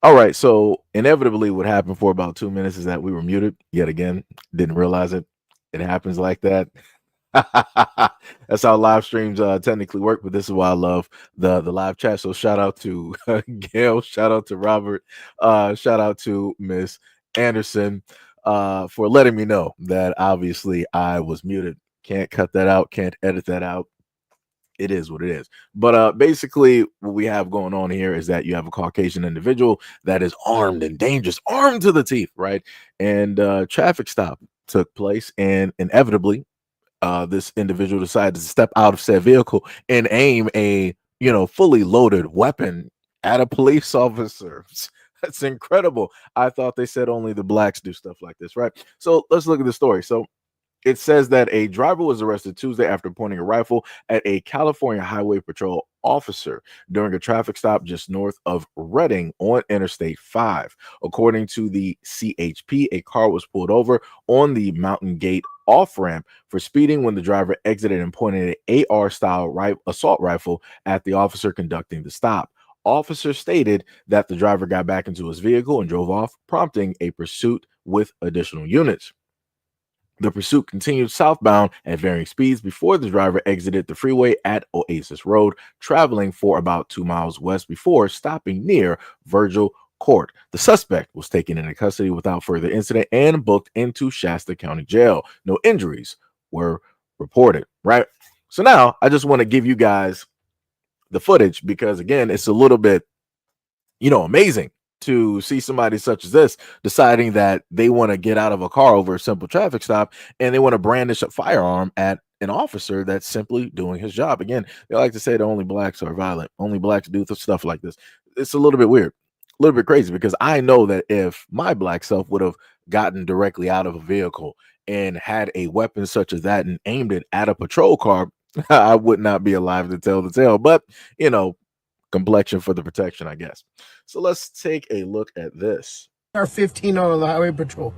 All right, so inevitably, what happened for about 2 minutes is that we were muted yet again. Didn't realize it. It happens like that. That's how live streams technically work. But this is why I love the live chat. So shout out to Gail, shout out to Robert, shout out to Miss Anderson for letting me know that obviously I was muted. Can't cut that out. Can't edit that out. It is what it is. But basically, what we have going on here is that you have a Caucasian individual that is armed and dangerous, armed to the teeth, right? And traffic stop took place, and inevitably, this individual decided to step out of said vehicle and aim a fully loaded weapon at a police officer. That's incredible. I thought they said only the blacks do stuff like this, right? So let's look at the story. So it says that a driver was arrested Tuesday after pointing a rifle at a California Highway Patrol officer during a traffic stop just north of Redding on Interstate 5. According to the CHP, a car was pulled over on the Mountain Gate off ramp for speeding when the driver exited and pointed an AR style assault rifle at the officer conducting the stop. Officer stated that the driver got back into his vehicle and drove off, prompting a pursuit with additional units. The pursuit continued southbound at varying speeds before the driver exited the freeway at Oasis Road, traveling for about 2 miles west before stopping near Virgil Court. The suspect was taken into custody without further incident and booked into Shasta County Jail. No injuries were reported, right? So now I just want to give you guys the footage because, again, it's a little bit, amazing to see somebody such as this deciding that they want to get out of a car over a simple traffic stop and they want to brandish a firearm at an officer that's simply doing his job. Again, they like to say that only blacks are violent, only blacks do stuff like this. It's a little bit weird, a little bit crazy, because I know that if my black self would have gotten directly out of a vehicle and had a weapon such as that and aimed it at a patrol car, I would not be alive to tell the tale. But complexion for the protection, I guess. So let's take a look at this. Our 15 on the highway patrol.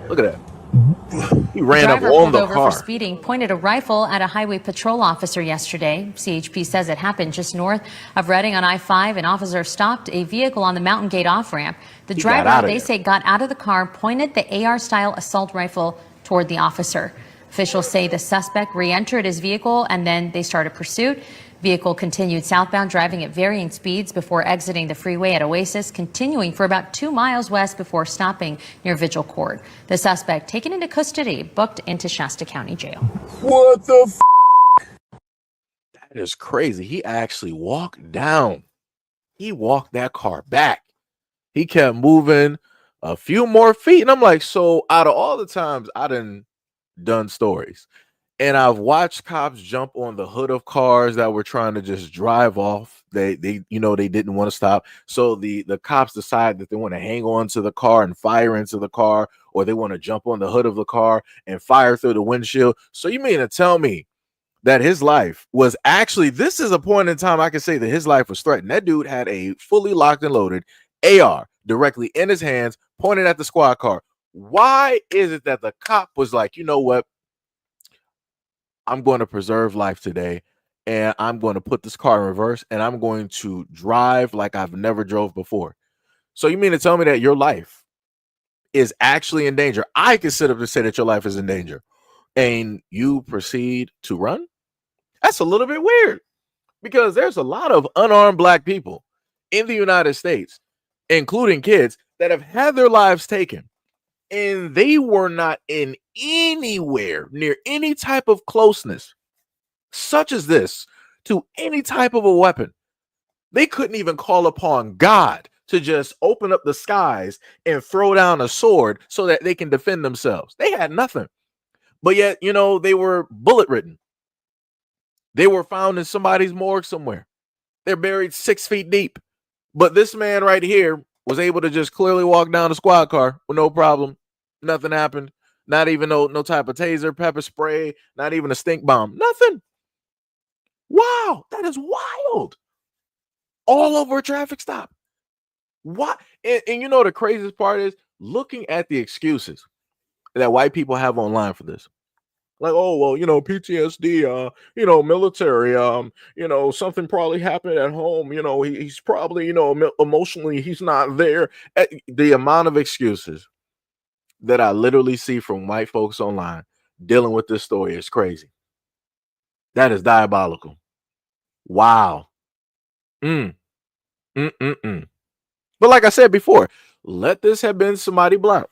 Look at that. He ran up on pulled the over car. for speeding, pointed a rifle at a highway patrol officer yesterday. CHP says it happened just north of Redding on I-5. An officer stopped a vehicle on the Mountain Gate off-ramp. The driver, they say, got out of the car, pointed the AR-style assault rifle toward the officer. Officials say the suspect re-entered his vehicle and then they started pursuit. Vehicle continued southbound, driving at varying speeds before exiting the freeway at Oasis, continuing for about 2 miles west before stopping near Vigil Court. The suspect taken into custody, booked into Shasta County Jail. What the f? That is crazy. He actually walked down. He walked that car back. He kept moving a few more feet. And I'm like, so out of all the times I done stories, and I've watched cops jump on the hood of cars that were trying to just drive off. They didn't want to stop. So the cops decide that they want to hang on to the car and fire into the car, or they want to jump on the hood of the car and fire through the windshield. So you mean to tell me that his life was actually, this is a point in time I can say that his life was threatened. That dude had a fully locked and loaded AR directly in his hands, pointed at the squad car. Why is it that the cop was like, you know what? I'm going to preserve life today, and I'm going to put this car in reverse, and I'm going to drive like I've never drove before. So you mean to tell me that your life is actually in danger? I can sit up and say that your life is in danger, and you proceed to run? That's a little bit weird, because there's a lot of unarmed black people in the United States, including kids, that have had their lives taken, and they were not in anywhere near any type of closeness such as this to any type of a weapon. They couldn't even call upon God to just open up the skies and throw down a sword so that they can defend themselves. They had nothing. But yet, they were bullet ridden. They were found in somebody's morgue somewhere. They're buried 6 feet deep. But this man right here was able to just clearly walk down the squad car with no problem. Nothing happened. Not even no type of taser, pepper spray, not even a stink bomb. Nothing. Wow, that is wild. All over a traffic stop. What? And the craziest part is looking at the excuses that white people have online for this. Like, oh, well, PTSD, military, something probably happened at home. He's probably, emotionally, he's not there. The amount of excuses that I literally see from white folks online dealing with this story is crazy. That is diabolical. Wow. But like I said before, let this have been somebody black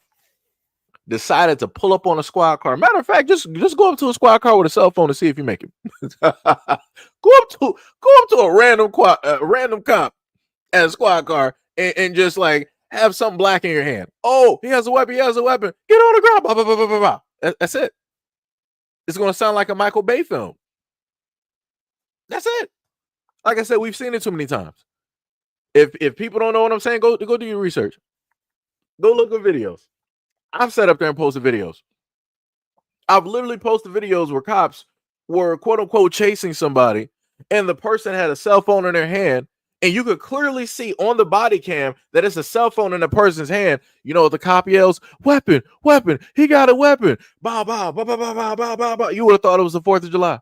decided to pull up on a squad car. Matter of fact, just go up to a squad car with a cell phone and see if you make it. go up to a random cop at a squad car and just like have something black in your hand. Oh, he has a weapon. Get on the ground. Blah, blah, blah, blah, blah, blah. That's it. It's gonna sound like a Michael Bay film. That's it. Like I said, we've seen it too many times. If people don't know what I'm saying, go do your research. Go look at videos. I've sat up there and posted videos. I've literally posted videos where cops were quote unquote chasing somebody and the person had a cell phone in their hand and you could clearly see on the body cam that it's a cell phone in the person's hand. You know, the cop yells, weapon, he got a weapon. Bah, bah, bah, bah, bah, bah, bah, bah, bah. You would have thought it was the 4th of July.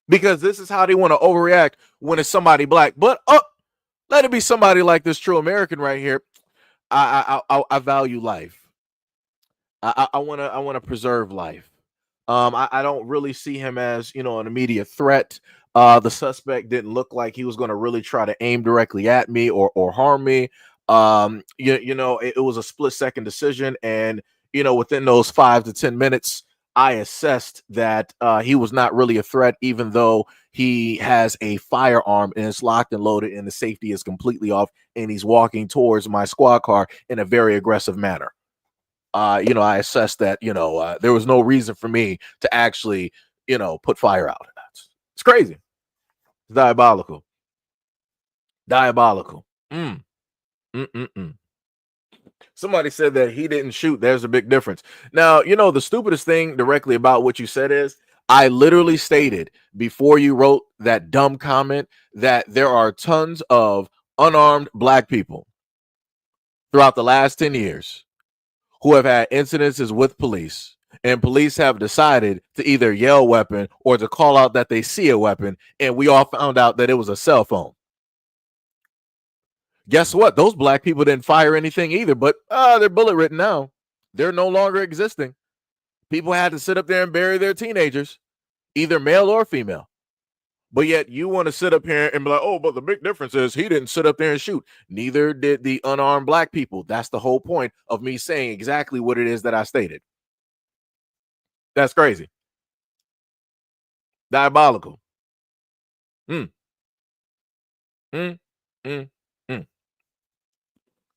Because this is how they want to overreact when it's somebody black. But let it be somebody like this true American right here. I value life. I want to preserve life. I don't really see him as an immediate threat. The suspect didn't look like he was going to really try to aim directly at me or harm me. It was a split-second decision, and within those 5 to 10 minutes, I assessed that he was not really a threat, even though he has a firearm and it's locked and loaded, and the safety is completely off, and he's walking towards my squad car in a very aggressive manner. I assessed that, there was no reason for me to actually, put fire out. It's crazy. It's diabolical. Somebody said that he didn't shoot. There's a big difference. Now, the stupidest thing directly about what you said is I literally stated before you wrote that dumb comment that there are tons of unarmed black people throughout the last 10 years who have had incidences with police, and police have decided to either yell weapon or to call out that they see a weapon, and we all found out that it was a cell phone. Guess what? Those black people didn't fire anything either, but they're bullet ridden now. They're no longer existing. People had to sit up there and bury their teenagers, either male or female. But yet you want to sit up here and be like, oh, but the big difference is he didn't sit up there and shoot. Neither did the unarmed black people. That's the whole point of me saying exactly what it is that I stated. That's crazy. Diabolical.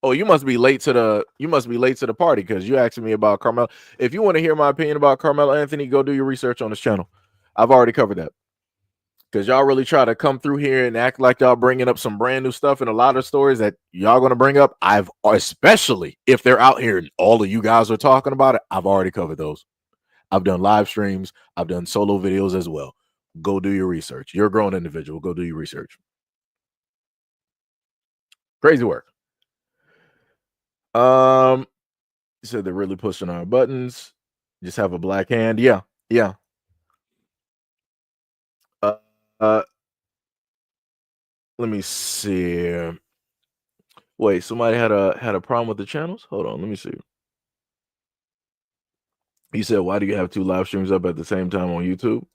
Oh, you must be late to the party because you asking me about Carmelo. If you want to hear my opinion about Carmelo Anthony, go do your research on this channel. I've already covered that. Because y'all really try to come through here and act like y'all bringing up some brand new stuff, and a lot of stories that y'all going to bring up, especially if they're out here and all of you guys are talking about it, I've already covered those. I've done live streams. I've done solo videos as well. Go do your research. You're a grown individual. Go do your research. Crazy work. You said they're really pushing our buttons. Just have a black hand. Yeah. Let me see. Wait, somebody had a problem with the channels? Hold on, let me see. He said, why do you have 2 live streams up at the same time on YouTube?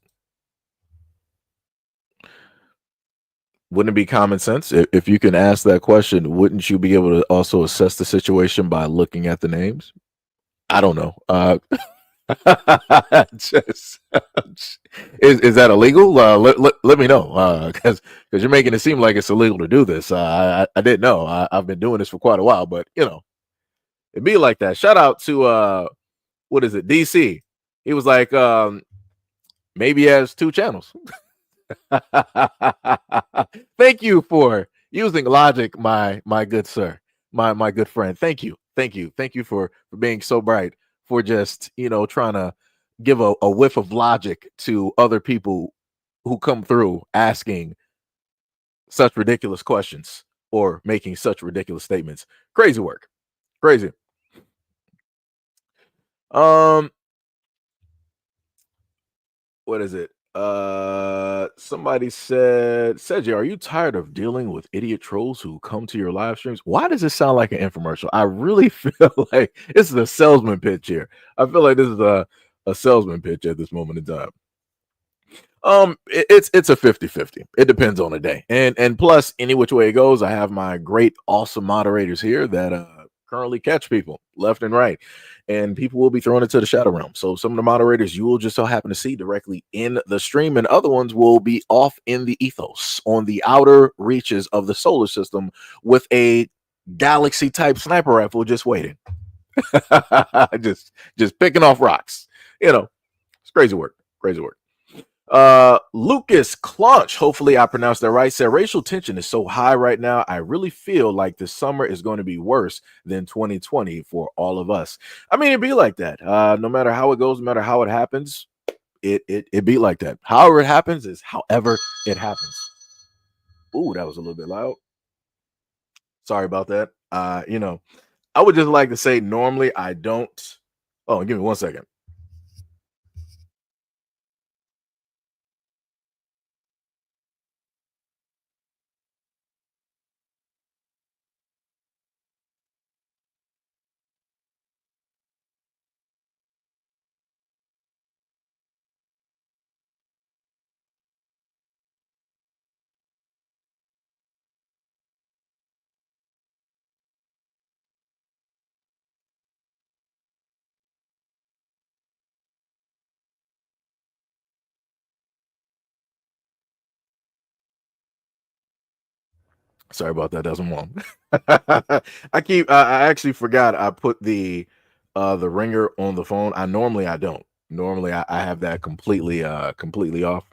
Wouldn't it be common sense? If you can ask that question, wouldn't you be able to also assess the situation by looking at the names? I don't know. Is that illegal? Let me know, because you're making it seem like it's illegal to do this. I didn't know. I've been doing this for quite a while, but it'd be like that. Shout out to what is it, DC? He was like, maybe he has 2 channels. Thank you for using logic, my good sir, my good friend. Thank you for being so bright, for just trying to give a whiff of logic to other people who come through asking such ridiculous questions or making such ridiculous statements. Crazy work. Crazy. Um, what is it? Somebody said, Seji, are you tired of dealing with idiot trolls who come to your live streams? Why does it sound like an infomercial? I really feel like this is a salesman pitch here. I feel like this is a salesman pitch at this moment in time. It's a 50-50. It depends on the day. And plus, any which way it goes, I have my great, awesome moderators here that currently catch people left and right. And people will be thrown into the shadow realm. So some of the moderators you will just so happen to see directly in the stream, and other ones will be off in the ethos on the outer reaches of the solar system with a galaxy type sniper rifle just waiting. just picking off rocks. You know, it's crazy work. Crazy work. Lucas Clunch, hopefully I pronounced that right, said racial tension is so high right now. I really feel like this summer is going to be worse than 2020 for all of us. I mean, it'd be like that. No matter how it goes, no matter how it happens, it be like that. However it happens is however it happens. Ooh, that was a little bit loud. Sorry about that. You know, I would just like to say normally I don't. Oh, give me 1 second. Sorry about that. That's wrong. I actually forgot I put the ringer on the phone. I don't. Normally I have that completely off.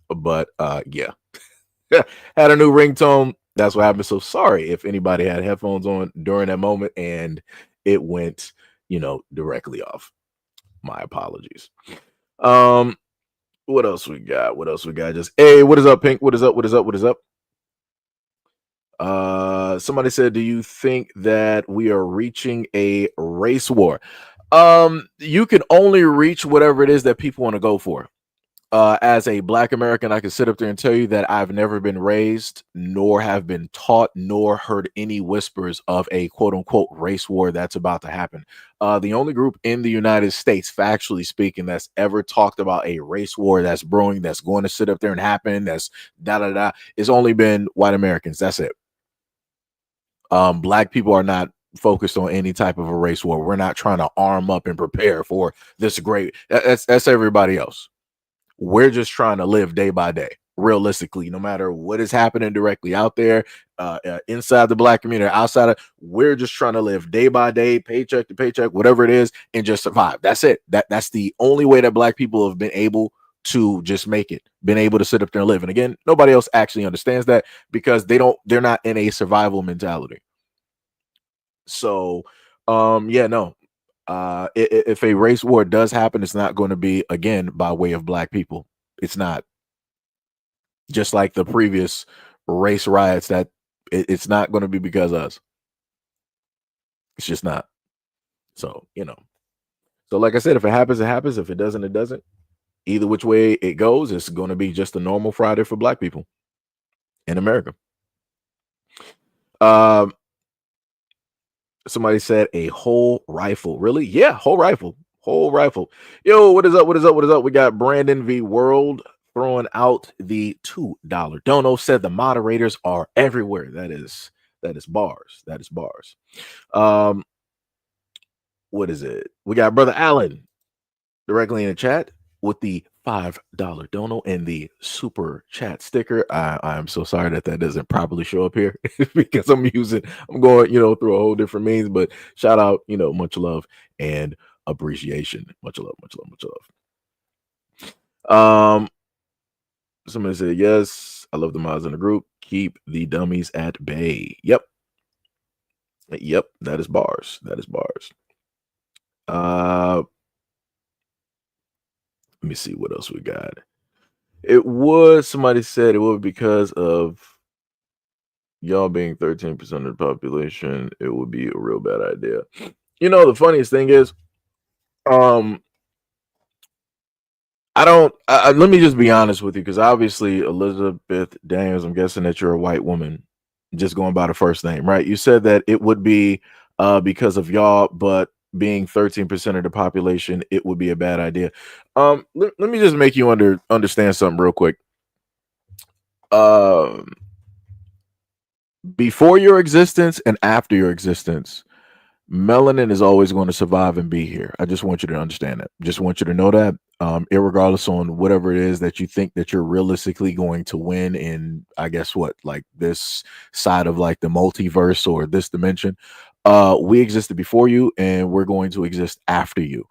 But yeah. Had a new ringtone. That's what happened. So sorry if anybody had headphones on during that moment and it went, directly off. My apologies. What else we got? Just hey, what is up, Pink? What is up? Somebody said, do you think that we are reaching a race war? You can only reach whatever it is that people want to go for. As a Black American, I can sit up there and tell you that I've never been raised, nor have been taught, nor heard any whispers of a quote unquote race war that's about to happen. The only group in the United States, factually speaking, that's ever talked about a race war that's brewing, that's going to sit up there and happen, that's it's only been white Americans. That's it. Black people are not focused on any type of a race war. We're not trying to arm up and prepare for this great. That's everybody else. We're just trying to live day by day, realistically, no matter what is happening directly out there, inside the Black community, outside of. We're just trying to live day by day, paycheck to paycheck, whatever it is, and just survive. That's it. That's the only way that Black people have been able to just make it, been able to sit up there and live. And again, nobody else actually understands that because they're not in a survival mentality. So, yeah, no. If a race war does happen, it's not going to be again by way of Black people. It's not. Just like the previous race riots, that it's not going to be because of us. It's just not. So, So like I said, if it happens, it happens. If it doesn't, it doesn't. Either which way it goes, it's going to be just a normal Friday for Black people in America. Somebody said a whole rifle. Really? Yeah, whole rifle. Yo, what is up? We got Brandon V World throwing out the $2 dono. Said the moderators are everywhere. That is bars. What is it? We got Brother Allen directly in the chat with the $5 dono and the super chat sticker. I'm so sorry that doesn't properly show up here because I'm going, through a whole different means, but shout out, much love and appreciation. Much love. Somebody said, yes, I love the mods in the group. Keep the dummies at bay. Yep, that is bars. Let me see what else we got. Somebody said it would because of y'all being 13% of the population. It would be a real bad idea. The funniest thing is I don't. Let me just be honest with you, because obviously Elizabeth Daniels, I'm guessing that you're a white woman, just going by the first name, right? You said that it would be because of y'all, but being 13% of the population, it would be a bad idea. Let me just make you understand something real quick. Um, Before your existence and after your existence, melanin is always going to survive and be here. I just want you to understand that. Just want you to know that, irregardless on whatever it is that you think that you're realistically going to win in, I guess what, like this side of like the multiverse or this dimension, we existed before you and we're going to exist after you.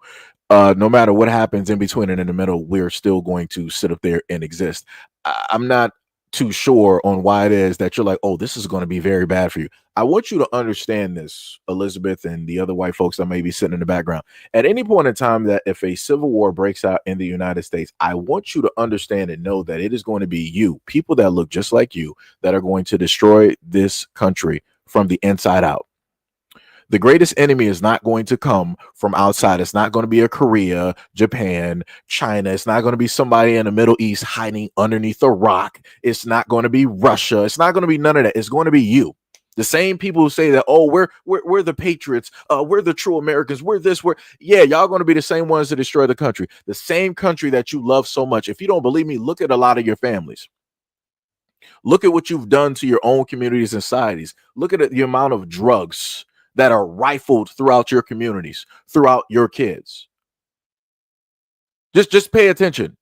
No matter what happens in between and in the middle, we're still going to sit up there and exist. I'm not too sure on why it is that you're like, oh, this is going to be very bad for you. I want you to understand this, Elizabeth, and the other white folks that may be sitting in the background. At any point in time that if a civil war breaks out in the United States, I want you to understand and know that it is going to be you, people that look just like you, that are going to destroy this country from the inside out. The greatest enemy is not going to come from outside. It's not going to be a Korea, Japan, China. It's not going to be somebody in the Middle East hiding underneath a rock. It's not going to be Russia. It's not going to be none of that. It's going to be you. The same people who say that, oh, we're the patriots, we're the true Americans, we're this, y'all going to be the same ones to destroy the country, the same country that you love so much. If you don't believe me, look at a lot of your families. Look at what you've done to your own communities and societies. Look at the amount of drugs that are rifled throughout your communities, throughout your kids. Just pay attention.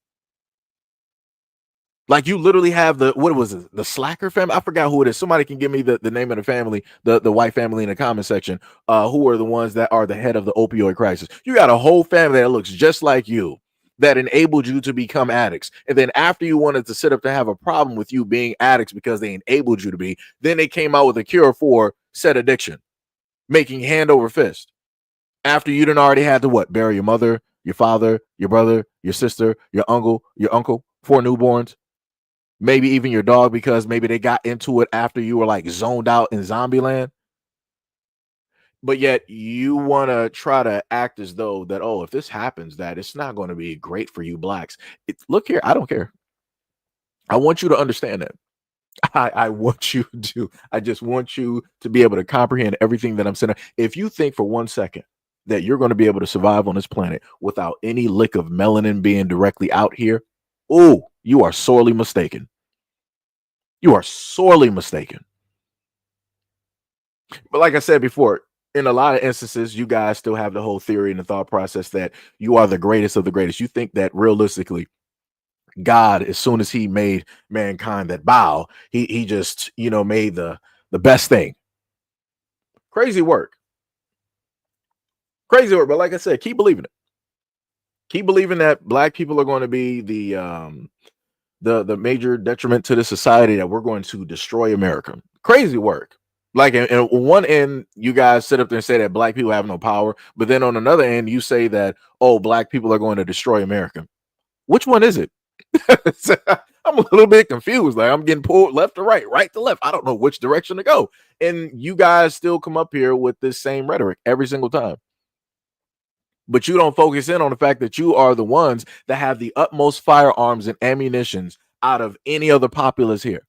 Like you literally have what was it, the Slacker family? I forgot who it is. Somebody can give me the name of the family, the white family in the comment section. Who are the ones that are the head of the opioid crisis? You got a whole family that looks just like you, that enabled you to become addicts. And then after you wanted to sit up to have a problem with you being addicts because they enabled you to be, then they came out with a cure for said addiction, making hand over fist. After you done already had to what? Bury your mother, your father, your brother, your sister, your uncle, 4 newborns, maybe even your dog, because maybe they got into it after you were like zoned out in zombie land. But yet you want to try to act as though that, oh, if this happens, that it's not going to be great for you blacks. Look here, I don't care. I want you to understand that. I want you to, I just want you to be able to comprehend everything that I'm saying. If you think for 1 second that you're going to be able to survive on this planet without any lick of melanin being directly out here, oh, you are sorely mistaken. You are sorely mistaken. But like I said before, in a lot of instances, you guys still have the whole theory and the thought process that you are the greatest of the greatest. You think that realistically, God, as soon as he made mankind that bow, he just, made the best thing. Crazy work. Crazy work. But like I said, keep believing it. Keep believing that black people are going to be the major detriment to the society, that we're going to destroy America. Crazy work. Like in one end, you guys sit up there and say that black people have no power, but then on another end, you say that, oh, black people are going to destroy America. Which one is it? I'm a little bit confused. Like I'm getting pulled left to right to left. I don't know which direction to go. And you guys still come up here with this same rhetoric every single time. But you don't focus in on the fact that you are the ones that have the utmost firearms and ammunitions out of any other populace here.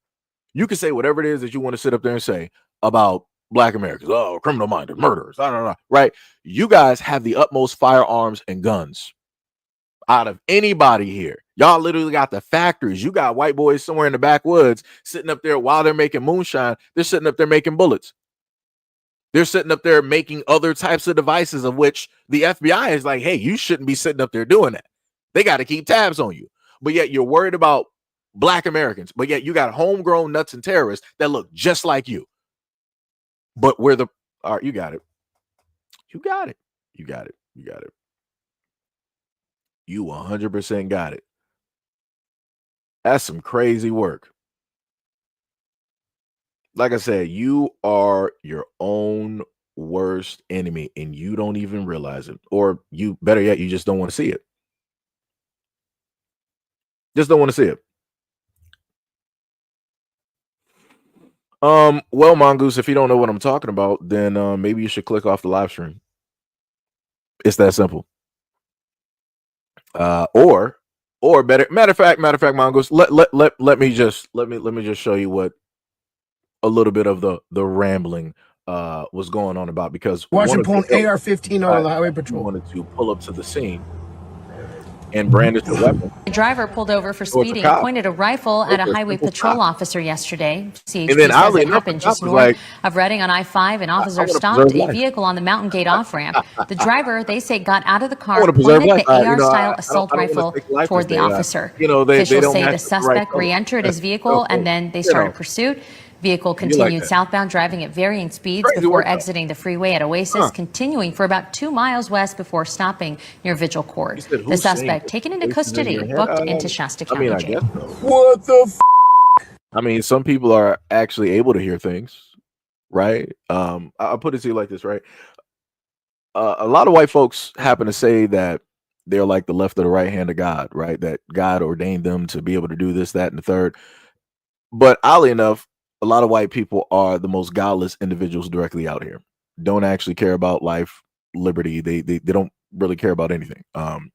You can say whatever it is that you want to sit up there and say about black Americans, oh, criminal minded, murderers, I don't know, right? You guys have the utmost firearms and guns out of anybody here. Y'all literally got the factories. You got white boys somewhere in the backwoods sitting up there while they're making moonshine. They're sitting up there making bullets. They're sitting up there making other types of devices, of which the FBI is like, hey, you shouldn't be sitting up there doing that. They got to keep tabs on you. But yet you're worried about black Americans. But yet you got homegrown nuts and terrorists that look just like you. But we're the, all right, you got it. You got it. You got it. You got it. You 100% got it. That's some crazy work. Like I said, you are your own worst enemy and you don't even realize it. Or you, better yet, you just don't want to see it. Just don't want to see it. Well, Mongoose, if you don't know what I'm talking about, then maybe you should click off the live stream. It's that simple. Or better matter of fact, Mongoose, let me just show you what a little bit of the rambling was going on about, because Watching pull an AR-15 on the highway patrol. wanted to pull up to the scene and brandish a weapon. The driver pulled over for speeding and pointed a rifle at a highway patrol officer yesterday. CHP says it happened just north of Reading on I-5. An officer stopped a vehicle on the Mountain Gate off-ramp. The driver, they say, got out of the car, pointed the AR-style assault rifle toward the officer. Officials say the suspect re-entered his vehicle and then they started pursuit. Vehicle continued southbound, driving at varying speeds before exiting the freeway at Oasis, continuing for about 2 miles west before stopping near Vigil Court. The suspect taken into custody, booked into Shasta County Jail. What the f? I mean, some people are actually able to hear things, right? I'll put it to you like this, right? A lot of white folks happen to say that they're like the left or the right hand of God, right? That God ordained them to be able to do this, that, and the third. But oddly enough, a lot of white people are the most godless individuals directly out here. Don't actually care about life, liberty. They don't really care about anything. And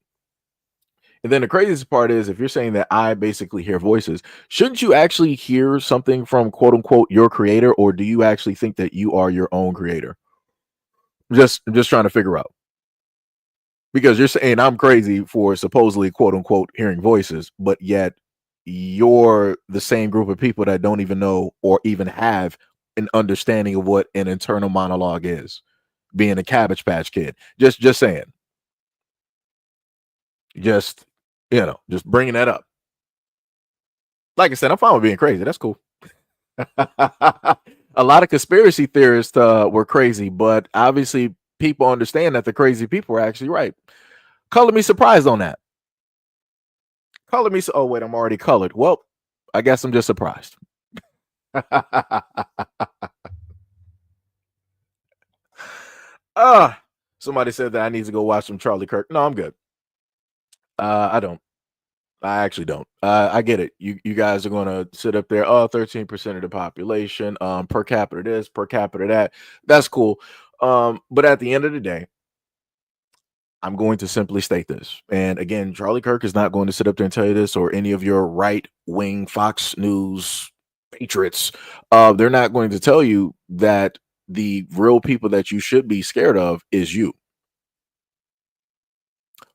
then the craziest part is, if you're saying that I basically hear voices, shouldn't you actually hear something from quote unquote your creator, or do you actually think that you are your own creator? I'm just trying to figure out, because you're saying I'm crazy for supposedly quote unquote hearing voices, but yet you're the same group of people that don't even know or even have an understanding of what an internal monologue is, being a Cabbage Patch Kid. Just saying. Just bringing that up. Like I said, I'm fine with being crazy. That's cool. A lot of conspiracy theorists were crazy, but obviously people understand that the crazy people are actually right. Color me surprised on that. Color me. Oh, wait, I'm already colored. Well, I guess I'm just surprised. Somebody said that I need to go watch some Charlie Kirk. No, I'm good. I don't. I actually don't. I get it. You guys are going to sit up there. 13% of the population, per capita this, per capita that. That's cool. But at the end of the day, I'm going to simply state this. And again, Charlie Kirk is not going to sit up there and tell you this, or any of your right-wing Fox News patriots. They're not going to tell you that the real people that you should be scared of is you.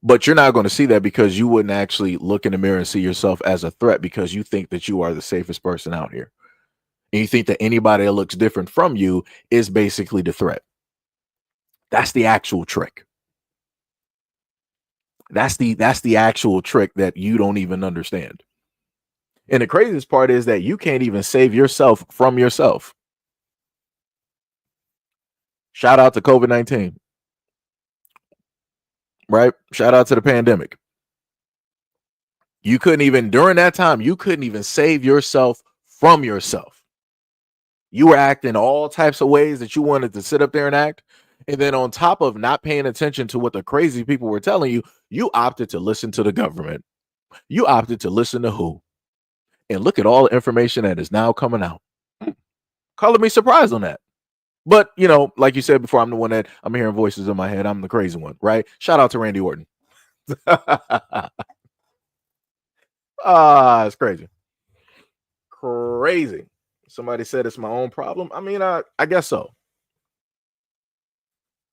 But you're not going to see that, because you wouldn't actually look in the mirror and see yourself as a threat, because you think that you are the safest person out here. And you think that anybody that looks different from you is basically the threat. That's the actual trick. That's the actual trick that you don't even understand. And the craziest part is that you can't even save yourself from yourself. Shout out to COVID-19. Right? Shout out to the pandemic. You couldn't even, during that time, you couldn't even save yourself from yourself. You were acting all types of ways that you wanted to sit up there and act. And then on top of not paying attention to what the crazy people were telling you, you opted to listen to the government. You opted to listen to who? And look at all the information that is now coming out. Color me surprised on that. But, like you said before, I'm the one that I'm hearing voices in my head. I'm the crazy one, right? Shout out to Randy Orton. It's crazy. Crazy. Somebody said it's my own problem. I mean, I guess so.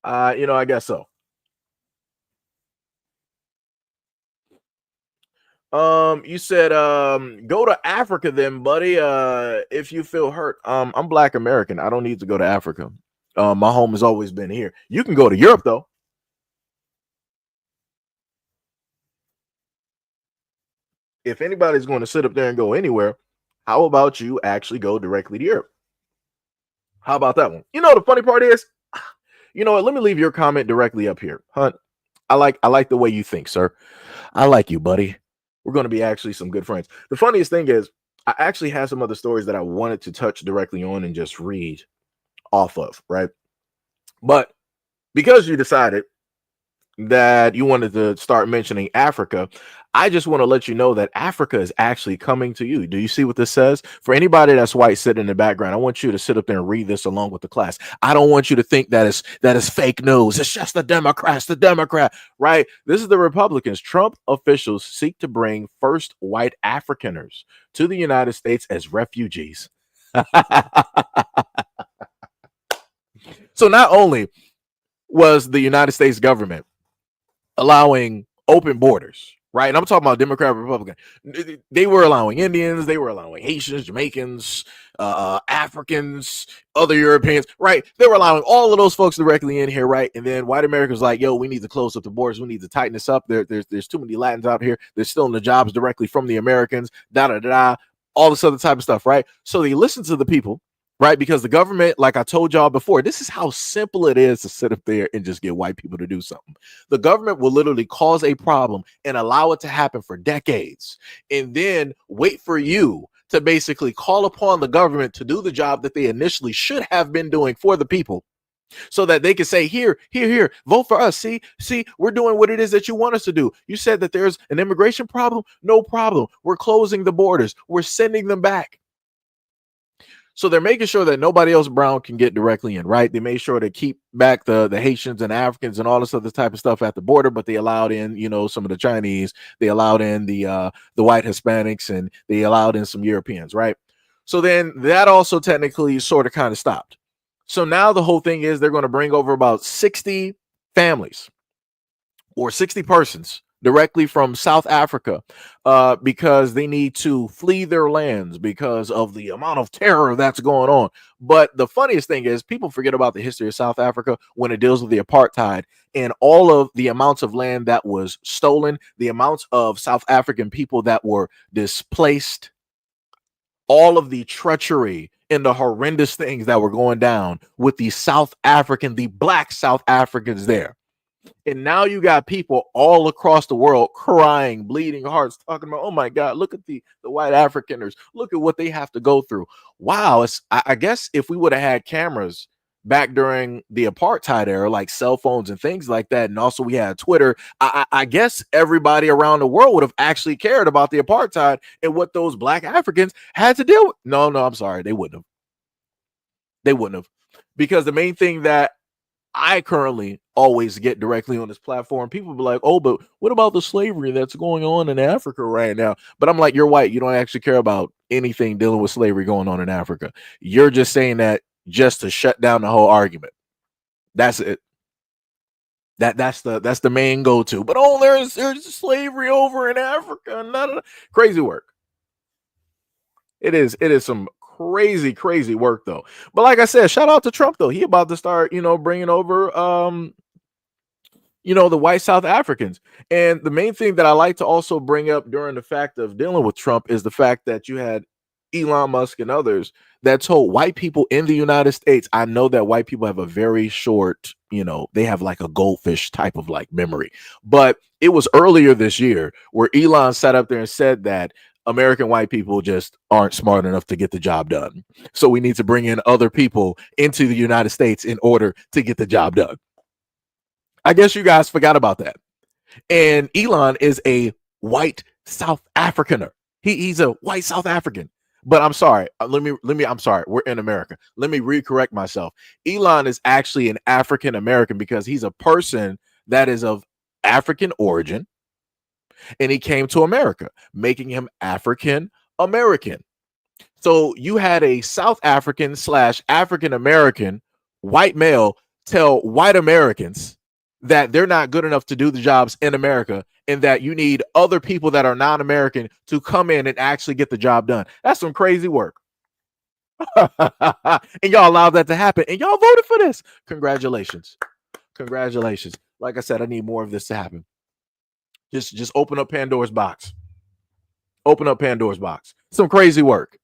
I guess so. You said go to Africa then, buddy. If you feel hurt. I'm Black American. I don't need to go to Africa. My home has always been here. You can go to Europe though. If anybody's going to sit up there and go anywhere, how about you actually go directly to Europe? How about that one? The funny part is, you know what? Let me leave your comment directly up here. Hunt, I like the way you think, sir. I like you, buddy. We're going to be actually some good friends. The funniest thing is, I actually have some other stories that I wanted to touch directly on and just read off of, right? But because you decided that you wanted to start mentioning Africa, I just want to let you know that Africa is actually coming to you. Do you see what this says? For anybody that's white sitting in the background, I want you to sit up there and read this along with the class. I don't want you to think that is fake news. It's just the Democrat, right? This is the Republicans. Trump officials seek to bring first white Afrikaners to the United States as refugees. So not only was the United States government allowing open borders, right? And I'm talking about Democrat, Republican. They were allowing Indians, they were allowing Haitians, Jamaicans, Africans, other Europeans, right? They were allowing all of those folks directly in here, right? And then white Americans like, yo, we need to close up the borders. We need to tighten this up. There's too many Latins out here. They're stealing the jobs directly from the Americans, all this other type of stuff, right? So they listen to the people, right? Because the government, like I told y'all before, this is how simple it is to sit up there and just get white people to do something. The government will literally cause a problem and allow it to happen for decades, and then wait for you to basically call upon the government to do the job that they initially should have been doing for the people, so that they can say, here, vote for us. See, we're doing what it is that you want us to do. You said that there's an immigration problem. No problem. We're closing the borders. We're sending them back. So they're making sure that nobody else brown can get directly in, right? They made sure to keep back the Haitians and Africans and all this other type of stuff at the border, but they allowed in, some of the Chinese, they allowed in the white Hispanics, and they allowed in some Europeans, right? So then that also technically sort of kind of stopped. So now the whole thing is they're going to bring over about 60 families or 60 persons directly from South Africa, because they need to flee their lands because of the amount of terror that's going on. But the funniest thing is people forget about the history of South Africa when it deals with the apartheid and all of the amounts of land that was stolen, the amounts of South African people that were displaced, all of the treachery and the horrendous things that were going down with the black South Africans there. And now you got people all across the world crying, bleeding hearts, talking about, oh my God, look at the white Afrikaners. Look at what they have to go through. Wow. I guess if we would have had cameras back during the apartheid era, like cell phones and things like that, and also we had Twitter, I guess everybody around the world would have actually cared about the apartheid and what those black Africans had to deal with. No, I'm sorry. They wouldn't have. Because the main thing that I currently always get directly on this platform, people be like, oh, but what about the slavery that's going on in Africa right now? But I'm like, you're white. You don't actually care about anything dealing with slavery going on in Africa. You're just saying that just to shut down the whole argument. That's it. That's the main go-to. But there's slavery over in Africa. Crazy work. It is some crazy work though. But like I said, shout out to Trump though. He about to start, bringing over the white South Africans. And the main thing that I like to also bring up during the fact of dealing with Trump is the fact that you had Elon Musk and others that told white people in the United States, I know that white people have a very short, they have like a goldfish type of like memory. But it was earlier this year where Elon sat up there and said that American white people just aren't smart enough to get the job done. So we need to bring in other people into the United States in order to get the job done. I guess you guys forgot about that. And Elon is a white South Africaner. He's a white South African. But I'm sorry. I'm sorry. We're in America. Let me recorrect myself. Elon is actually an African American because he's a person that is of African origin. And he came to America, making him African American. So you had a South African / African American white male tell white Americans that they're not good enough to do the jobs in America and that you need other people that are non-American to come in and actually get the job done. That's some crazy work. And y'all allowed that to happen and y'all voted for this. Congratulations. Like I said, I need more of this to happen. Just open up Pandora's box. Some crazy work.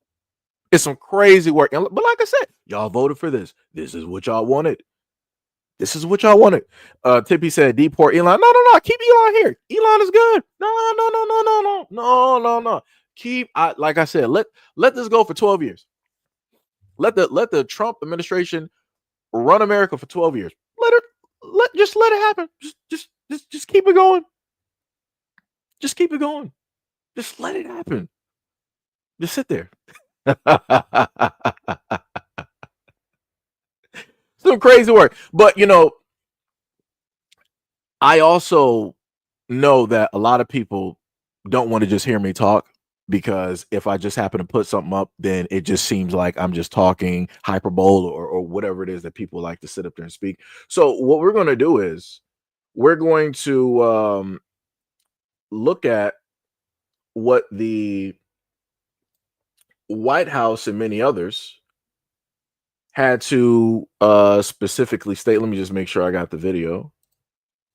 It's some crazy work. But like I said, y'all voted for this. This is what y'all wanted. Tippy said, deport Elon. No. Keep Elon here. Elon is good. No. Like I said, let this go for 12 years. Let the Trump administration run America for 12 years. Let it happen. Just Just keep it going. Just keep it going. Just let it happen. Just sit there. Some crazy work. But I also know that a lot of people don't want to just hear me talk, because if I just happen to put something up, then it just seems like I'm just talking hyperbole or whatever it is that people like to sit up there and speak. So what we're going to do is we're going to look at what the White House and many others had to specifically state. Let me just make sure I got the video.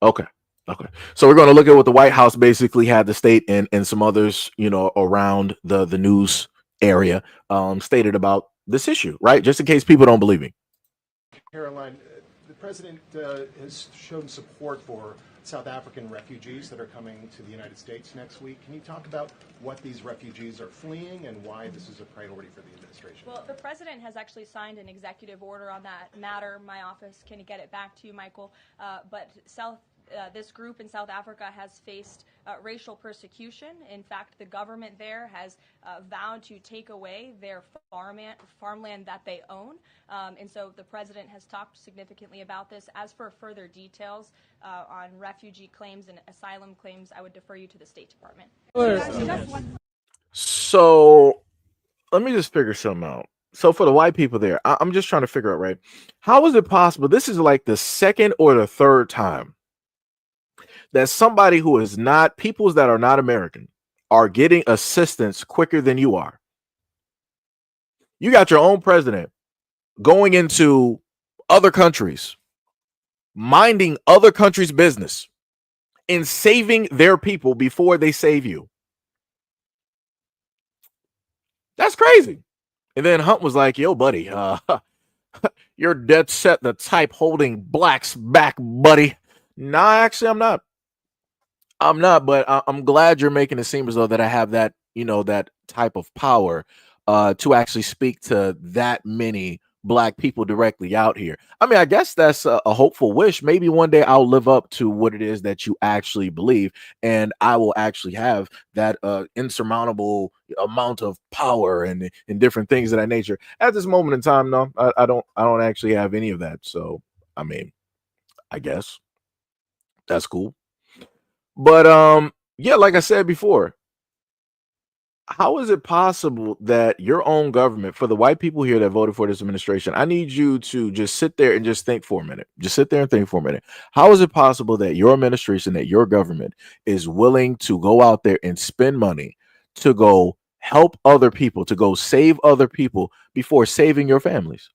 Okay. So we're going to look at what the White House basically had to state, and some others, around the news area stated about this issue, right? Just in case people don't believe me. Caroline, the president has shown support for South African refugees that are coming to the United States next week. Can you talk about what these refugees are fleeing and why this is a priority for the administration? Well, the president has actually signed an executive order on that matter. My office can get it back to you, Michael. But this group in South Africa has faced racial persecution. In fact, the government there has vowed to take away their farmland that they own. And so the president has talked significantly about this. As for further details on refugee claims and asylum claims, I would defer you to the State Department. So let me just figure something out. So for the white people there, I'm just trying to figure out, right? How is it possible? This is like the second or the third time that somebody who is not, peoples that are not American, are getting assistance quicker than you are. You got your own president going into other countries, minding other countries' business, and saving their people before they save you. That's crazy. And then Hunt was like, yo, buddy, you're dead set the type holding blacks back, buddy. Nah, actually, I'm not. But I'm glad you're making it seem as though that I have that, that type of power to actually speak to that many black people directly out here. I mean, I guess that's a hopeful wish. Maybe one day I'll live up to what it is that you actually believe, and I will actually have that insurmountable amount of power and different things of that nature. At this moment in time, no, I don't actually have any of that. So, I mean, I guess that's cool. But yeah, like I said before, how is it possible that your own government, for the white people here that voted for this administration, I need you to just sit there and just think for a minute. Just sit there and think for a minute. How is it possible that your administration, that your government is willing to go out there and spend money to go help other people, to go save other people before saving your families?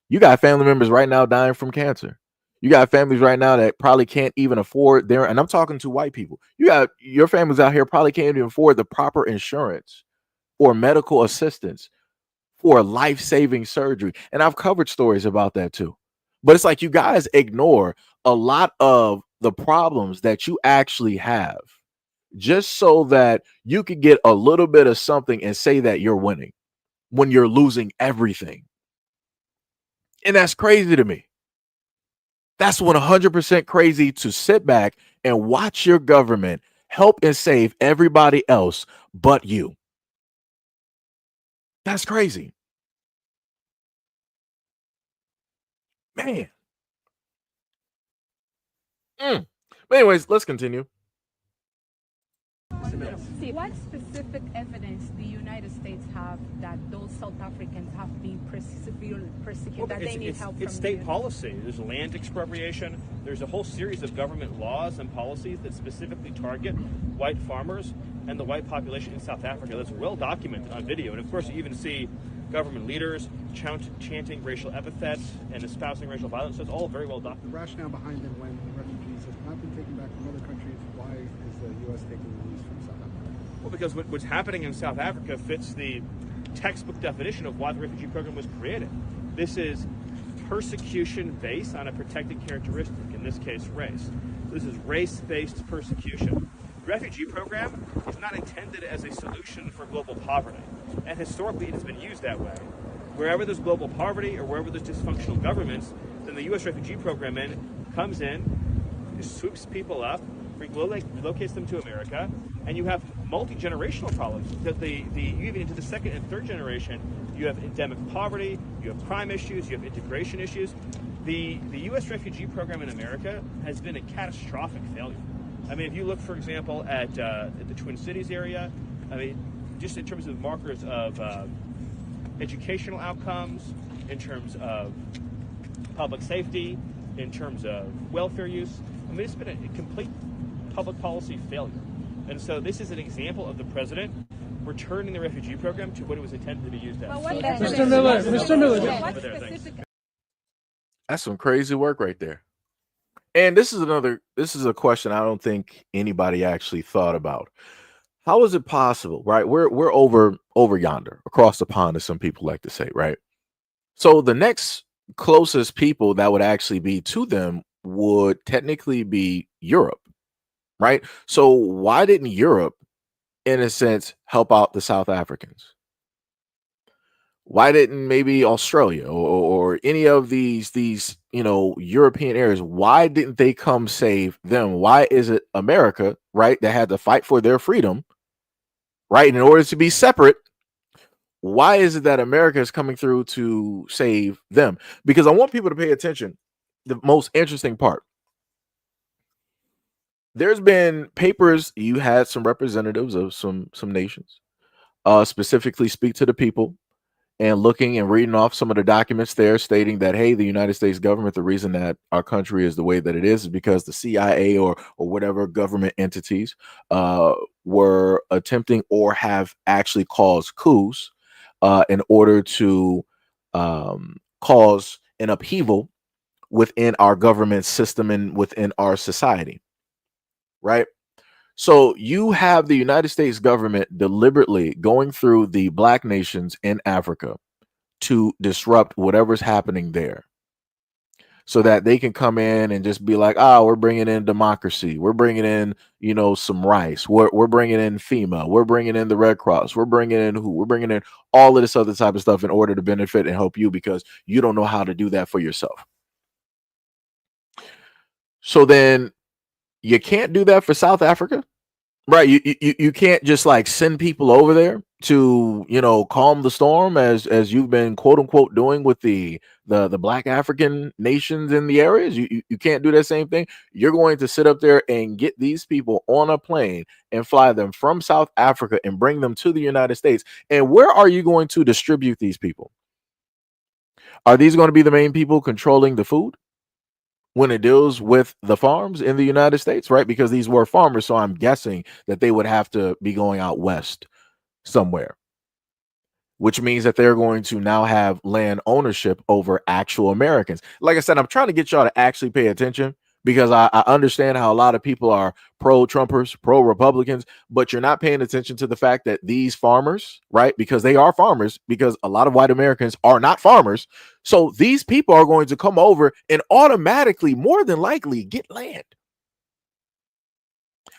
You got family members right now dying from cancer. You got families right now that probably can't even afford their, and I'm talking to white people. You got your families out here probably can't even afford the proper insurance or medical assistance for life-saving surgery. And I've covered stories about that too. But it's like you guys ignore a lot of the problems that you actually have just so that you could get a little bit of something and say that you're winning when you're losing everything. And that's crazy to me. That's 100% crazy to sit back and watch your government help and save everybody else but you. That's crazy. Man. But anyways, let's continue. What specific evidence do the United States have that those South Africans have been severely persecuted, that they need help from It's state policy. There's land expropriation. There's a whole series of government laws and policies that specifically target white farmers and the white population in South Africa. That's well documented on video. And of course, you even see government leaders chanting racial epithets and espousing racial violence. So it's all very well documented. The rationale behind it, when refugees have not been taken back from other countries, why is the U.S. taking the release from South Africa? Well, because what's happening in South Africa fits the textbook definition of why the refugee program was created. This is persecution based on a protected characteristic, in this case, race. This is race-based persecution. The refugee program is not intended as a solution for global poverty, and historically it has been used that way. Wherever there's global poverty or wherever there's dysfunctional governments, then the U.S. refugee program comes in, swoops people up, relocates them to America, and you have multi-generational problems. Even into the second and third generation, you have endemic poverty, you have crime issues, you have integration issues. The U.S. refugee program in America has been a catastrophic failure. I mean, if you look, for example, at the Twin Cities area, I mean, just in terms of markers of educational outcomes, in terms of public safety, in terms of welfare use, I mean, it's been a complete public policy failure. And so this is an example of the president returning the refugee program to what it was intended to be used as. Mr. Miller. That's some crazy work right there. And this is a question I don't think anybody actually thought about. How is it possible, right? We're over yonder, across the pond, as some people like to say, right? So the next closest people that would actually be to them would technically be Europe, right? So why didn't Europe, in a sense, help out the South Africans? Why didn't maybe Australia or any of these European areas, why didn't they come save them? Why is it America, right, that had to fight for their freedom, right, in order to be separate? Why is it that America is coming through to save them? Because I want people to pay attention. The most interesting part. There's been papers, you had some representatives of some nations specifically speak to the people and looking and reading off some of the documents there stating that, hey, the United States government, the reason that our country is the way that it is because the CIA or whatever government entities were attempting or have actually caused coups in order to cause an upheaval within our government system and within our society, right? So you have the United States government deliberately going through the black nations in Africa to disrupt whatever's happening there so that they can come in and just be like, we're bringing in democracy. We're bringing in, some rice. We're bringing in FEMA. We're bringing in the Red Cross. We're bringing in We're bringing in all of this other type of stuff in order to benefit and help you because you don't know how to do that for yourself. So then you can't do that for South Africa, right? You can't just like send people over there to calm the storm as you've been quote unquote doing with the black African nations in the areas. You can't do that same thing. You're going to sit up there and get these people on a plane and fly them from South Africa and bring them to the United States. And where are you going to distribute these people? Are these going to be the main people controlling the food when it deals with the farms in the United States, right? Because these were farmers, so I'm guessing that they would have to be going out west somewhere, which means that they're going to now have land ownership over actual Americans. Like I said, I'm trying to get y'all to actually pay attention because I understand how a lot of people are pro-Trumpers, pro-Republicans, but you're not paying attention to the fact that these farmers, right, because they are farmers, because a lot of white Americans are not farmers. So these people are going to come over and automatically, more than likely, get land.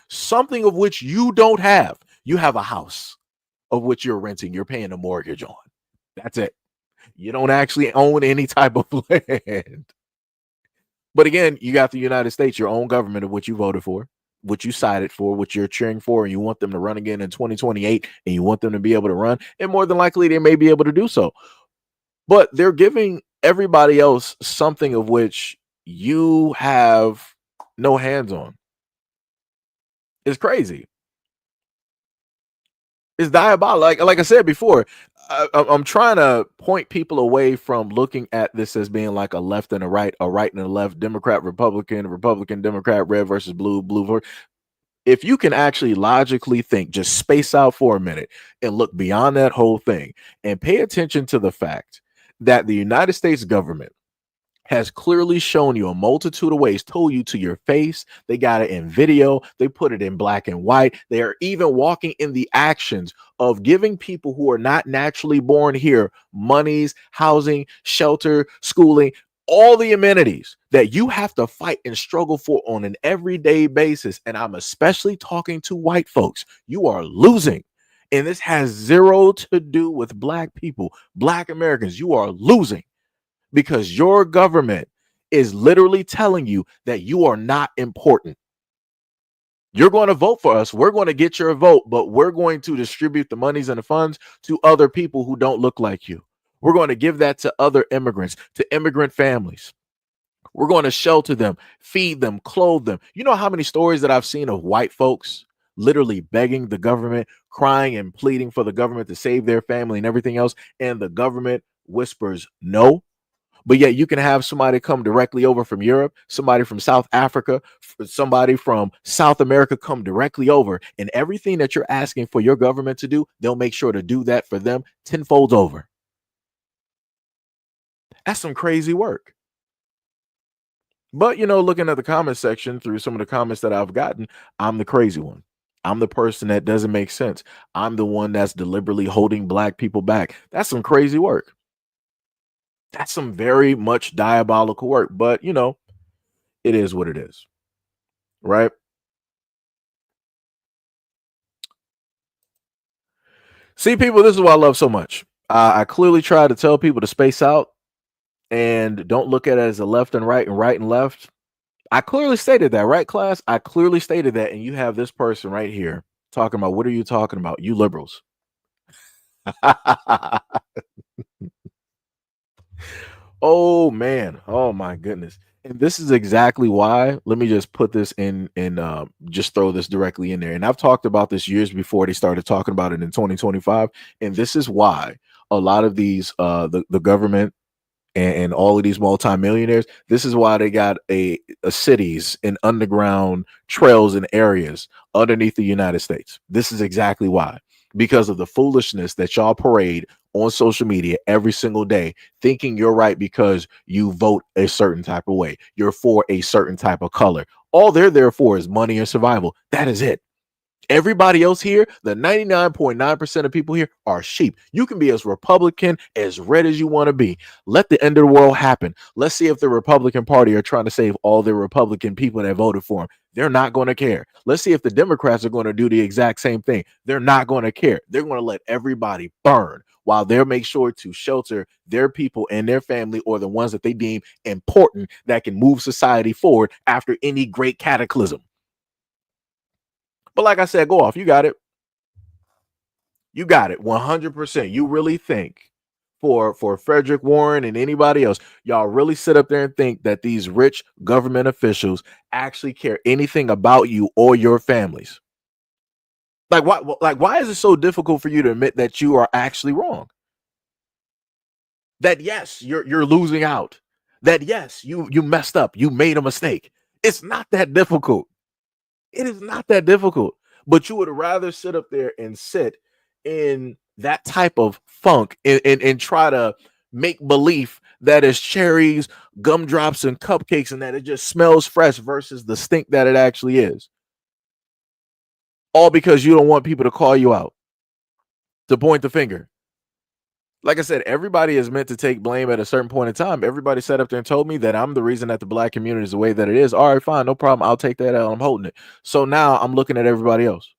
Something of which you don't have. You have a house of which you're renting, you're paying a mortgage on. That's it. You don't actually own any type of land. But again, you got the United States, your own government of what you voted for, what you sided for, what you're cheering for, and you want them to run again in 2028, and you want them to be able to run, and more than likely they may be able to do so. But they're giving everybody else something of which you have no hands on. It's crazy. It's diabolical. Like I said before, I'm trying to point people away from looking at this as being like a left and a right and a left, Democrat, Republican, Democrat, red versus blue, blue. If you can actually logically think, just space out for a minute and look beyond that whole thing and pay attention to the fact that the United States government has clearly shown you a multitude of ways, told you to your face. They got it in video. They put it in black and white. They are even walking in the actions of giving people who are not naturally born here monies, housing, shelter, schooling, all the amenities that you have to fight and struggle for on an everyday basis. And I'm especially talking to white folks. You are losing. And this has zero to do with black people, black Americans. You are losing. Because your government is literally telling you that you are not important. You're going to vote for us. We're going to get your vote, but we're going to distribute the monies and the funds to other people who don't look like you. We're going to give that to other immigrants, to immigrant families. We're going to shelter them, feed them, clothe them. You know how many stories that I've seen of white folks literally begging the government, crying and pleading for the government to save their family and everything else, and the government whispers no. But yet you can have somebody come directly over from Europe, somebody from South Africa, somebody from South America come directly over, and everything that you're asking for your government to do, they'll make sure to do that for them tenfold over. That's some crazy work. But, you know, looking at the comment section through some of the comments that I've gotten, I'm the crazy one. I'm the person that doesn't make sense. I'm the one that's deliberately holding black people back. That's some crazy work. That's some very much diabolical work. But, you know, it is what it is. Right? See, people, this is what I love so much. I clearly try to tell people to space out and don't look at it as a left and right and left. I clearly stated that, right, class? I clearly stated that, and you have this person right here talking about, what are you talking about? You liberals. Oh, man. Oh, my goodness. And this is exactly why. Let me just put this in and just throw this directly in there. And I've talked about this years before they started talking about it in 2025. And this is why a lot of these, the government and all of these multimillionaires, this is why they got a cities and underground trails and areas underneath the United States. This is exactly why, because of the foolishness that y'all parade on social media every single day, thinking you're right because you vote a certain type of way, you're for a certain type of color. All they're there for is money and survival. That is it. Everybody else here, the 99.9% of people here are sheep. You can be as Republican, as red as you want to be. Let the end of the world happen. Let's see if the Republican Party are trying to save all the Republican people that voted for them. They're not going to care. Let's see if the Democrats are going to do the exact same thing. They're not going to care. They're going to let everybody burn while they make sure to shelter their people and their family, or the ones that they deem important that can move society forward after any great cataclysm. But like I said, go off. You got it. You got it. 100%. You really think for Frederick Warren and anybody else, y'all really sit up there and think that these rich government officials actually care anything about you or your families? Like why is it so difficult for you to admit that you are actually wrong? That yes, you're losing out. That yes, you messed up. You made a mistake. It's not that difficult. It is not that difficult, but you would rather sit up there and sit in that type of funk and try to make belief that it's cherries, gumdrops, and cupcakes, and that it just smells fresh versus the stink that it actually is. All because you don't want people to call you out, to point the finger. Like I said, everybody is meant to take blame at a certain point in time. Everybody sat up there and told me that I'm the reason that the black community is the way that it is. All right, fine, no problem. I'll take that L. I'm holding it. So now I'm looking at everybody else.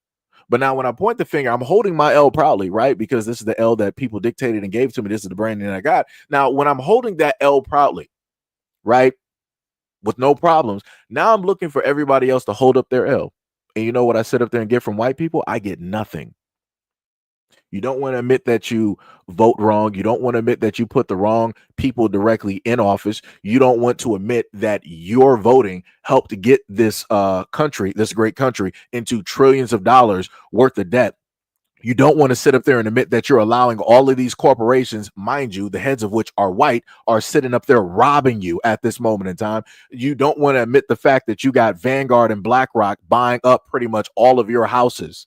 But now when I point the finger, I'm holding my L proudly, right? Because this is the L that people dictated and gave to me. This is the branding that I got. Now, when I'm holding that L proudly, right, with no problems, now I'm looking for everybody else to hold up their L. And you know what I sit up there and get from white people? I get nothing. You don't want to admit that you vote wrong. You don't want to admit that you put the wrong people directly in office. You don't want to admit that your voting helped to get this country, this great country, into trillions of dollars worth of debt. You don't want to sit up there and admit that you're allowing all of these corporations, mind you, the heads of which are white, are sitting up there robbing you at this moment in time. You don't want to admit the fact that you got Vanguard and BlackRock buying up pretty much all of your houses.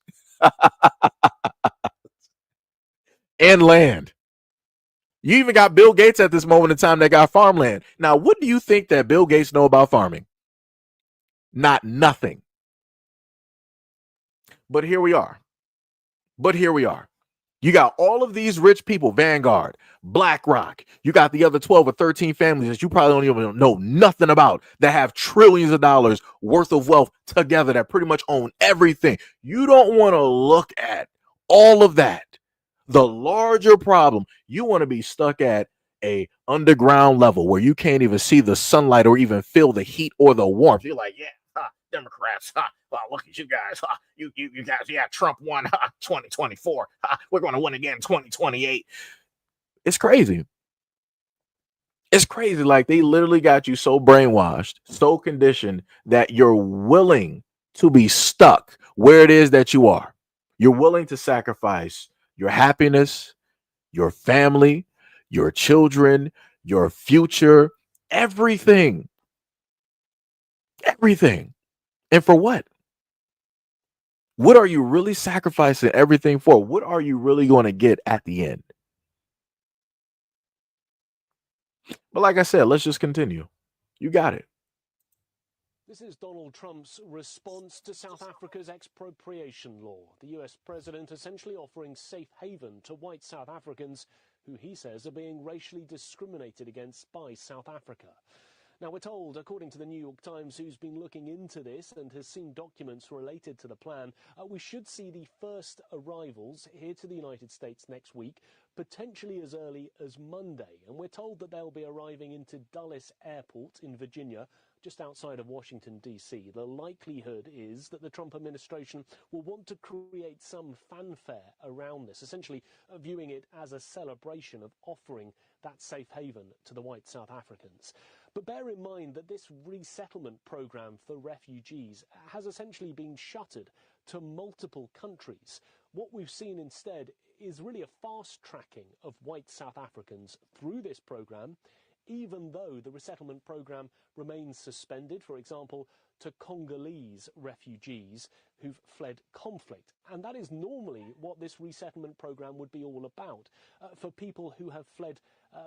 And land. You even got Bill Gates at this moment in time that got farmland. Now, what do you think that Bill Gates know about farming? Not nothing. But here we are. You got all of these rich people, Vanguard, BlackRock. You got the other 12 or 13 families that you probably don't even know nothing about that have trillions of dollars worth of wealth together that pretty much own everything. You don't want to look at all of that. The larger problem, you want to be stuck at a underground level where you can't even see the sunlight or even feel the heat or the warmth. You're like, yeah, Democrats, look at you guys, you guys, yeah, Trump won 2024, we're going to win again 2028. It's crazy. It's crazy. Like, they literally got you so brainwashed, so conditioned that you're willing to be stuck where it is that you are. You're willing to sacrifice your happiness, your family, your children, your future, everything. Everything. And for what? What are you really sacrificing everything for? What are you really going to get at the end? But like I said, let's just continue. You got it. This is Donald Trump's response to South Africa's expropriation law. The US president essentially offering safe haven to white South Africans who he says are being racially discriminated against by South Africa. Now, we're told, according to the New York Times, who's been looking into this and has seen documents related to the plan, we should see the first arrivals here to the United States next week, potentially as early as Monday. And we're told that they'll be arriving into Dulles Airport in Virginia, just outside of Washington, D.C. The likelihood is that the Trump administration will want to create some fanfare around this, essentially viewing it as a celebration of offering that safe haven to the white South Africans. But bear in mind that this resettlement program for refugees has essentially been shuttered to multiple countries. What we've seen instead is really a fast tracking of white South Africans through this program, even though the resettlement program remains suspended, for example, to Congolese refugees who've fled conflict. And that is normally what this resettlement program would be all about, for people who have fled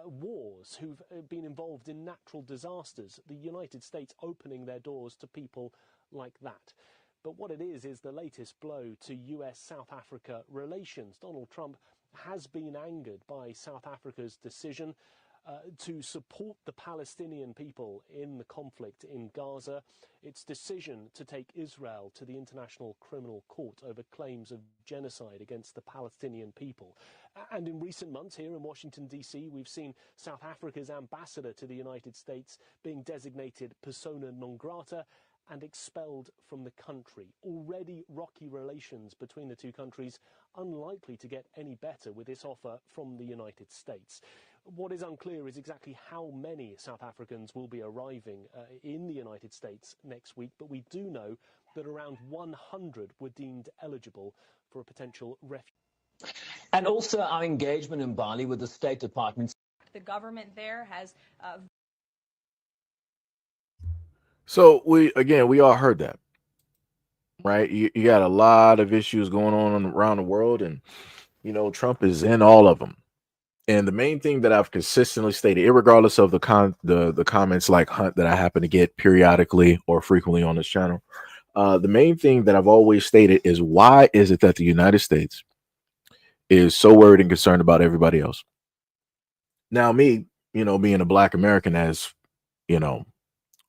wars, who've been involved in natural disasters, the United States opening their doors to people like that. But what it is the latest blow to US-South Africa relations. Donald Trump has been angered by South Africa's decision to support the Palestinian people in the conflict in Gaza, its decision to take Israel to the International Criminal Court over claims of genocide against the Palestinian people. And in recent months here in Washington, D.C., we've seen South Africa's ambassador to the United States being designated persona non grata and expelled from the country. Already rocky relations between the two countries, unlikely to get any better with this offer from the United States. What is unclear is exactly how many South Africans will be arriving in the United States next week, but we do know that around 100 were deemed eligible for a potential refuge. And also our engagement in Bali with the State Department. The government there has... So we all heard that, right? You got a lot of issues going on around the world, and Trump is in all of them. And the main thing that I've consistently stated, irregardless of the comments like Hunt that I happen to get periodically or frequently on this channel, the main thing that I've always stated is, why is it that the United States is so worried and concerned about everybody else? Now, me, being a Black American, as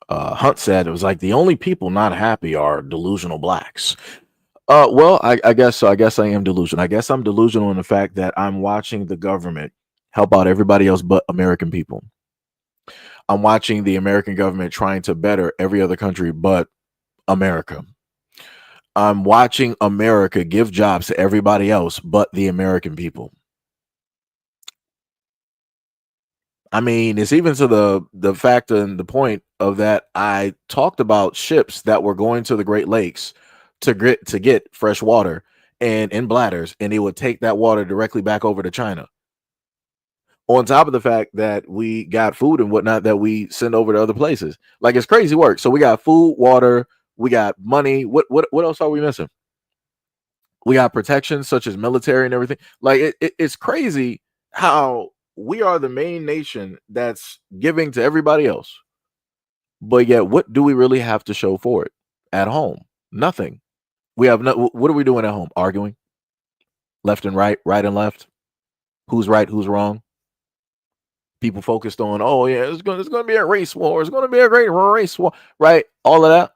Hunt said, it was like the only people not happy are delusional Blacks. Well, I guess so. I guess I am delusional. I guess I'm delusional in the fact that I'm watching the government help out everybody else but American people. I'm watching the American government trying to better every other country but America. I'm watching America give jobs to everybody else but the American people. I mean, it's even to the fact and the point of that I talked about ships that were going to the Great Lakes to get fresh water and in bladders, and they would take that water directly back over to China. On top of the fact that we got food and whatnot that we send over to other places. Like, it's crazy work. So we got food, water, we got money. What else are we missing? We got protection such as military and everything. Like, it's crazy how we are the main nation that's giving to everybody else. But yet, what do we really have to show for it at home? Nothing. We have no. What are we doing at home? Arguing, left and right, right and left. Who's right? Who's wrong? People focused on, oh yeah, it's going to be a race war. It's going to be a great race war, right? All of that.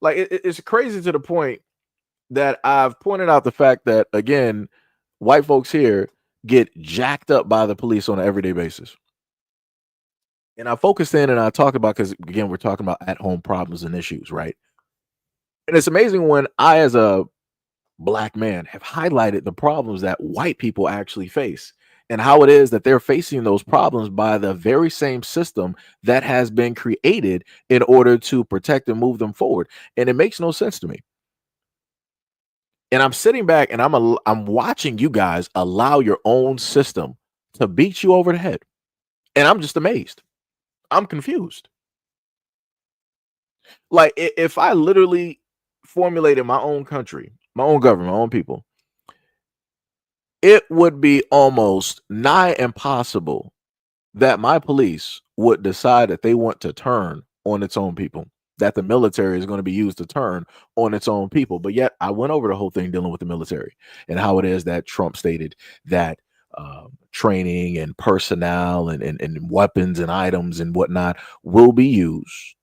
Like, it's crazy to the point that I've pointed out the fact that, again, white folks here get jacked up by the police on an everyday basis. And I focused in and I talked about, because again, we're talking about at-home problems and issues, right? And it's amazing when I, as a black man, have highlighted the problems that white people actually face and how it is that they're facing those problems by the very same system that has been created in order to protect and move them forward. And it makes no sense to me. And I'm sitting back and I'm watching you guys allow your own system to beat you over the head. And I'm just amazed. I'm confused. Like, if I literally formulated my own country, my own government, my own people, it would be almost nigh impossible that my police would decide that they want to turn on its own people, that the military is going to be used to turn on its own people. But yet I went over the whole thing dealing with the military and how it is that Trump stated that training and personnel and weapons and items and whatnot will be used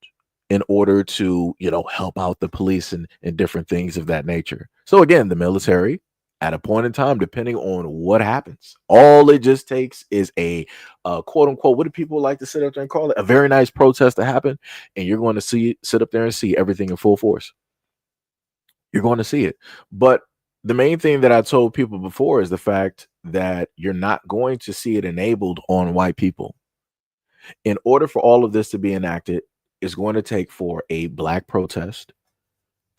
in order to, help out the police and different things of that nature. So again, the military, at a point in time, depending on what happens, all it just takes is a quote unquote, what do people like to sit up there and call it? A very nice protest to happen. And you're going to sit up there and see everything in full force. You're going to see it. But the main thing that I told people before is the fact that you're not going to see it enabled on white people. In order for all of this to be enacted, it's going to take for a black protest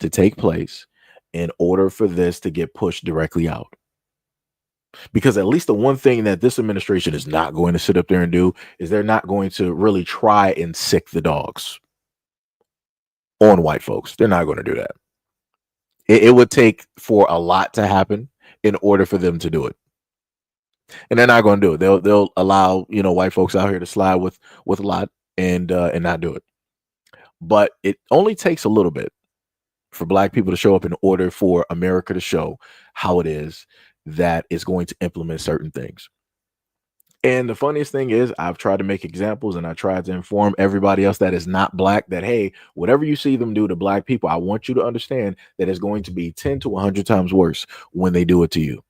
to take place in order for this to get pushed directly out. Because at least the one thing that this administration is not going to sit up there and do is they're not going to really try and sick the dogs on white folks. They're not going to do that. It would take for a lot to happen in order for them to do it. And they're not going to do it. They'll allow, white folks out here to slide with a lot and not do it. But it only takes a little bit for black people to show up in order for America to show how it is that it's going to implement certain things. And the funniest thing is, I've tried to make examples and I tried to inform everybody else that is not black that, hey, whatever you see them do to black people, I want you to understand that it's going to be 10 to 100 times worse when they do it to you.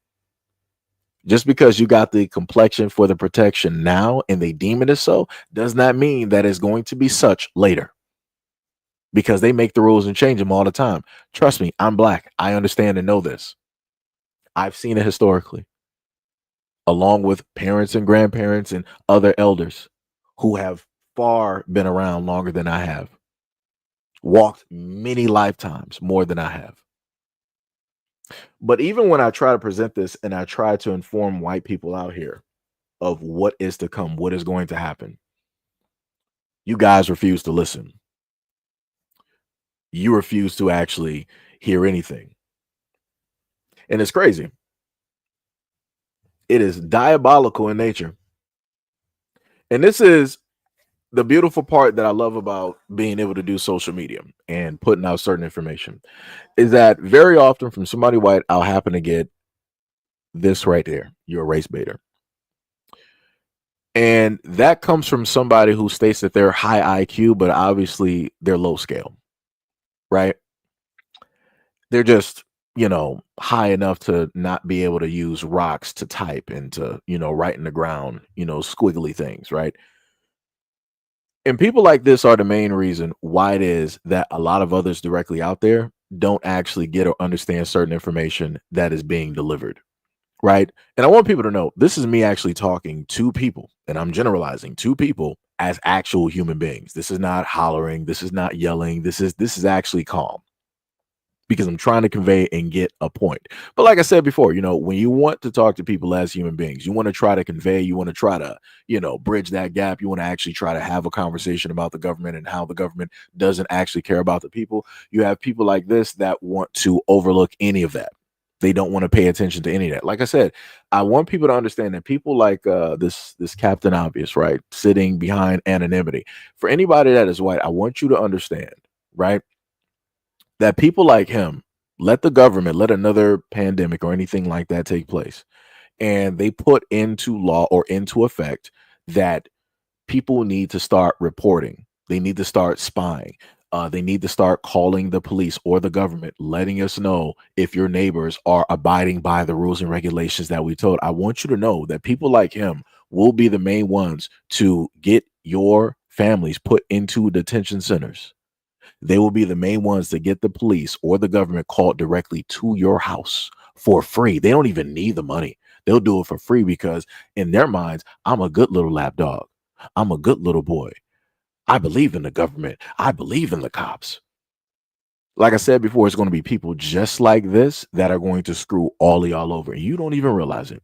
Just because you got the complexion for the protection now and they deem it as so, does not mean that it's going to be such later. Because they make the rules and change them all the time. Trust me, I'm black. I understand and know this. I've seen it historically, along with parents and grandparents and other elders who have far been around longer than I have, walked many lifetimes more than I have. But even when I try to present this and I try to inform white people out here of what is to come, what is going to happen, you guys refuse to listen. You refuse to actually hear anything. And it's crazy. It is diabolical in nature. And this is the beautiful part that I love about being able to do social media and putting out certain information, is that very often from somebody white, I'll happen to get this right there. You're a race baiter. And that comes from somebody who states that they're high IQ, but obviously they're low scale, right? They're just, high enough to not be able to use rocks to type and to, write in the ground, squiggly things, right? And people like this are the main reason why it is that a lot of others directly out there don't actually get or understand certain information that is being delivered, right? And I want people to know this is me actually talking to people, and I'm generalizing to people as actual human beings. This is not hollering. This is not yelling. This is actually calm, because I'm trying to convey and get a point. But like I said before, when you want to talk to people as human beings, you want to try to convey, you want to try to, bridge that gap. You want to actually try to have a conversation about the government and how the government doesn't actually care about the people. You have people like this that want to overlook any of that. They don't want to pay attention to any of that. Like I said, I want people to understand that people like this Captain Obvious, right, sitting behind anonymity. For anybody that is white, I want you to understand, right, that people like him let the government, let another pandemic or anything like that take place, and they put into law or into effect that people need to start reporting. They need to start spying. They need to start calling the police or the government, letting us know if your neighbors are abiding by the rules and regulations that we told. I want you to know that people like him will be the main ones to get your families put into detention centers. They will be the main ones to get the police or the government called directly to your house for free. They don't even need the money. They'll do it for free because in their minds, I'm a good little lapdog. I'm a good little boy. I believe in the government. I believe in the cops. Like I said before, it's going to be people just like this that are going to screw all of y'all over. And you don't even realize it.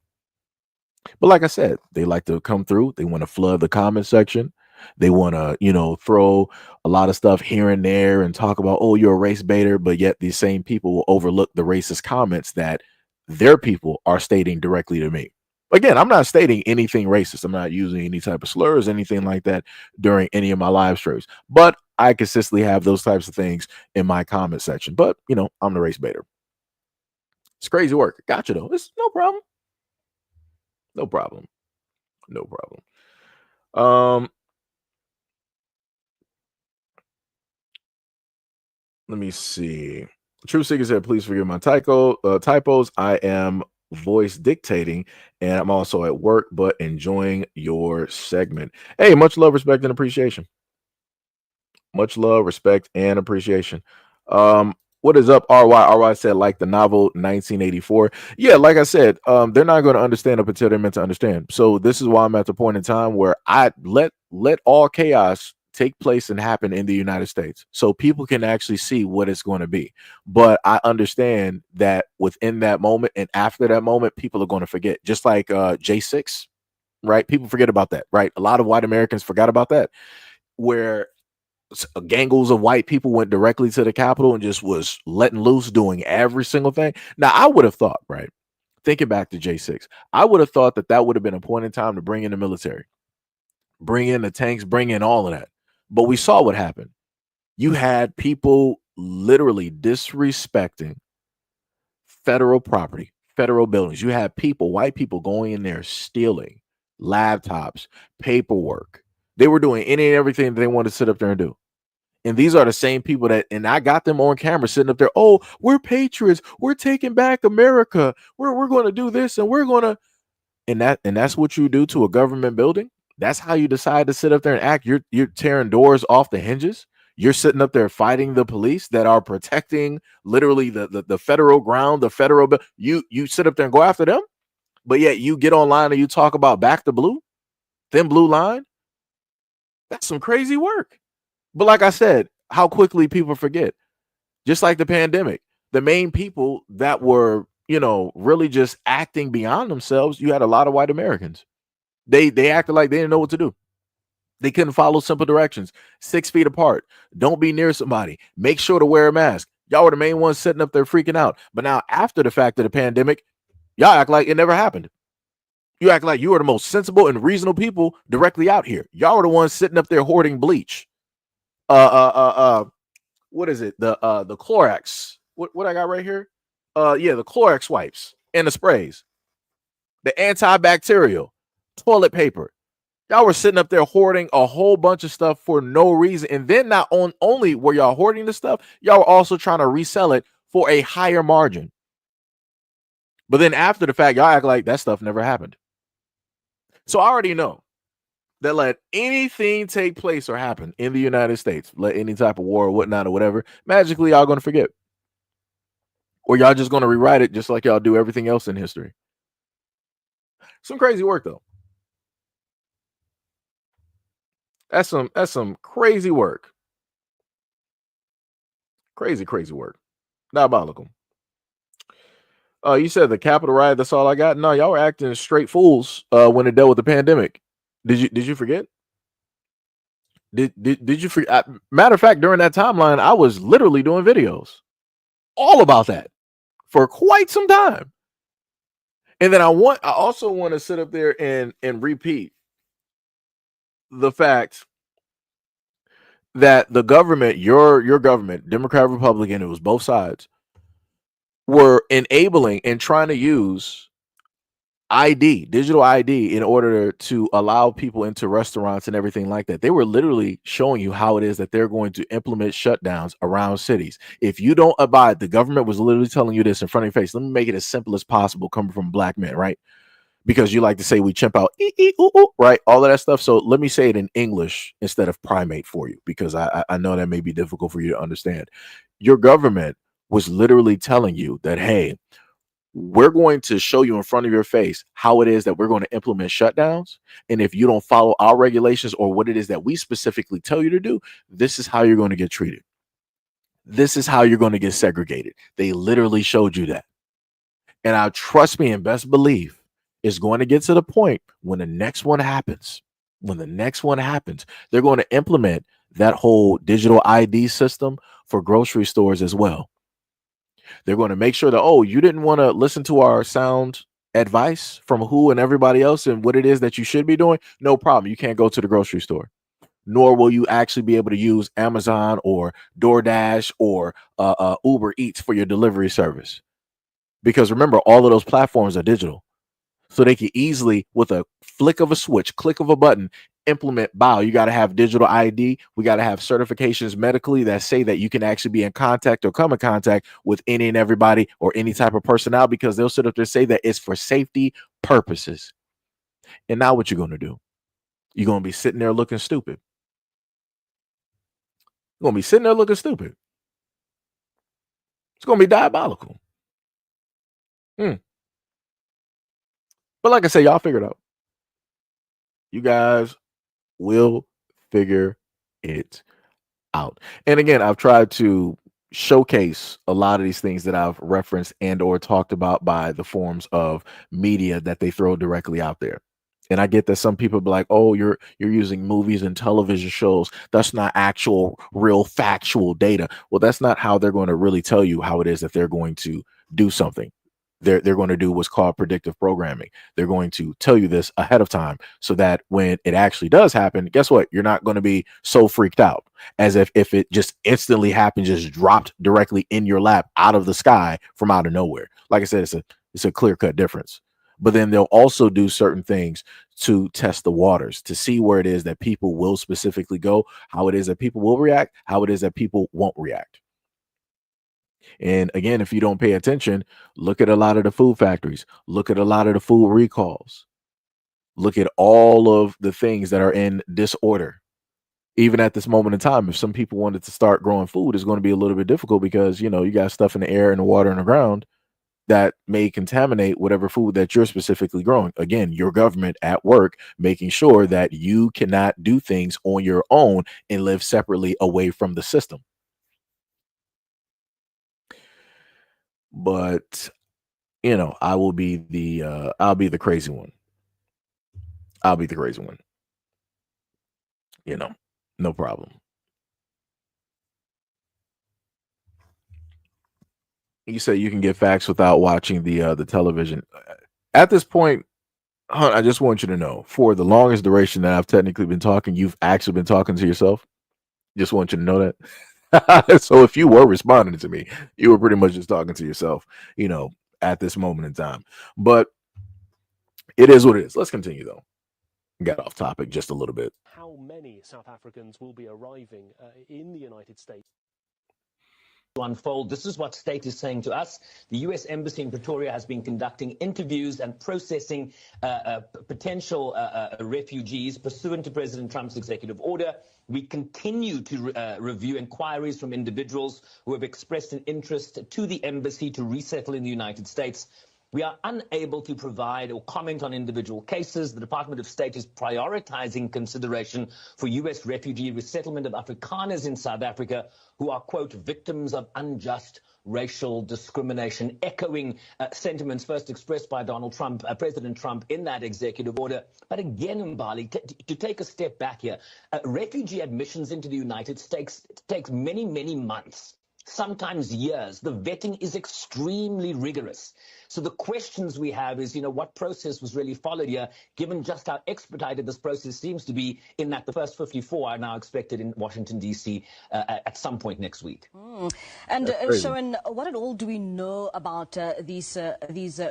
But like I said, they like to come through. They want to flood the comment section. They want to, throw a lot of stuff here and there and talk about, oh, you're a race baiter. But yet these same people will overlook the racist comments that their people are stating directly to me. Again, I'm not stating anything racist. I'm not using any type of slurs, anything like that during any of my live streams. But I consistently have those types of things in my comment section. But, I'm the race baiter. It's crazy work. Gotcha, though. It's no problem. No problem. No problem. Let me see. True Seeker said, please forgive my typos. I am voice dictating and I'm also at work, but enjoying your segment. Hey, much love, respect, and appreciation. Much love, respect, and appreciation. What is up, RY? RY said, like the novel 1984. Yeah, like I said, they're not going to understand up until they're meant to understand. So this is why I'm at the point in time where I let all chaos take place and happen in the United States so people can actually see what it's going to be. But I understand that within that moment and after that moment, people are going to forget, just like J6, right? People forget about that, right? A lot of white Americans forgot about that, where gangles of white people went directly to the Capitol and just was letting loose, doing every single thing. Now, I would have thought, right, thinking back to J6, I would have thought that would have been a point in time to bring in the military, bring in the tanks, bring in all of that. But we saw what happened. You had people literally disrespecting federal property, federal buildings. You had people, white people, going in there stealing laptops, paperwork. They were doing any and everything that they wanted to sit up there and do. And these are the same people and I got them on camera sitting up there. Oh, we're patriots. We're taking back America. We're going to do this and we're going to. And that's what you do to a government building. That's how you decide to sit up there and act. You're tearing doors off the hinges. You're sitting up there fighting the police that are protecting literally the federal ground, the federal. You sit up there and go after them. But yet you get online and you talk about back the blue, thin blue line. That's some crazy work. But like I said, how quickly people forget. Just like the pandemic, the main people that were, really just acting beyond themselves, you had a lot of white Americans. They acted like they didn't know what to do. They couldn't follow simple directions. 6 feet apart. Don't be near somebody. Make sure to wear a mask. Y'all were the main ones sitting up there freaking out. But now after the fact of the pandemic, y'all act like it never happened. You act like you are the most sensible and reasonable people directly out here. Y'all are the ones sitting up there hoarding bleach. What is it? The Clorox. What I got right here? The Clorox wipes and the sprays. The antibacterial toilet paper. Y'all were sitting up there hoarding a whole bunch of stuff for no reason. And then not only were y'all hoarding the stuff, y'all were also trying to resell it for a higher margin. But then after the fact, y'all act like that stuff never happened. So I already know that let anything take place or happen in the United States, let any type of war or whatnot or whatever, magically y'all going to forget. Or y'all just going to rewrite it just like y'all do everything else in history. Some crazy work, though. That's some crazy work. Crazy work. Diabolical. You said the Capitol riot, that's all I got? No, y'all were acting straight fools when it dealt with the pandemic. Did you forget? Did you forget? Matter of fact, during that timeline, I was literally doing videos all about that for quite some time. And then I also want to sit up there and repeat the fact that the government, your government, Democrat, Republican, it was both sides, were enabling and trying to use ID, digital ID, in order to allow people into restaurants and everything like that. They were literally showing you how it is that they're going to implement shutdowns around cities. If you don't abide, the government was literally telling you this in front of your face. Let me make it as simple as possible coming from black men, right? Because you like to say we chimp out, right? All of that stuff. So let me say it in English instead of primate for you, because I know that may be difficult for you to understand. Your government was literally telling you that, hey, we're going to show you in front of your face how it is that we're going to implement shutdowns. And if you don't follow our regulations or what it is that we specifically tell you to do, this is how you're going to get treated. This is how you're going to get segregated. They literally showed you that. And I trust me and best believe it's going to get to the point when the next one happens. When the next one happens, they're going to implement that whole digital ID system for grocery stores as well. They're going to make sure that, oh, you didn't want to listen to our sound advice from who and everybody else and what it is that you should be doing. No problem. You can't go to the grocery store, nor will you actually be able to use Amazon or DoorDash or Uber Eats for your delivery service. Because remember, all of those platforms are digital. So they can easily, with a flick of a switch, click of a button, implement BOW. You got to have digital ID. We got to have certifications medically that say that you can actually be in contact or come in contact with any and everybody or any type of personnel, because they'll sit up there and say that it's for safety purposes. And now what you're going to do? You're going to be sitting there looking stupid. You're going to be sitting there looking stupid. It's going to be diabolical. But like I say, y'all figure it out. You guys will figure it out. And again, I've tried to showcase a lot of these things that I've referenced and or talked about by the forms of media that they throw directly out there. And I get that some people be like, oh, you're using movies and television shows. That's not actual, real, factual data. Well, that's not how they're going to really tell you how it is that they're going to do something. They're going to do what's called predictive programming. They're going to tell you this ahead of time so that when it actually does happen, guess what? You're not going to be so freaked out as if it just instantly happened, just dropped directly in your lap out of the sky from out of nowhere. Like I said, it's a clear-cut difference. But then they'll also do certain things to test the waters, to see where it is that people will specifically go, how it is that people will react, how it is that people won't react. And again, if you don't pay attention, look at a lot of the food factories, look at a lot of the food recalls, look at all of the things that are in disorder. Even at this moment in time, if some people wanted to start growing food, it's going to be a little bit difficult because, you know, you got stuff in the air and the water and the ground that may contaminate whatever food that you're specifically growing. Again, your government at work, making sure that you cannot do things on your own and live separately away from the system. But, you know, I'll be the crazy one. I'll be the crazy one. You know, no problem. You say you can get facts without watching the television. At this point, Hunt, I just want you to know, for the longest duration that I've technically been talking, you've actually been talking to yourself. Just want you to know that. So if you were responding to me, you were pretty much just talking to yourself, you know, at this moment in time. But it is what it is. Let's continue, though. Got off topic just a little bit. How many South Africans will be arriving in the United States? To unfold. This is what State is saying to us. The U.S. Embassy in Pretoria has been conducting interviews and processing potential refugees pursuant to President Trump's executive order. We continue to review inquiries from individuals who have expressed an interest to the embassy to resettle in the United States. We are unable to provide or comment on individual cases. The Department of State is prioritizing consideration for U.S. refugee resettlement of Afrikaners in South Africa who are, quote, victims of unjust racial discrimination, echoing sentiments first expressed by President Trump in that executive order. But again, Mbali, to take a step back here, refugee admissions into the United States takes many, many months. sometimes years. The vetting is extremely rigorous. So the questions we have is, what process was really followed here, given just how expedited this process seems to be, in that the first 54 are now expected in Washington, D.C. At some point next week. And Sharon, what at all do we know about these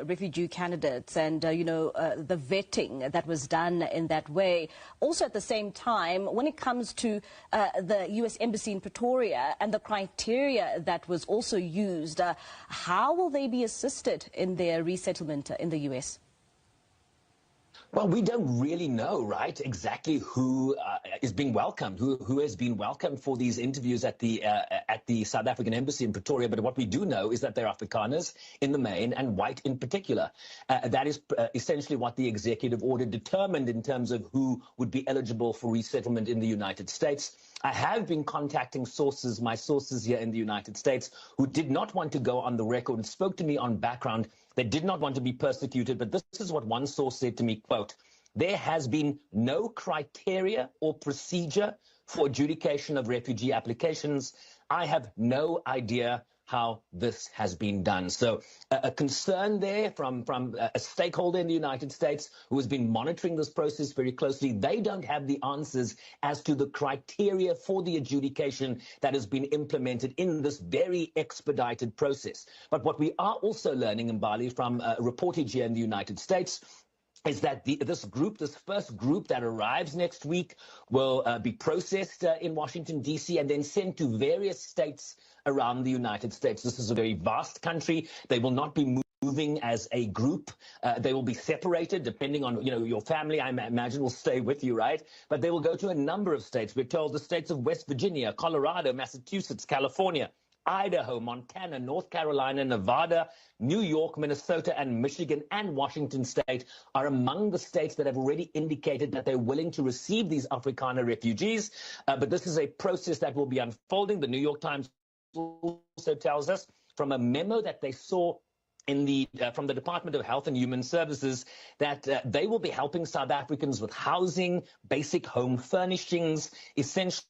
refugee candidates and, the vetting that was done in that way? Also, at the same time, when it comes to the U.S. Embassy in Pretoria and the criteria that was also used, how will they be assisted in their resettlement in the U.S.? Well, we don't really know, right, exactly who is being welcomed, who has been welcomed for these interviews at the South African Embassy in Pretoria. But what we do know is that they're Afrikaners in the main and white in particular. That is essentially what the executive order determined in terms of who would be eligible for resettlement in the United States. I have been contacting my sources here in the United States, who did not want to go on the record and spoke to me on background. They did not want to be persecuted, but this is what one source said to me, quote, "There has been no criteria or procedure for adjudication of refugee applications. I have no idea how this has been done." So a concern there from a stakeholder in the United States who has been monitoring this process very closely. They don't have the answers as to the criteria for the adjudication that has been implemented in this very expedited process. But what we are also learning in Bali from reportage here in the United States is that this first group that arrives next week will be processed in Washington, D.C., and then sent to various states around the United States. This is a very vast country. They will not be moving as a group. They will be separated depending on, your family, I imagine, will stay with you, right? But they will go to a number of states. We're told the states of West Virginia, Colorado, Massachusetts, California, Idaho, Montana, North Carolina, Nevada, New York, Minnesota, and Michigan, and Washington State are among the states that have already indicated that they're willing to receive these Afrikaner refugees. But this is a process that will be unfolding. The New York Times also tells us from a memo that they saw from the Department of Health and Human Services that they will be helping South Africans with housing, basic home furnishings, essential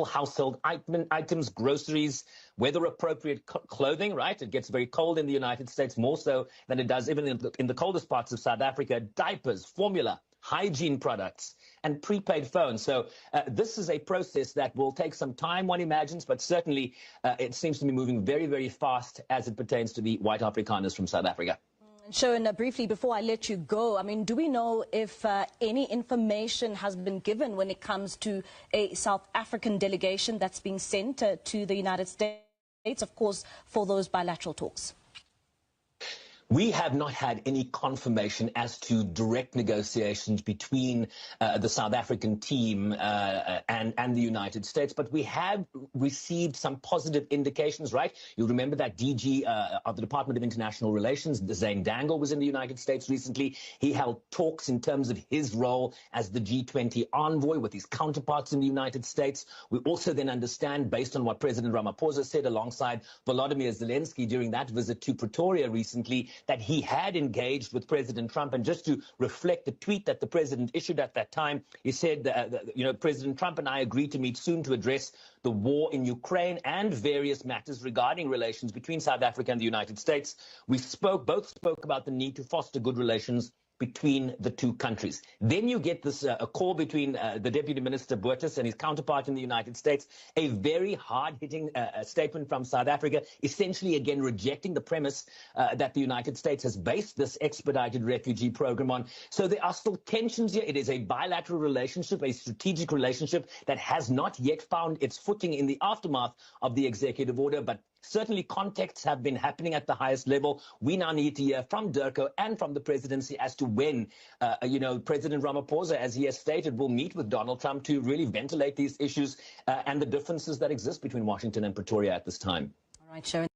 household items, groceries, weather-appropriate clothing, right? It gets very cold in the United States, more so than it does even in the coldest parts of South Africa. Diapers, formula, hygiene products, and prepaid phones. So this is a process that will take some time, one imagines, but certainly it seems to be moving very, very fast as it pertains to the white Afrikaners from South Africa. Sharon, briefly, before I let you go, do we know if any information has been given when it comes to a South African delegation that's being sent to the United States, of course, for those bilateral talks? We have not had any confirmation as to direct negotiations between the South African team and the United States, but we have received some positive indications, right? You'll remember that DG of the Department of International Relations, Zane Dangle, was in the United States recently. He held talks in terms of his role as the G20 envoy with his counterparts in the United States. We also then understand, based on what President Ramaphosa said alongside Volodymyr Zelensky during that visit to Pretoria recently, that he had engaged with President Trump. And just to reflect the tweet that the president issued at that time, he said, President Trump and I agreed to meet soon to address the war in Ukraine and various matters regarding relations between South Africa and the United States. We both spoke about the need to foster good relations between the two countries. Then you get this a call between the Deputy Minister Boertes and his counterpart in the United States, a very hard-hitting statement from South Africa, essentially again rejecting the premise that the United States has based this expedited refugee program on. So there are still tensions here. It is a bilateral relationship, a strategic relationship that has not yet found its footing in the aftermath of the executive order, but certainly contacts have been happening at the highest level. We now need to hear from Durko and from the presidency as to when, President Ramaphosa, as he has stated, will meet with Donald Trump to really ventilate these issues and the differences that exist between Washington and Pretoria at this time. All right, Sharon.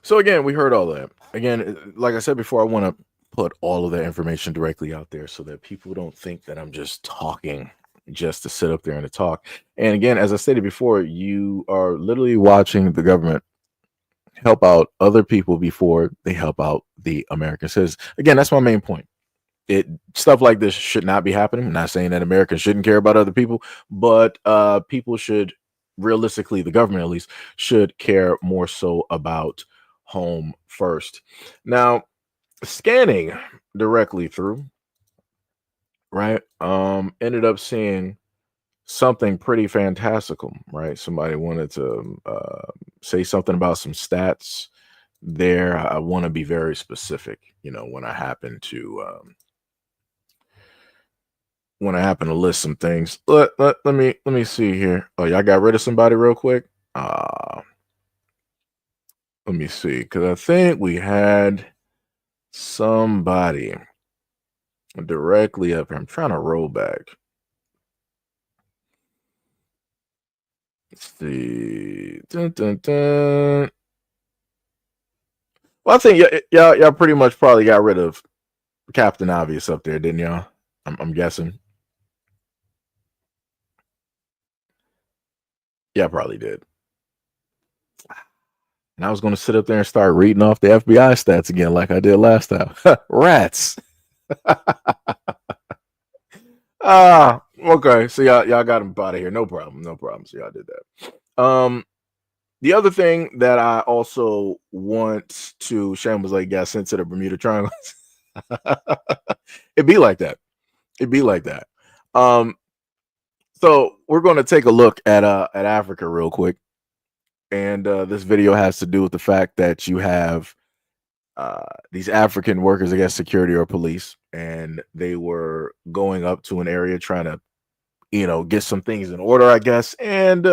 So again, we heard all that. Again, like I said before, I want to put all of that information directly out there so that people don't think that I'm just talking just to sit up there and to talk. And again, as I stated before, you are literally watching the government help out other people before they help out the American citizens. Again, that's my main point. stuff like this should not be happening. I'm not saying that Americans shouldn't care about other people, but people should, realistically, the government at least, should care more so about home first. Now, scanning directly through, right? Ended up seeing something pretty fantastical, right? Somebody wanted to say something about some stats there. I want to be very specific, when I happen to list some things. Let me see here. Oh, y'all got rid of somebody real quick. Let me see, because I think we had somebody directly up here. I'm trying to roll back. Let's see. Dun, dun, dun. Well, I think y'all pretty much probably got rid of Captain Obvious up there, didn't y'all? I'm guessing. Yeah, probably did. And I was going to sit up there and start reading off the FBI stats again, like I did last time. Rats. Okay. So y'all got him out of here. No problem. So y'all did that. The other thing that I also want to, Shane was like, got sent to the Bermuda Triangle. It'd be like that. So we're going to take a look at Africa real quick. And this video has to do with the fact that you have these African workers, I guess, security or police, and they were going up to an area trying to, get some things in order, I guess. And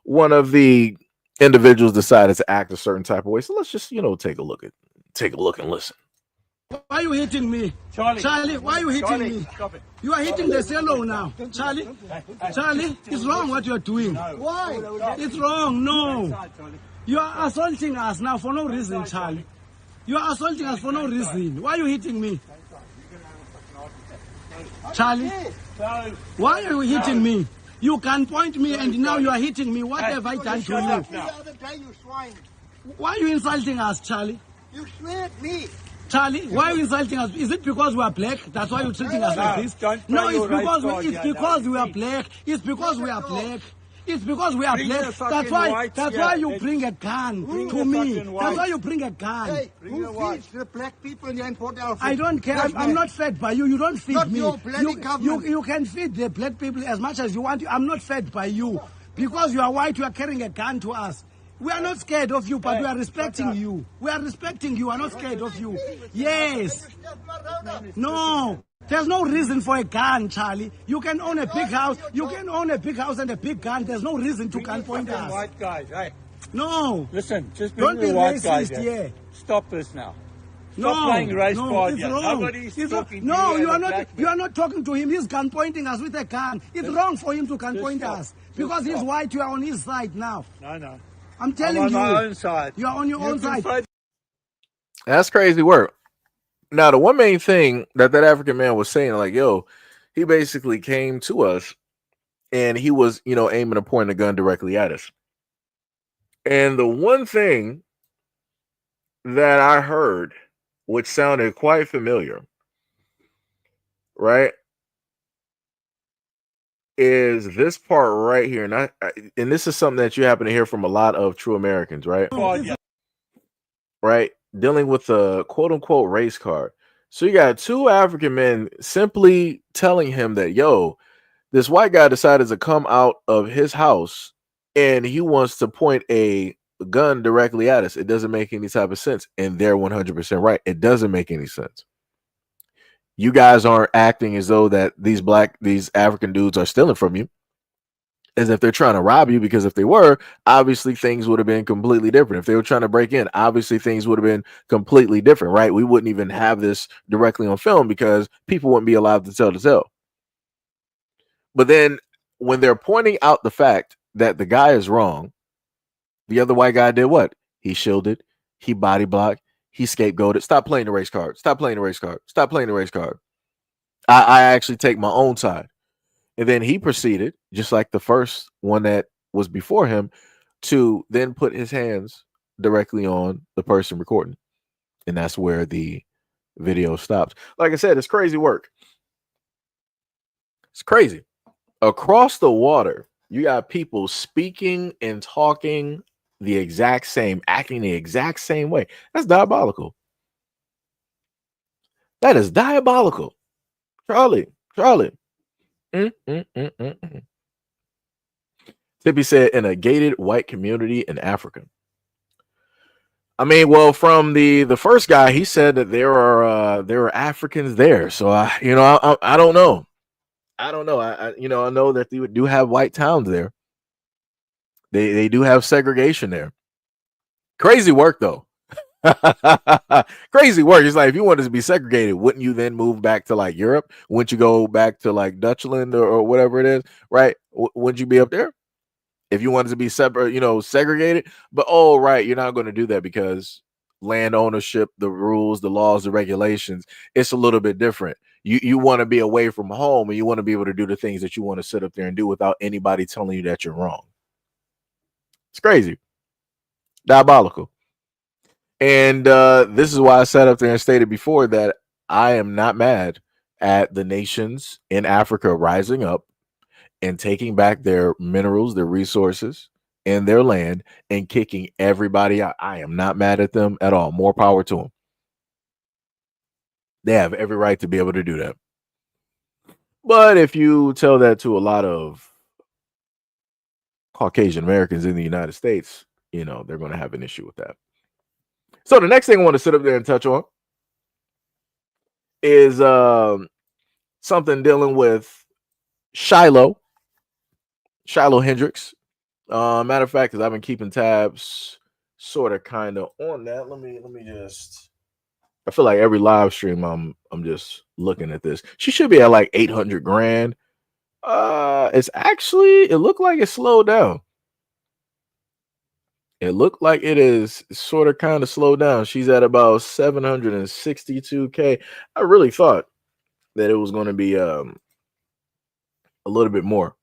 one of the individuals decided to act a certain type of way. So let's just, take a look and listen. Why are you hitting me? Charlie, why are you hitting me? You are hitting the cello now. Charlie, it's wrong what you are doing. Why? It's wrong, no. You are assaulting us now for no reason, Charlie. You are assaulting us for no reason. Why are you hitting me? Charlie, why are you hitting me? You can point me and now you are hitting me. What have I done to you? Why are you insulting us, Charlie? You slapped me. Charlie, why are you insulting us? Is it because we are black? That's why you're treating us like this? No, it's because we are black. It's because we are black. It's because we are black. That's why you bring a gun to me. That's why you bring a gun. Hey, who feeds the black people in Port Elizabeth? I don't care. I'm not fed by you. You don't feed not me. Your government. You can feed the black people as much as you want. I'm not fed by you. Because you are white, you are carrying a gun to us. We are not scared of you, but we are respecting you. We are respecting you. We are not scared of you. Yes. No. There's no reason for a gun, Charlie. You can own a big house. You can own a big house and a big gun. There's no reason to gun point us. White guys, hey. No. Listen, just don't be white racist, guys yeah. Stop this now. No, Stop playing race card it's here. wrong. Nobody's talking to no, you are not. black You are not talking to him. He's gun pointing us with a gun. It's wrong for him to gun point us because he's white. You are on his side now. No. I'm telling I'm on you. my own side. You are on your own side. That's crazy work. Now, the one main thing that African man was saying, like, yo, he basically came to us and he was, aiming to point a gun directly at us. And the one thing that I heard, which sounded quite familiar, right, is this part right here. And this is something that you happen to hear from a lot of true Americans, right? Right? Dealing with a quote unquote race card. So you got two African men simply telling him that, yo, this white guy decided to come out of his house and he wants to point a gun directly at us. It doesn't make any type of sense. And they're 100% right. It doesn't make any sense. You guys aren't acting as though that these African dudes are stealing from you, as if they're trying to rob you, because if they were, obviously things would have been completely different. If they were trying to break in, obviously things would have been completely different, right? We wouldn't even have this directly on film because people wouldn't be allowed to tell the tale. But then when they're pointing out the fact that the guy is wrong, the other white guy did what? He shielded, he body blocked, he scapegoated. Stop playing the race card. Stop playing the race card. Stop playing the race card. I actually take my own side. And then he proceeded, just like the first one that was before him, to then put his hands directly on the person recording. And that's where the video stops. Like I said, it's crazy work. It's crazy. Across the water, you got people speaking and talking the exact same, acting the exact same way. That's diabolical. That is diabolical. Charlie. Tippy said, in a gated white community in Africa. I mean, well, from the first guy, he said that there are Africans there. So I don't know. I know that they do have white towns there. They do have segregation there. Crazy work though. Crazy work. It's like, if you wanted to be segregated, wouldn't you then move back to like Europe? Wouldn't you go back to like Dutchland or whatever it is, right? Wouldn't you be up there if you wanted to be separate, segregated? But right, you're not going to do that because land ownership, the rules, the laws, the regulations, it's a little bit different. You want to be away from home, and you want to be able to do the things that you want to sit up there and do without anybody telling you that you're wrong. It's crazy. Diabolical. And this is why I sat up there and stated before that I am not mad at the nations in Africa rising up and taking back their minerals, their resources, and their land and kicking everybody out. I am not mad at them at all. More power to them. They have every right to be able to do that. But if you tell that to a lot of Caucasian Americans in the United States, they're going to have an issue with that. So the next thing I want to sit up there and touch on is something dealing with Shiloh Hendricks. Matter of fact, because I've been keeping tabs sort of kind of on that. Let me just, I feel like every live stream I'm just looking at this. She should be at like 800 grand. It looked like it slowed down. It looked like it is sort of kind of slowed down. She's at about 762K. I really thought that it was going to be a little bit more.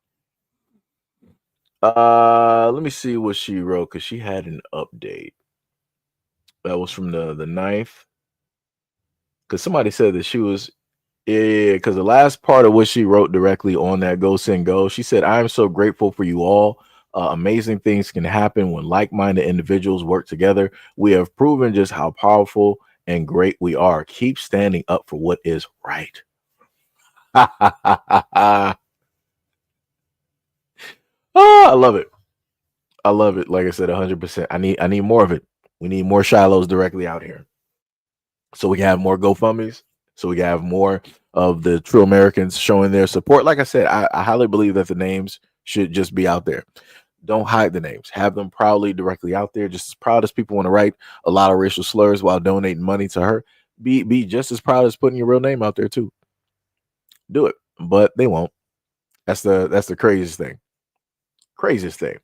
Let me see what she wrote, because she had an update. That was from the 9th. Because somebody said that she was, because the last part of what she wrote directly on that Go Send Go, she said, "I am so grateful for you all. Amazing things can happen when like-minded individuals work together. We have proven just how powerful and great we are. Keep standing up for what is right." I love it. I love it. Like I said, 100%. I need more of it. We need more Shilohs directly out here, so we can have more GoFundMes, so we can have more of the true Americans showing their support. Like I said, I highly believe that the names should just be out there. Don't hide the names. Have them proudly directly out there. Just as proud as people want to write a lot of racial slurs while donating money to her, be just as proud as putting your real name out there too. Do it, but they won't. That's the craziest thing. Craziest thing.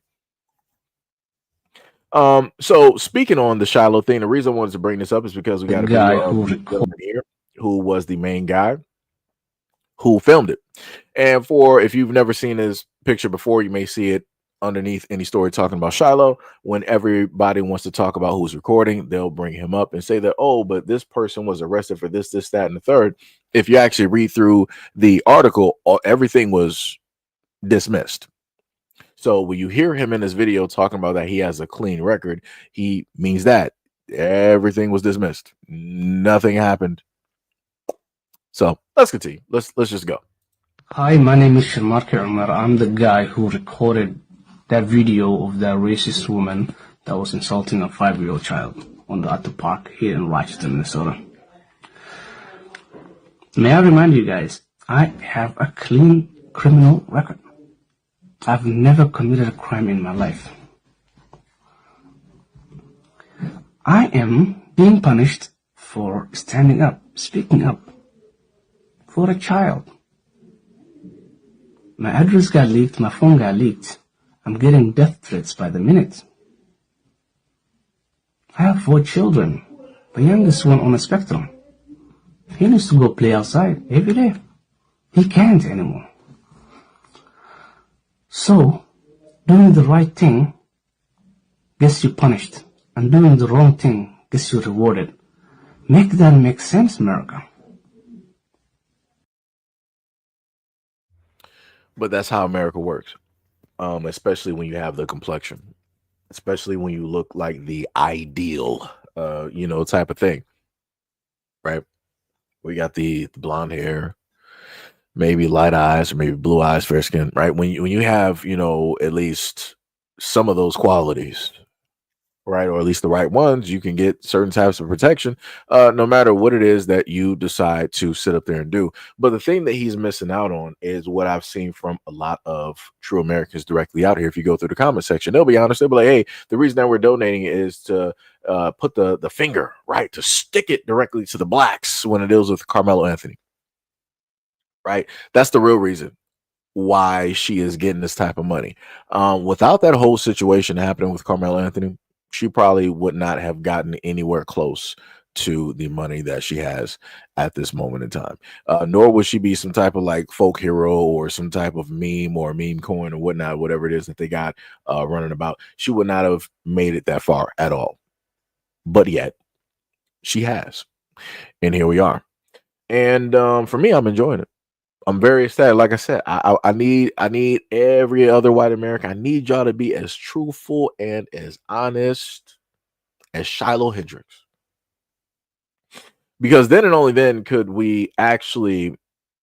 So speaking on the Shiloh thing, the reason I wanted to bring this up is because we got a guy who was the main guy who filmed it. And if you've never seen his picture before, you may see it underneath any story talking about Shiloh. When everybody wants to talk about who's recording, they'll bring him up and say that, oh, but this person was arrested for this, that, and the third. If you actually read through the article, everything was dismissed. So when you hear him in this video talking about that he has a clean record, he means that everything was dismissed. Nothing happened. So let's continue. Let's just go. Hi, my name is Shamarke Umar. I'm the guy who recorded that video of that racist woman that was insulting a 5-year-old child at the park here in Rochester, Minnesota. May I remind you guys, I have a clean criminal record. I've never committed a crime in my life. I am being punished for standing up, speaking up for a child. My address got leaked, my phone got leaked. I'm getting death threats by the minute. I have 4 children. The youngest one on the spectrum. He needs to go play outside every day. He can't anymore. So, doing the right thing gets you punished, and doing the wrong thing gets you rewarded. Make that make sense, America. But that's how America works, especially when you have the complexion, especially when you look like the ideal, type of thing, right? We got the blonde hair, maybe light eyes, or maybe blue eyes, fair skin, right? When you have, at least some of those qualities, right, or at least the right ones, you can get certain types of protection, no matter what it is that you decide to sit up there and do. But the thing that he's missing out on is what I've seen from a lot of true Americans directly out here. If you go through the comment section, they'll be honest. They'll be like, hey, the reason that we're donating is to put the finger, right, to stick it directly to the blacks when it deals with Carmelo Anthony, right? That's the real reason why she is getting this type of money. Without that whole situation happening with Carmelo Anthony, she probably would not have gotten anywhere close to the money that she has at this moment in time. Nor would she be some type of like folk hero or some type of meme or meme coin or whatnot, whatever it is that they got running about. She would not have made it that far at all. But yet she has. And here we are. And for me, I'm enjoying it. I'm very excited. Like I said, I need every other white American. I need y'all to be as truthful and as honest as Shiloh Hendricks, because then and only then could we actually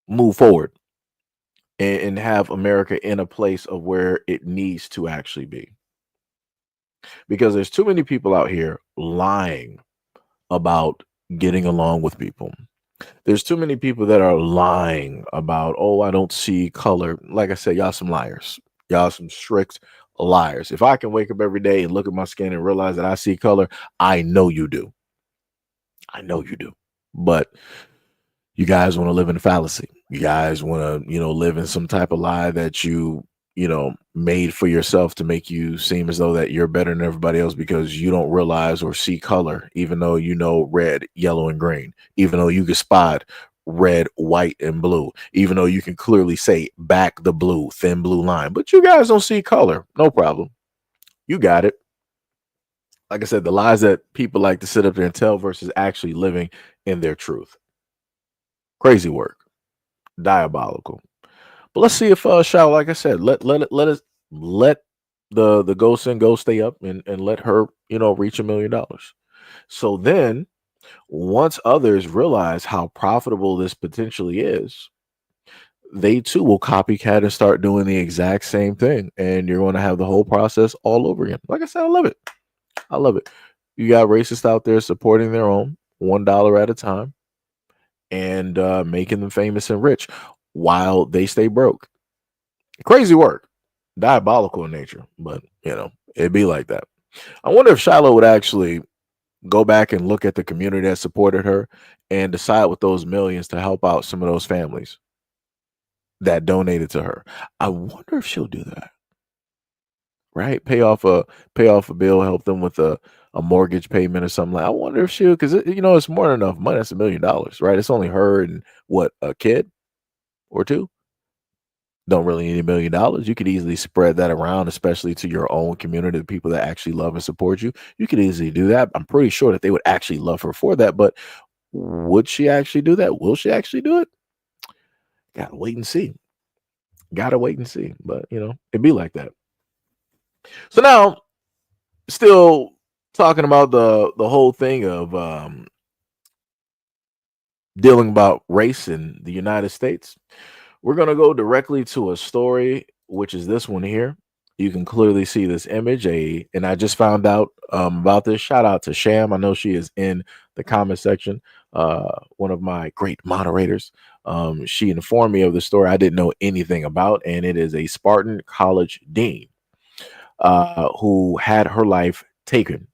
move forward and have America in a place of where it needs to actually be. Because there's too many people out here lying about getting along with people. There's too many people that are lying about, oh, I don't see color. Like I said, y'all some liars. Y'all some strict liars. If I can wake up every day and look at my skin and realize that I see color, I know you do. I know you do. But you guys want to live in a fallacy. You guys want to, live in some type of lie that you made for yourself to make you seem as though that you're better than everybody else because you don't realize or see color, even though you know red, yellow, and green, even though you can spot red, white, and blue, even though you can clearly say back the blue, thin blue line, but you guys don't see color. No problem. You got it. Like I said, the lies that people like to sit up there and tell versus actually living in their truth. Crazy work. Diabolical. But let's see if Shiloh, like I said, let the ghost and go stay up and let her, reach $1 million. So then once others realize how profitable this potentially is, they too will copycat and start doing the exact same thing. And you're going to have the whole process all over again. Like I said, I love it. I love it. You got racists out there supporting their own $1 at a time and making them famous and rich while they stay broke. Crazy work. Diabolical in nature, but it'd be like that. I wonder if Shiloh would actually go back and look at the community that supported her and decide with those millions to help out some of those families that donated to her. I wonder if she'll do that. Right? Pay off a bill, help them with a mortgage payment or something like. I wonder if she'll, because it's more than enough money. That's $1 million, right? It's only her and what, a kid or two. Don't really need $1 million. You could easily spread that around, especially to your own community, the people that actually love and support you. You could easily do that. I'm pretty sure that they would actually love her for that. But would she actually do that? Will she actually do it? Gotta wait and see. Gotta wait and see. But it'd be like that. So now, still talking about the whole thing of dealing about race in the United States. We're going to go directly to a story, which is this one here. You can clearly see this image. And I just found out about this. Shout out to Sham. I know she is in the comment section. One of my great moderators. She informed me of the story I didn't know anything about. And it is a Spartan College dean who had her life taken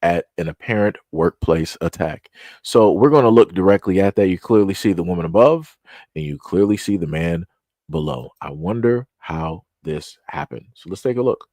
at an apparent workplace attack. So we're going to look directly at that. You clearly see the woman above and you clearly see the man below. I wonder how this happened. So let's take a look.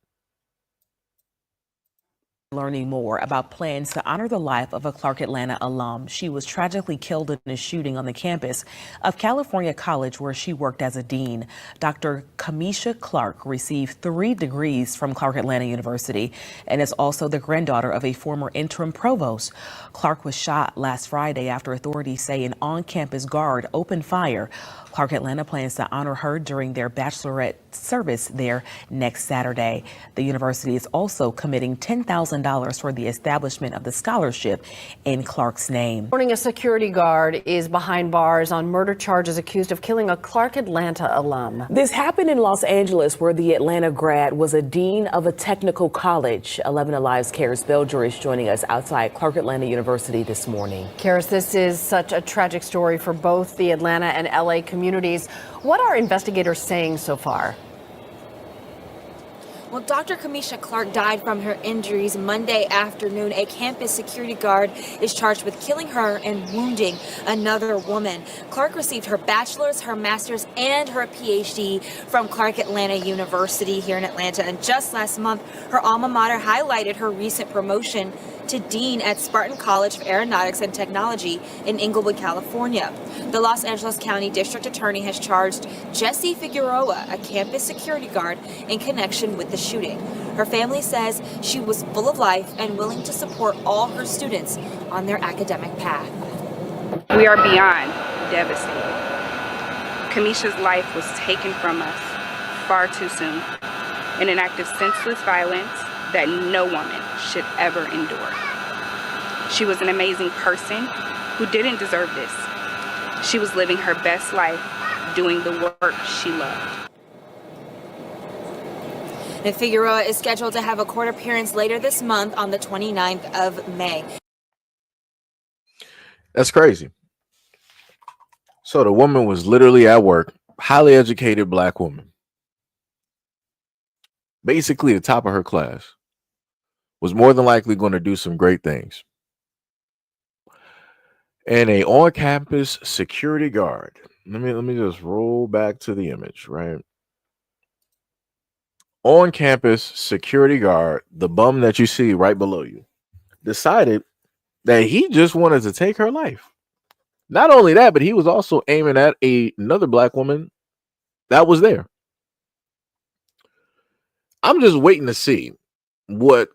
Learning more about plans to honor the life of a Clark Atlanta alum. She was tragically killed in a shooting on the campus of California College, where she worked as a dean. Dr. Kamisha Clark received 3 degrees from Clark Atlanta University and is also the granddaughter of a former interim provost. Clark was shot last Friday after authorities say an on-campus guard opened fire. Clark Atlanta plans to honor her during their bachelorette service there next Saturday. The university is also committing $10,000 for the establishment of the scholarship in Clark's name. Morning, a security guard is behind bars on murder charges accused of killing a Clark Atlanta alum. This happened in Los Angeles, where the Atlanta grad was a dean of a technical college. 11 Alive's Karis Belger is joining us outside Clark Atlanta University this morning. Karis, this is such a tragic story for both the Atlanta and LA communities. What are investigators saying so far? Well, Dr. Kamisha Clark died from her injuries Monday afternoon. A campus security guard is charged with killing her and wounding another woman. Clark received her bachelor's, her master's, and her PhD from Clark Atlanta University here in Atlanta. And just last month, her alma mater highlighted her recent promotion to dean at Spartan College of Aeronautics and Technology in Inglewood, California. The Los Angeles County District Attorney has charged Jessie Figueroa, a campus security guard, in connection with the shooting. Her family says she was full of life and willing to support all her students on their academic path. We are beyond devastated. Kamisha's life was taken from us far too soon in an act of senseless violence that no woman should ever endure. She was an amazing person who didn't deserve this. She was living her best life, doing the work she loved. And Figueroa is scheduled to have a court appearance later this month on the 29th of May. That's crazy. So the woman was literally at work, highly educated black woman, basically the top of her class, was more than likely going to do some great things. And a on-campus security guard. Let me just roll back to the image, right? On-campus security guard, the bum that you see right below you, decided that he just wanted to take her life. Not only that, but he was also aiming at another black woman that was there. I'm just waiting to see what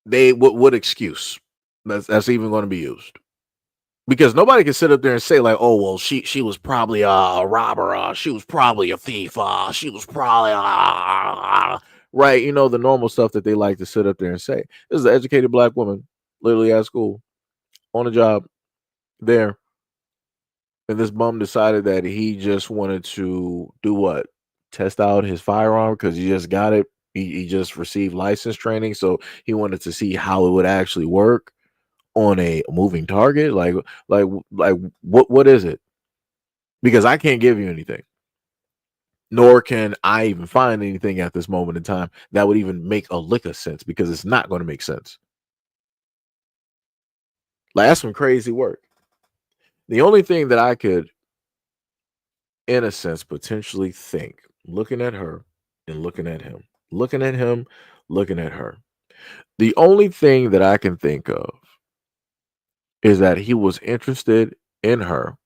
excuse that's even going to be used, because nobody can sit up there and say like, oh well, she was probably a robber, she was probably a thief, she was probably right, you know, the normal stuff that they like to sit up there and say. This is an educated black woman, literally at school, on a job there, and this bum decided that he just wanted to do what? Test out his firearm because he just got it. He just received license training, so he wanted to see how it would actually work on a moving target. Like what is it? Because I can't give you anything, nor can I even find anything at this moment in time that would even make a lick of sense, because it's not going to make sense. Like, that's some crazy work. The only thing that I could, in a sense, potentially think, looking at her and looking at him, looking at him, looking at her, the only thing that I can think of is that he was interested in her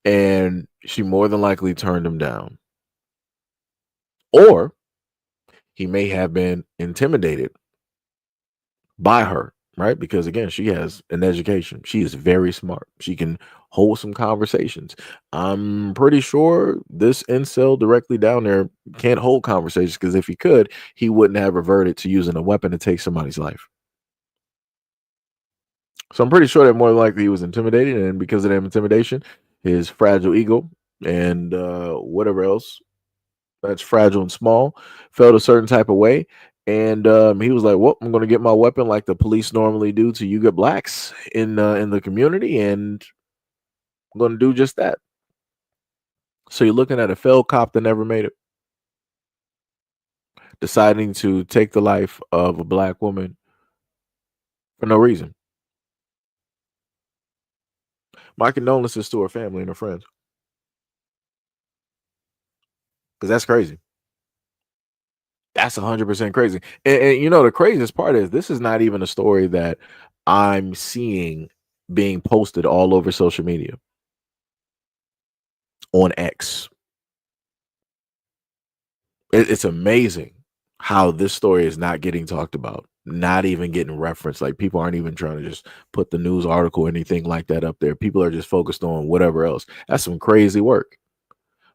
and she more than likely turned him down. Or he may have been intimidated by her, right? Because again, she has an education. She is very smart. She can hold some conversations. I'm pretty sure this incel directly down there can't hold conversations, because if he could, he wouldn't have reverted to using a weapon to take somebody's life. So I'm pretty sure that more than likely he was intimidated, and because of that intimidation, his fragile ego and whatever else that's fragile and small felt a certain type of way. And he was like, well, I'm going to get my weapon like the police normally do to you get blacks in the community, and I'm going to do just that. So you're looking at a failed cop that never made it, deciding to take the life of a black woman for no reason. My condolences to her family and her friends, because that's crazy. That's 100% crazy. And you know, the craziest part is this is not even a story that I'm seeing being posted all over social media on X. It's amazing how this story is not getting talked about, not even getting referenced. Like, people aren't even trying to just put the news article or anything like that up there. People are just focused on whatever else. That's some crazy work.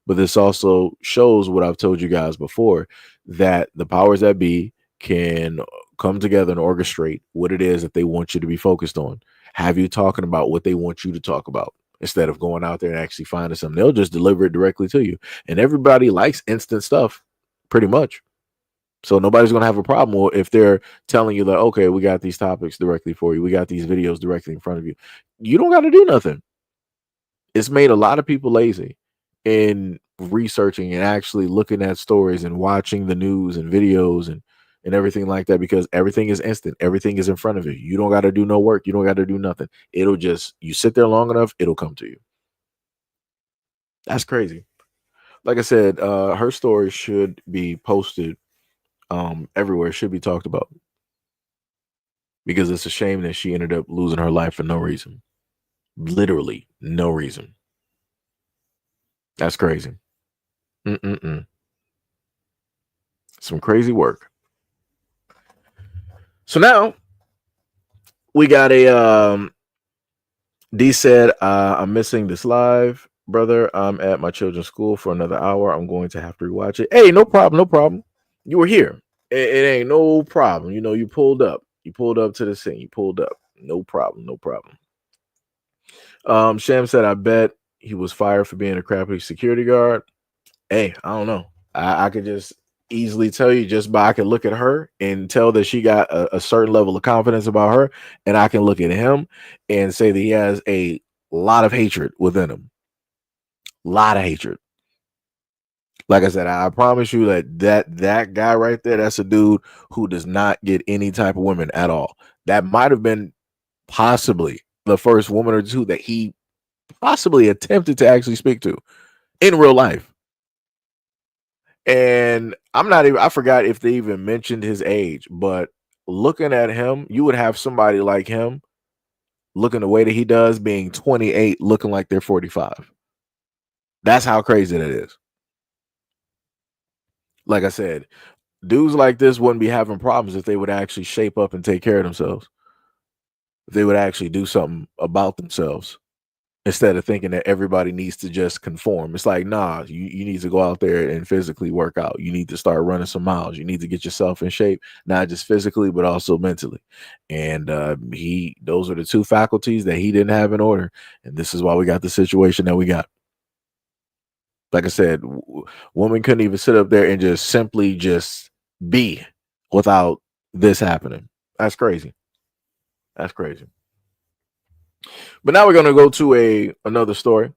But this also shows what I've told you guys before, that the powers that be can come together and orchestrate what it is that they want you to be focused on. Have you talking about what they want you to talk about instead of going out there and actually finding something. They'll just deliver it directly to you. And everybody likes instant stuff pretty much. So nobody's going to have a problem if they're telling you that, okay, we got these topics directly for you. We got these videos directly in front of you. You don't got to do nothing. It's made a lot of people lazy in researching and actually looking at stories and watching the news and videos and everything like that, because everything is instant. Everything is in front of you. You don't got to do no work. You don't got to do nothing. It'll just, you sit there long enough, it'll come to you. That's crazy. Like I said, her story should be posted everywhere. It should be talked about, because it's a shame that she ended up losing her life for no reason. Literally no reason. That's crazy. Some crazy work. So now we got a D said, I'm missing this live, brother. I'm at my children's school for another hour. I'm going to have to rewatch it. Hey, no problem, no problem. You were here. It ain't no problem. You know, you pulled up. You pulled up to the scene. You pulled up. No problem, no problem. Sham said, I bet he was fired for being a crappy security guard. Hey, I don't know. I could just easily tell you, just by I can look at her and tell that she got a certain level of confidence about her, and I can look at him and say that he has a lot of hatred within him. Lot of hatred. Like I said, I promise you that guy right there, that's a dude who does not get any type of women at all. That might have been possibly the first woman or two that he possibly attempted to actually speak to in real life. And I forgot if they even mentioned his age, but looking at him, you would have somebody like him looking the way that he does, being 28, looking like they're 45. That's how crazy that is. Like I said, dudes like this wouldn't be having problems if they would actually shape up and take care of themselves. If they would actually do something about themselves, instead of thinking that everybody needs to just conform. It's like, nah, you need to go out there and physically work out. You need to start running some miles. You need to get yourself in shape, not just physically, but also mentally. And those are the two faculties that he didn't have in order. And this is why we got the situation that we got. Like I said, women couldn't even sit up there and just simply just be without this happening. That's crazy. That's crazy. But now we're going to go to another story,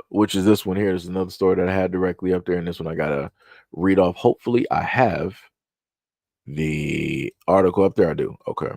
which is this one here. Is another story that I had directly up there, and this one I got to read off. Hopefully I have the article up there. I do. Okay.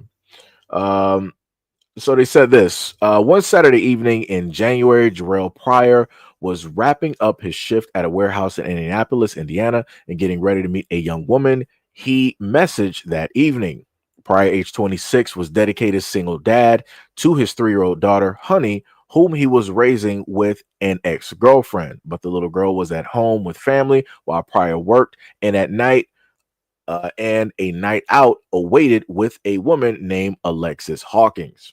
So they said this. One Saturday evening in January, Jarrell Pryor was wrapping up his shift at a warehouse in Indianapolis, Indiana, and getting ready to meet a young woman he messaged that evening. Pryor, age 26, was dedicated single dad to his 3-year-old daughter, Honey, whom he was raising with an ex-girlfriend. But the little girl was at home with family while Pryor worked, and at night, and a night out awaited with a woman named Alexis Hawkins.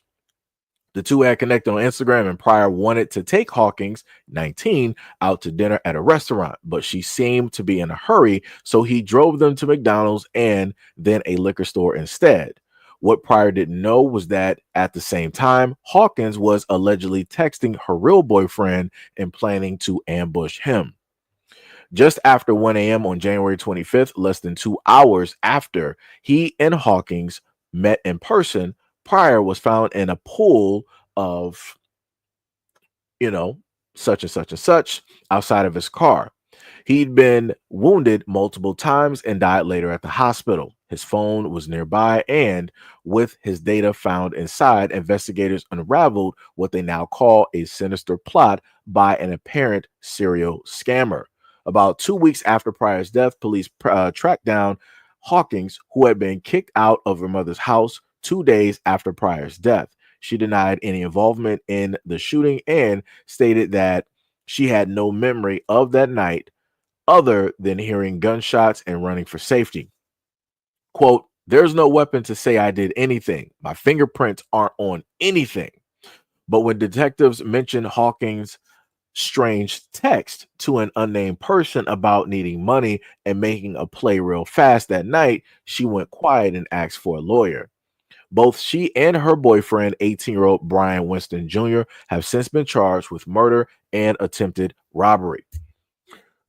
The two had connected on Instagram, and Pryor wanted to take Hawkins, 19, out to dinner at a restaurant, but she seemed to be in a hurry, so he drove them to McDonald's and then a liquor store instead. What Pryor didn't know was that at the same time, Hawkins was allegedly texting her real boyfriend and planning to ambush him. Just after 1 a.m. on January 25th, less than 2 hours after he and Hawkins met in person, Pryor was found in a pool of, such and such and such outside of his car. He'd been wounded multiple times and died later at the hospital. His phone was nearby, and with his data found inside, investigators unraveled what they now call a sinister plot by an apparent serial scammer. About 2 weeks after Pryor's death, police tracked down Hawkins, who had been kicked out of her mother's house 2 days after Pryor's death. She denied any involvement in the shooting and stated that she had no memory of that night other than hearing gunshots and running for safety. Quote, "There's no weapon to say I did anything. My fingerprints aren't on anything." But when detectives mentioned Hawkins' strange text to an unnamed person about needing money and making a play real fast that night, she went quiet and asked for a lawyer. Both she and her boyfriend, 18-year-old Brian Winston Jr., have since been charged with murder and attempted robbery.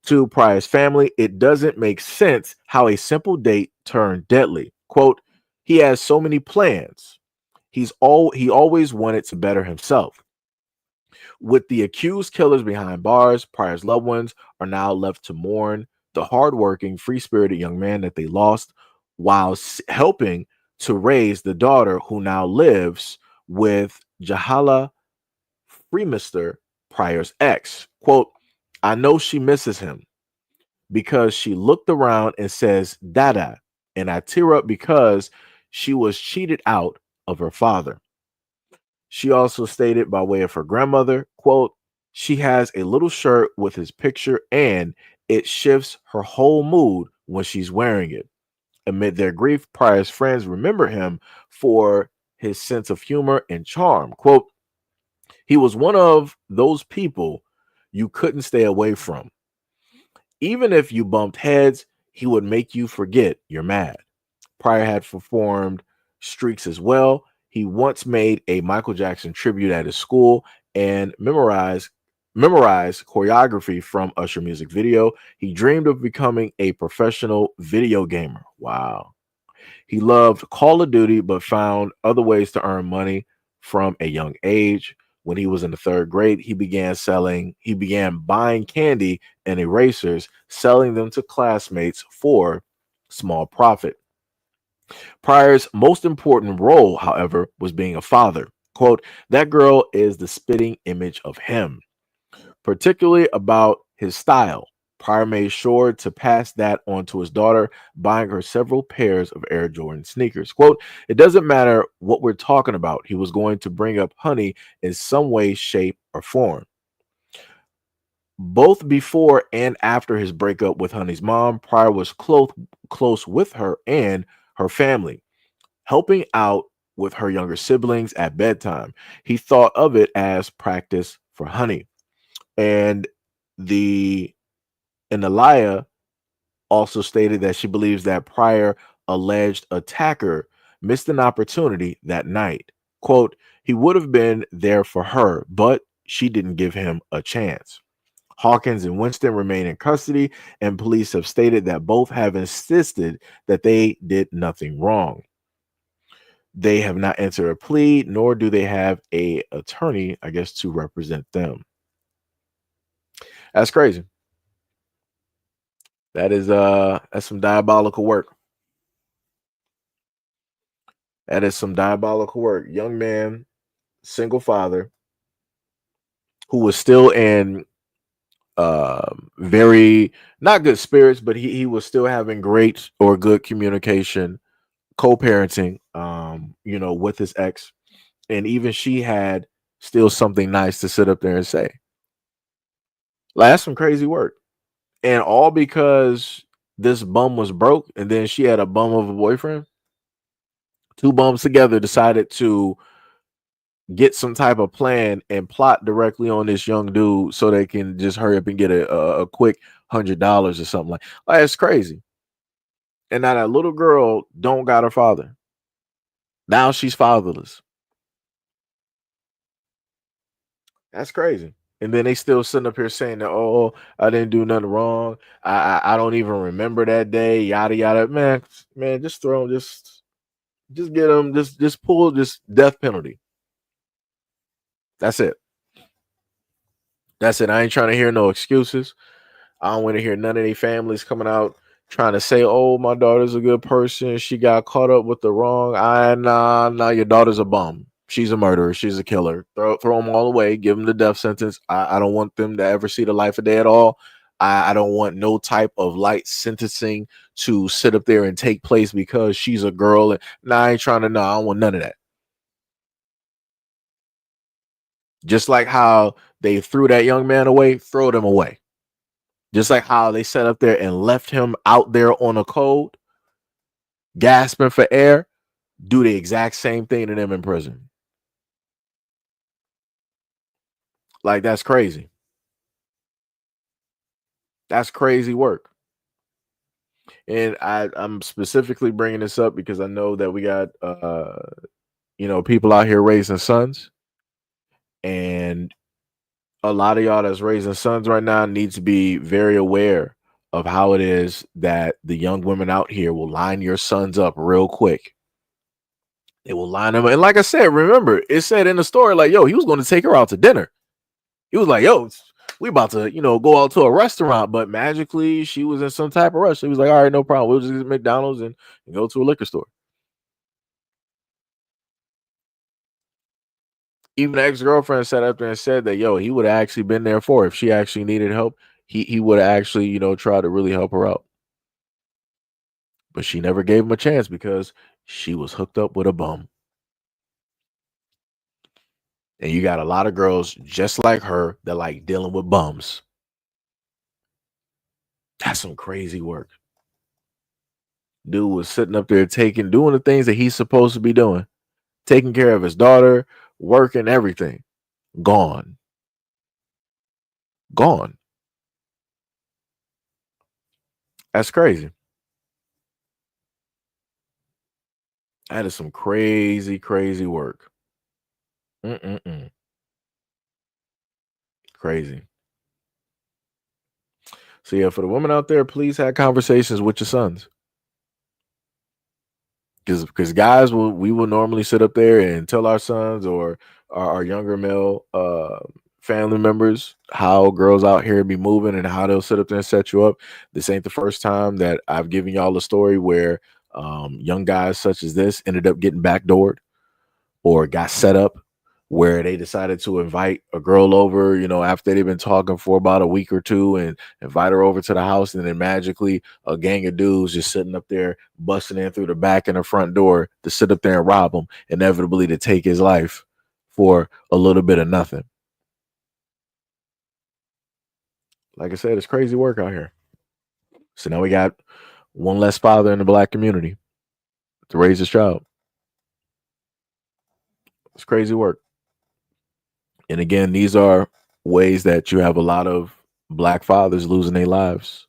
To Pryor's family, it doesn't make sense how a simple date turned deadly. Quote, "He has so many plans. He always wanted to better himself." With the accused killers behind bars, Pryor's loved ones are now left to mourn the hardworking, free-spirited young man that they lost while helping to raise the daughter who now lives with Jahala Freemister, Pryor's ex. Quote, "I know she misses him because she looked around and says, 'Dada,' and I tear up because she was cheated out of her father." She also stated by way of her grandmother, quote, "She has a little shirt with his picture and it shifts her whole mood when she's wearing it." Amid their grief, Pryor's friends remember him for his sense of humor and charm. Quote, "He was one of those people you couldn't stay away from. Even if you bumped heads, he would make you forget you're mad." Pryor had performed streaks as well. He once made a Michael Jackson tribute at his school and memorized choreography from Usher music video. He dreamed of becoming a professional video gamer. Wow. He loved Call of Duty, but found other ways to earn money from a young age. When he was in the 3rd grade, he began buying candy and erasers, selling them to classmates for small profit. Pryor's most important role, however, was being a father. Quote, "That girl is the spitting image of him," particularly about his style. Pryor made sure to pass that on to his daughter, buying her several pairs of Air Jordan sneakers. Quote, "It doesn't matter what we're talking about. He was going to bring up Honey in some way, shape, or form." Both before and after his breakup with Honey's mom, Pryor was close with her and her family, helping out with her younger siblings at bedtime. He thought of it as practice for Honey. And Elia also stated that she believes that Pryor alleged attacker missed an opportunity that night. Quote, "He would have been there for her, but she didn't give him a chance." Hawkins and Winston remain in custody, and police have stated that both have insisted that they did nothing wrong. They have not entered a plea, nor do they have an attorney, I guess, to represent them. That's crazy. That's some diabolical work. That is some diabolical work. Young man, single father, who was still in very not good spirits, but he was still having great or good communication, co-parenting, with his ex, and even she had still something nice to sit up there and say. Like, that's some crazy work, and all because this bum was broke, and then she had a bum of a boyfriend. Two bums together decided to get some type of plan and plot directly on this young dude so they can just hurry up and get a quick $100 or something like that's crazy. And now that little girl don't got her father. Now she's fatherless. That's crazy. And then they still sitting up here saying that, "Oh, I didn't do nothing wrong. I don't even remember that day." Yada yada. Man, just throw him. Just get him. Just pull this death penalty. That's it. That's it. I ain't trying to hear no excuses. I don't want to hear none of their families coming out trying to say, "Oh, my daughter's a good person. She got caught up with the wrong." Nah, your daughter's a bum. She's a murderer. She's a killer. Throw them all away. Give them the death sentence. I don't want them to ever see the light of day at all. I don't want no type of light sentencing to sit up there and take place because she's a girl. And I ain't trying to know. I don't want none of that. Just like how they threw that young man away, throw them away. Just like how they sat up there and left him out there on a cold, gasping for air, do the exact same thing to them in prison. Like, that's crazy. That's crazy work. And I'm specifically bringing this up because I know that we got, people out here raising sons. And a lot of y'all that's raising sons right now need to be very aware of how it is that the young women out here will line your sons up real quick. They will line them up. And like I said, remember, it said in the story, like, yo, he was going to take her out to dinner. He was like, yo, we about to, go out to a restaurant. But magically, she was in some type of rush. He was like, all right, no problem. We'll just get McDonald's and go to a liquor store. Even the ex-girlfriend sat up there and said that, yo, he would have actually been there for her. If she actually needed help, he would have actually, tried to really help her out. But she never gave him a chance because she was hooked up with a bum. And you got a lot of girls just like her that like dealing with bums. That's some crazy work. Dude was sitting up there doing the things that he's supposed to be doing. Taking care of his daughter, working, everything. Gone. Gone. That's crazy. That is some crazy, crazy work. Crazy. So yeah, for the women out there, please have conversations with your sons. Because guys we will normally sit up there and tell our sons or our younger male family members how girls out here be moving and how they'll sit up there and set you up. This ain't the first time that I've given y'all a story where young guys such as this ended up getting backdoored or got set up where they decided to invite a girl over, after they've been talking for about a week or two and invite her over to the house. And then magically a gang of dudes just sitting up there, busting in through the back and the front door to sit up there and rob him, inevitably to take his life for a little bit of nothing. Like I said, it's crazy work out here. So now we got one less father in the black community to raise his child. It's crazy work. And again, these are ways that you have a lot of black fathers losing their lives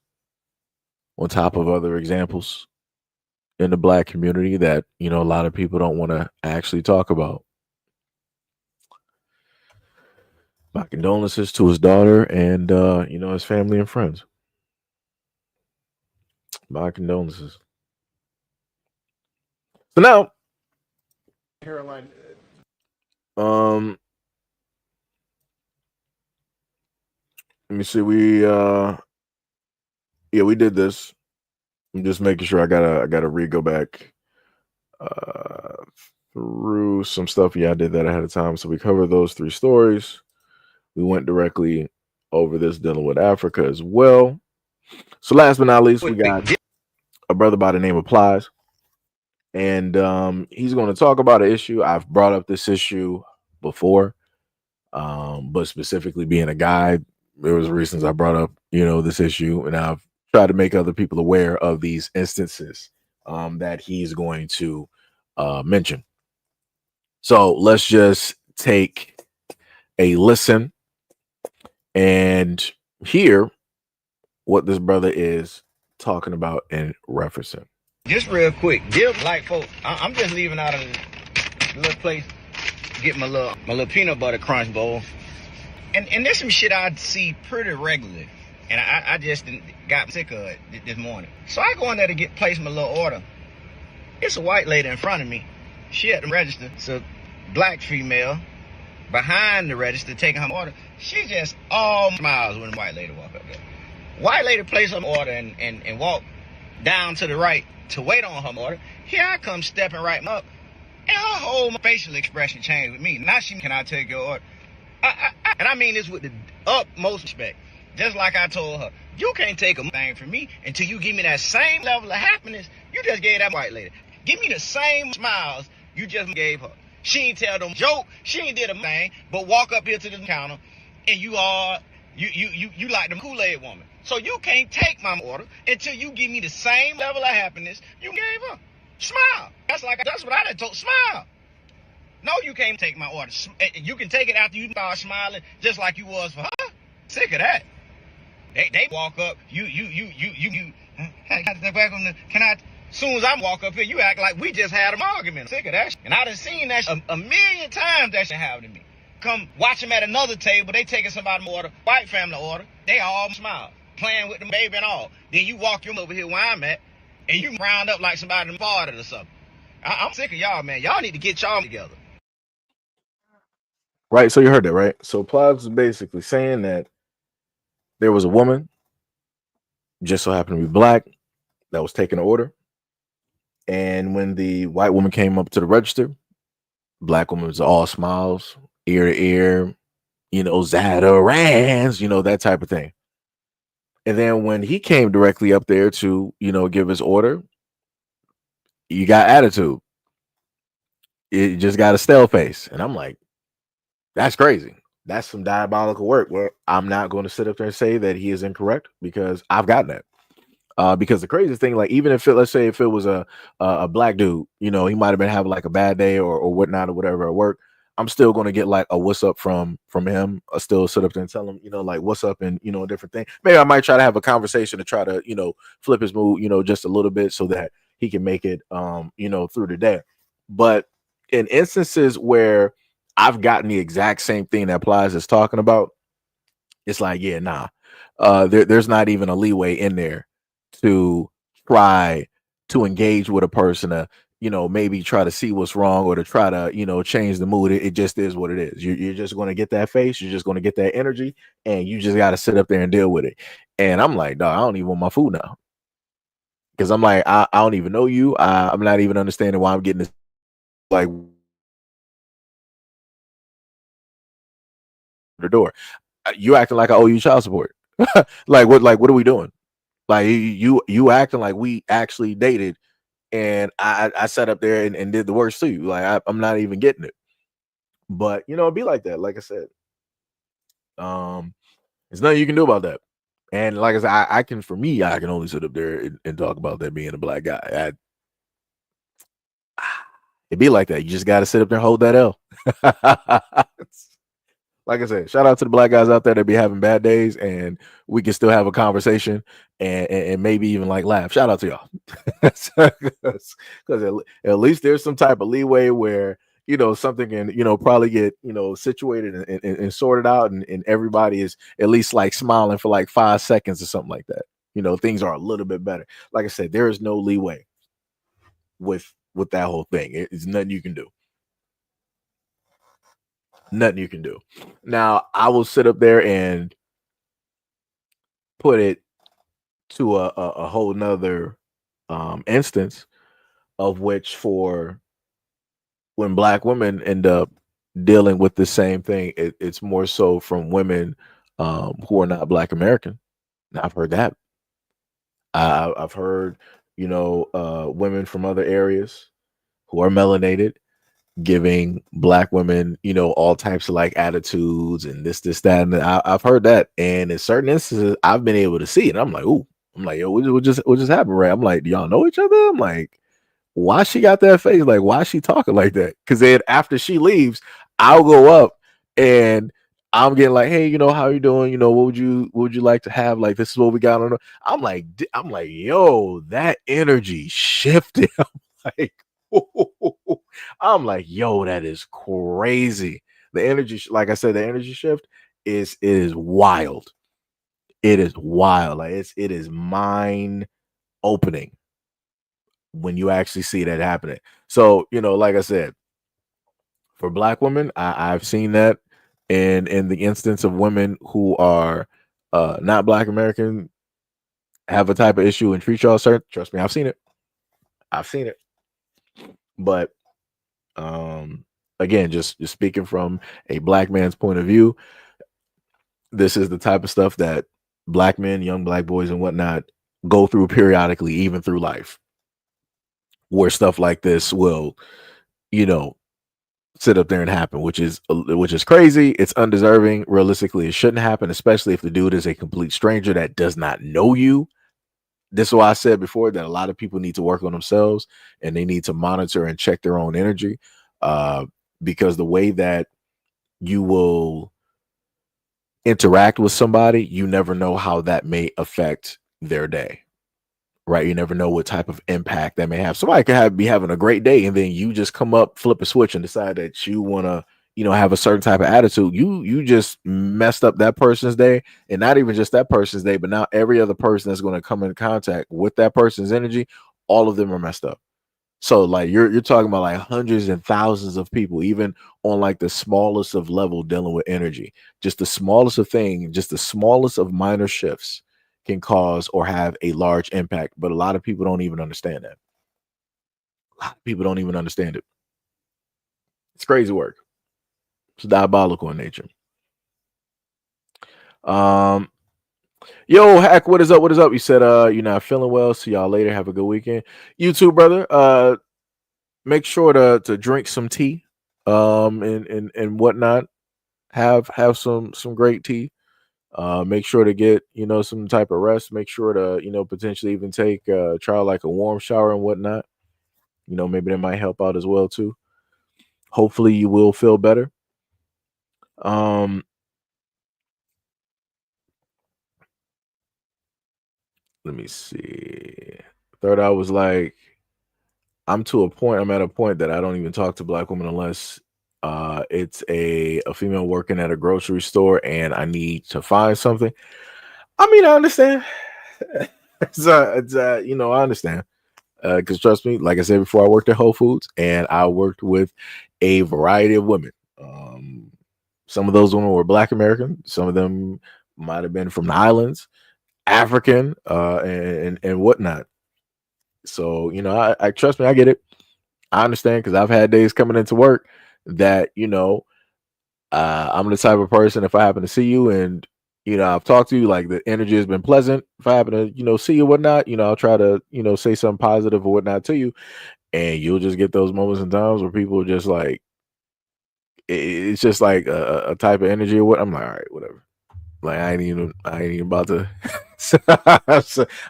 on top of other examples in the black community that, a lot of people don't want to actually talk about. My condolences to his daughter and, his family and friends. My condolences. So now, Caroline, let me see. We did this. I'm just making sure I gotta go back through some stuff. Yeah, I did that ahead of time. So we covered those 3 stories. We went directly over this dealing with Africa as well. So last but not least, we got a brother by the name of Plies. And he's going to talk about an issue. I've brought up this issue before, but specifically being a guy, there was reasons I brought up, this issue, and I've tried to make other people aware of these instances that he's going to mention. So let's just take a listen and hear what this brother is talking about and referencing. Just real quick, like folks, I'm just leaving out of the little place, get my little peanut butter crunch bowl, and there's some shit I see pretty regularly, and I just got sick of it this morning. So I go in there to place my little order. It's a white lady in front of me. She at the register. It's a black female behind the register taking her order. She just all smiles when the white lady walk up there. White lady places her order and walk down to the right to wait on her order. Here I come stepping right up, and her whole facial expression changed with me. Now she, can I take your order? And I mean this with the utmost respect. Just like I told her, you can't take a thing from me until you give me that same level of happiness you just gave that white lady. Give me the same smiles you just gave her. She ain't tell them joke, she ain't did a thing, but walk up here to the counter and you like the Kool-Aid woman. So you can't take my order until you give me the same level of happiness you gave her. Smile. That's what I done told. Smile. No, you can't take my order. You can take it after you start smiling, just like you was for her. Sick of that. They walk up, you. Can I? Soon as I walk up here, you act like we just had an argument. Sick of that shit. And I done seen that a million times. That shit happened to me. Come watch them at another table. They taking somebody's order, white family order. They all smile, playing with the baby and all. Then you walk your over here where I'm at, and you round up like somebody farted or something. I'm sick of y'all, man. Y'all need to get y'all together. Right. So you heard that, right? So Plies was basically saying that there was a woman, just so happened to be black, that was taking an order. And when the white woman came up to the register, black woman was all smiles, ear to ear, Zatarans, that type of thing. And then when he came directly up there to, give his order, you got attitude. It just got a stale face. And I'm like, that's crazy. That's some diabolical work. Where I'm not going to sit up there and say that he is incorrect, because I've gotten that. Because the craziest thing, like, even if let's say if it was a black dude, he might have been having like a bad day or whatnot or whatever at work, I'm still going to get like a what's up from him. I still sit up there and tell him, like, what's up, and a different thing. Maybe I might try to have a conversation to try to flip his mood, just a little bit, so that he can make it through the day. But in instances where I've gotten the exact same thing that Plies is talking about, it's like, yeah, nah, there's not even a leeway in there to try to engage with a person to maybe try to see what's wrong, or to try to change the mood. It just is what it is. You're just going to get that face, you're just going to get that energy, and you just got to sit up there and deal with it. And I'm like, dog, I don't even want my food now, because I'm like, I don't even know you. I'm not even understanding why I'm getting this, like, the door. You acting like I owe you child support. Like what are we doing? Like you acting like we actually dated, and I sat up there and did the worst to you. Like I'm not even getting it. But it'd be like that. Like I said, there's nothing you can do about that. And like I said, I can only sit up there and talk about that being a black guy. It'd be like that. You just got to sit up there and hold that L. Like I said, shout out to the black guys out there that be having bad days, and we can still have a conversation and maybe even like laugh. Shout out to y'all. Because at least there's some type of leeway where, something can, probably get, situated and sorted out, and everybody is at least like smiling for like 5 seconds or something like that. Things are a little bit better. Like I said, there is no leeway with that whole thing. It's nothing you can do. Nothing you can do. Now, I will sit up there and put it to a whole nother instance, of which, for when black women end up dealing with the same thing, it's more so from women who are not Black American. Now, I've heard that. I've heard, women from other areas who are melanated giving black women, all types of like attitudes and this, that, and I've heard that. And in certain instances, I've been able to see it. I'm like, ooh, I'm like, yo, what just happened, right? I'm like, do y'all know each other? I'm like, why she got that face? Like, why is she talking like that? Because then after she leaves, I'll go up and I'm getting like, hey, how you doing? What would you like to have? Like, this is what we got on. I'm like, yo, that energy shifted. I'm like, yo, that is crazy. The energy, like I said, the energy shift is wild. It is wild. Like it is mind opening when you actually see that happening. So, like I said, for black women, I've seen that in the instance of women who are not Black American, have a type of issue and treat y'all certain. Trust me, I've seen it. But again, just speaking from a black man's point of view, this is the type of stuff that black men, young black boys and whatnot go through periodically, even through life, where stuff like this will, you know, sit up there and happen, which is crazy. It's undeserving. Realistically, it shouldn't happen, especially if the dude is a complete stranger that does not know you. This is why I said before that a lot of people need to work on themselves and they need to monitor and check their own energy, because the way that you will interact with somebody, you never know how that may affect their day, right? You never know what type of impact that may have. Somebody could be having a great day, and then you just come up, flip a switch, and decide that you want to, have a certain type of attitude. You just messed up that person's day, and not even just that person's day, but now every other person that's going to come in contact with that person's energy, all of them are messed up. So like you're talking about like hundreds and thousands of people, even on like the smallest of level dealing with energy. Just the smallest of thing, just the smallest of minor shifts can cause or have a large impact. But a lot of people don't even understand that. A lot of people don't even understand it. It's crazy work. It's diabolical in nature. Yo, Hack, what is up? What is up? You said you're not feeling well. See y'all later. Have a good weekend. You too, brother. Make sure to drink some tea, and whatnot. Have some great tea. Make sure to get some type of rest. Make sure to potentially even take try like a warm shower and whatnot. Maybe that might help out as well too. Hopefully you will feel better. Let me see. Third eye was like, I'm at a point that I don't even talk to black women unless it's a female working at a grocery store and I need to find something. I mean, I understand. I understand. Because trust me, like I said before, I worked at Whole Foods and I worked with a variety of women. Some of those women were Black American. Some of them might have been from the islands, African, and whatnot. So I trust me, I get it. I understand because I've had days coming into work that I'm the type of person, if I happen to see you and I've talked to you, like the energy has been pleasant. If I happen to see you whatnot, I'll try to say something positive or whatnot to you, and you'll just get those moments and times where people just like it's just like a type of energy or what. I'm like, all right, whatever. Like I ain't even about to.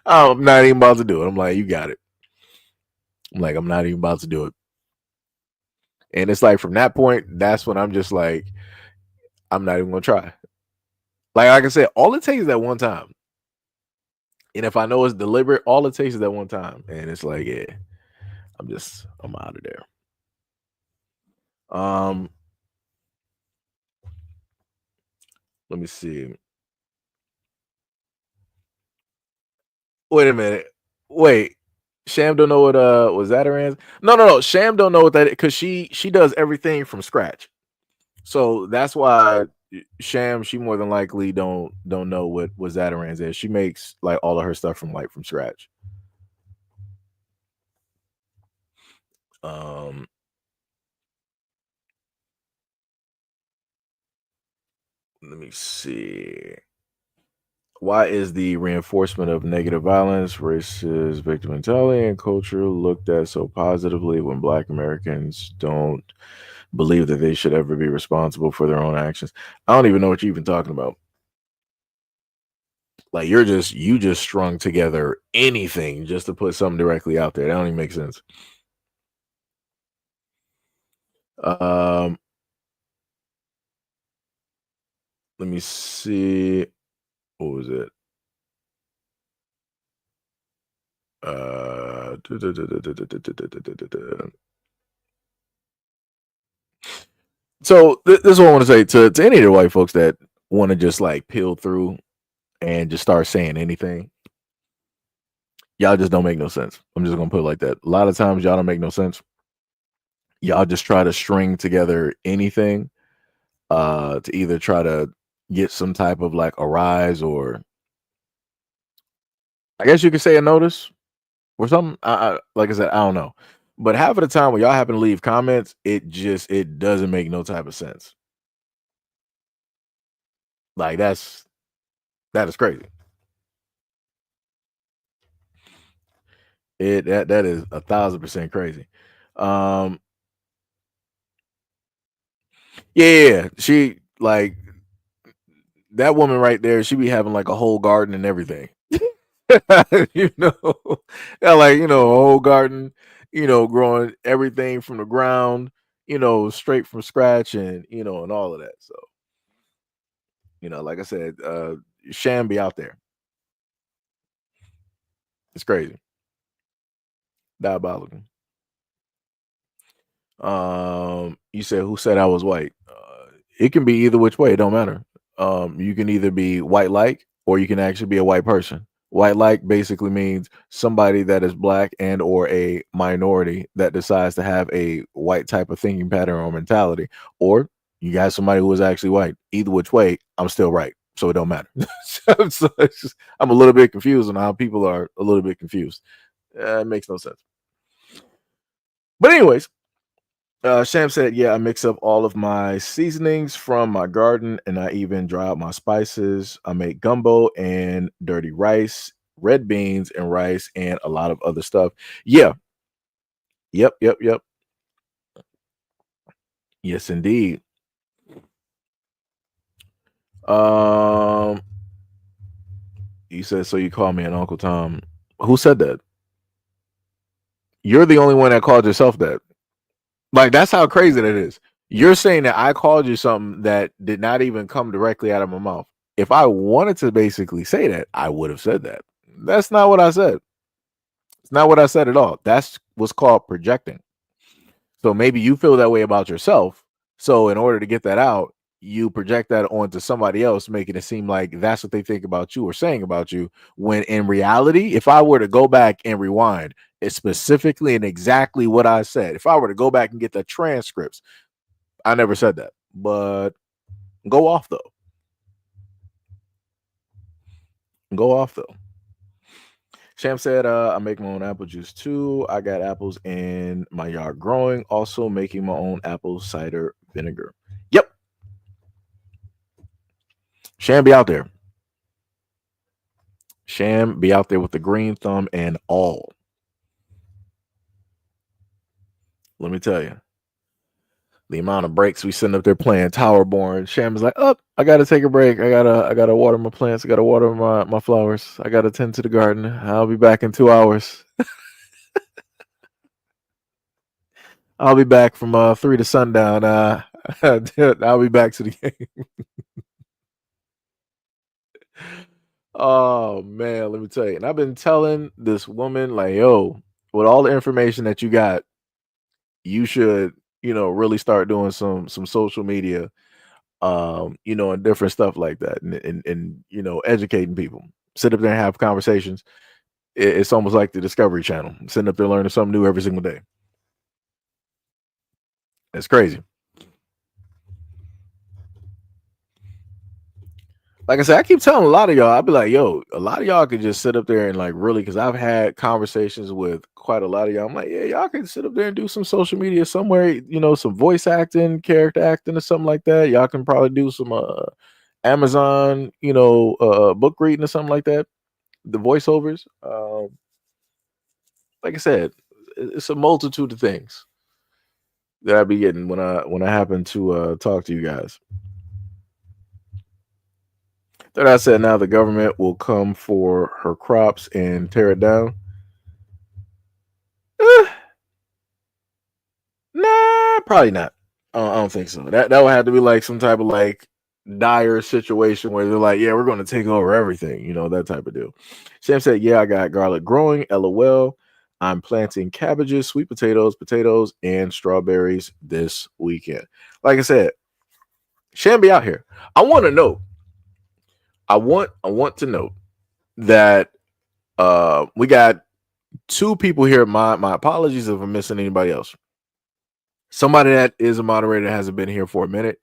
I'm not even about to do it. I'm like, you got it. I'm like, I'm not even about to do it. And it's like from that point, that's when I'm just like, I'm not even gonna try. Like I said, all it takes is that one time. And if I know it's deliberate, all it takes is that one time. And it's like, yeah, I'm out of there. Let me see. Wait a minute. Wait. Sham don't know what was that her answer? No. Sham don't know what that is because she does everything from scratch. So that's why Sham, she more than likely don't know what Zatarans is. She makes like all of her stuff from scratch. Let me see. Why is the reinforcement of negative violence, racist victim mentality, and culture looked at so positively when Black Americans don't believe that they should ever be responsible for their own actions? I don't even know what you're even talking about. Like you just strung together anything just to put something directly out there. That don't even make sense. Let me see. What was it? So this is what I want to say to any of the white folks that want to just like peel through and just start saying anything. Y'all just don't make no sense. I'm just gonna put it like that. A lot of times y'all don't make no sense. Y'all just try to string together anything to either try to get some type of like a rise or I guess you could say a notice or something. Like I said, I don't know. But half of the time when y'all happen to leave comments, it doesn't make no type of sense. Like that is crazy. That is 1,000% crazy. Yeah, she like that woman right there. She be having like a whole garden and everything. you know, yeah, like a whole garden. Growing everything from the ground. Straight from scratch, and and all of that. So like I said, Sham be out there. It's crazy, diabolical. You said who said I was white? It can be either which way. It don't matter. You can either be white like, or you can actually be a white person. White like basically means somebody that is black and or a minority that decides to have a white type of thinking pattern or mentality, or you got somebody who is actually white. Either which way, I'm still right, so it don't matter. So I'm a little bit confused on how people are a little bit confused. It makes no sense. But anyways, Sham said, yeah, I mix up all of my seasonings from my garden and I even dry out my spices. I make gumbo and dirty rice, red beans and rice, and a lot of other stuff. Yeah. Yep. Yes, indeed. You said, so you call me an Uncle Tom. Who said that? You're the only one that called yourself that. Like, that's how crazy that is. You're saying that I called you something that did not even come directly out of my mouth. If I wanted to basically say that, I would have said that. That's not what I said. It's not what I said at all. That's what's called projecting. So maybe you feel that way about yourself. So in order to get that out, you project that onto somebody else, making it seem like that's what they think about you or saying about you. When in reality, if I were to go back and rewind, it's specifically and exactly what I said. If I were to go back and get the transcripts, I never said that. But go off though. Go off though. Sham said, I make my own apple juice too. I got apples in my yard growing. Also making my own apple cider vinegar. Yep. Sham be out there. Sham be out there with the green thumb and all. Let me tell you. The amount of breaks we sitting up there playing Towerborn. Sham is like, oh, I gotta take a break. I gotta water my plants. I gotta water my flowers. I gotta tend to the garden. I'll be back in 2 hours. I'll be back from 3 to sundown. I'll be back to the game. Oh man, let me tell you. And I've been telling this woman, like, yo, with all the information that you got, you should, really start doing some social media, and different stuff like that, and educating people. Sit up there and have conversations. It's almost like the Discovery Channel. Sitting up there learning something new every single day. It's crazy. Like I said, I keep telling a lot of y'all, I'll be like, yo, a lot of y'all could just sit up there and like really, because I've had conversations with quite a lot of y'all. I'm like, yeah, y'all can sit up there and do some social media somewhere, some voice acting, character acting or something like that. Y'all can probably do some Amazon, book reading or something like that. The voiceovers. Like I said, it's a multitude of things that I be getting when I happen to talk to you guys. That I said, now the government will come for her crops and tear it down. Nah, probably not. I don't think so. That would have to be like some type of like dire situation where they're like, yeah, we're going to take over everything, that type of deal. Sam said, yeah, I got garlic growing. LOL. I'm planting cabbages, sweet potatoes, and strawberries this weekend. Like I said, Sham be out here. I want to know. I want to know that we got 2 people here. My apologies if I'm missing anybody else. Somebody that is a moderator hasn't been here for a minute.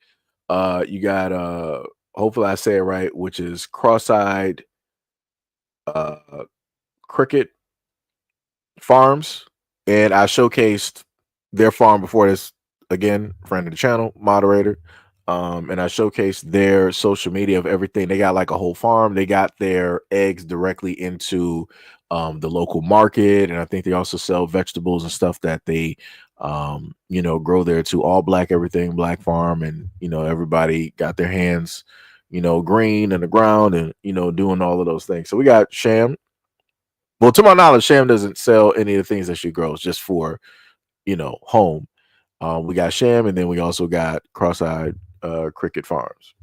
You got hopefully I say it right, which is Cross-Eyed Cricket Farms, and I showcased their farm before this. Again, friend of the channel, moderator. And I showcased their social media of everything. They got like a whole farm. They got their eggs directly into the local market, and I think they also sell vegetables and stuff that they grow there too. All black, everything black farm, and everybody got their hands green in the ground, and doing all of those things. So we got Sham. Well, to my knowledge, Sham doesn't sell any of the things that she grows, just for home. We got Sham, and then we also got Cross-Eyed Cricket Farms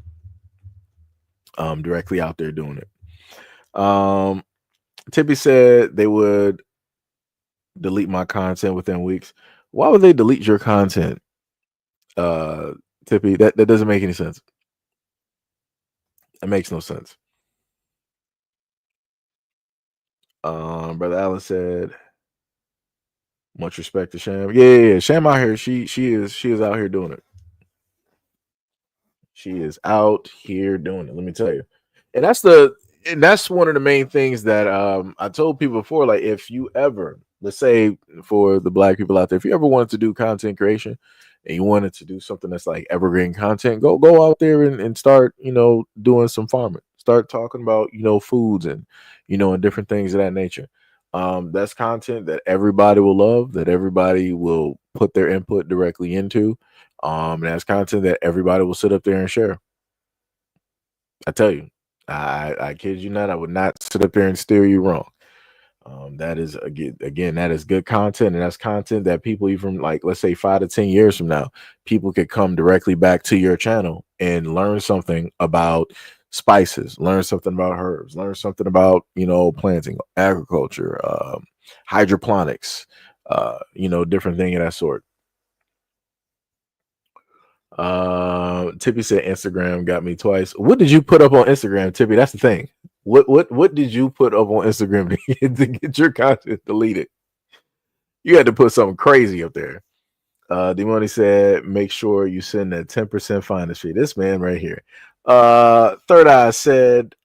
directly out there doing it. Tippy said they would delete my content within weeks. Why would they delete your content, Tippy? That doesn't make any sense. It makes no sense. Brother Allen said, much respect to Sham. Yeah. Sham out here. She is out here doing it. She is out here doing it. Let me tell you. And that's one of the main things that I told people before. Like, if you ever, let's say for the black people out there, if you ever wanted to do content creation and you wanted to do something that's like evergreen content, go out there and start, doing some farming. Start talking about, foods and, and different things of that nature. That's content that everybody will love, that everybody will put their input directly into. And that's content that everybody will sit up there and share. I tell you, I kid you not, I would not sit up there and steer you wrong. That is again, that is good content, and that's content that people, even like, let's say 5 to 10 years from now, people could come directly back to your channel and learn something about spices, learn something about herbs, learn something about planting, agriculture, hydroponics, different thing of that sort. Tippy said Instagram got me twice. What did you put up on Instagram, Tippy? That's the thing. What did you put up on Instagram to get your content deleted? You had to put something crazy up there. Demoni said, make sure you send that 10% finder's fee. This man right here. Third Eye said,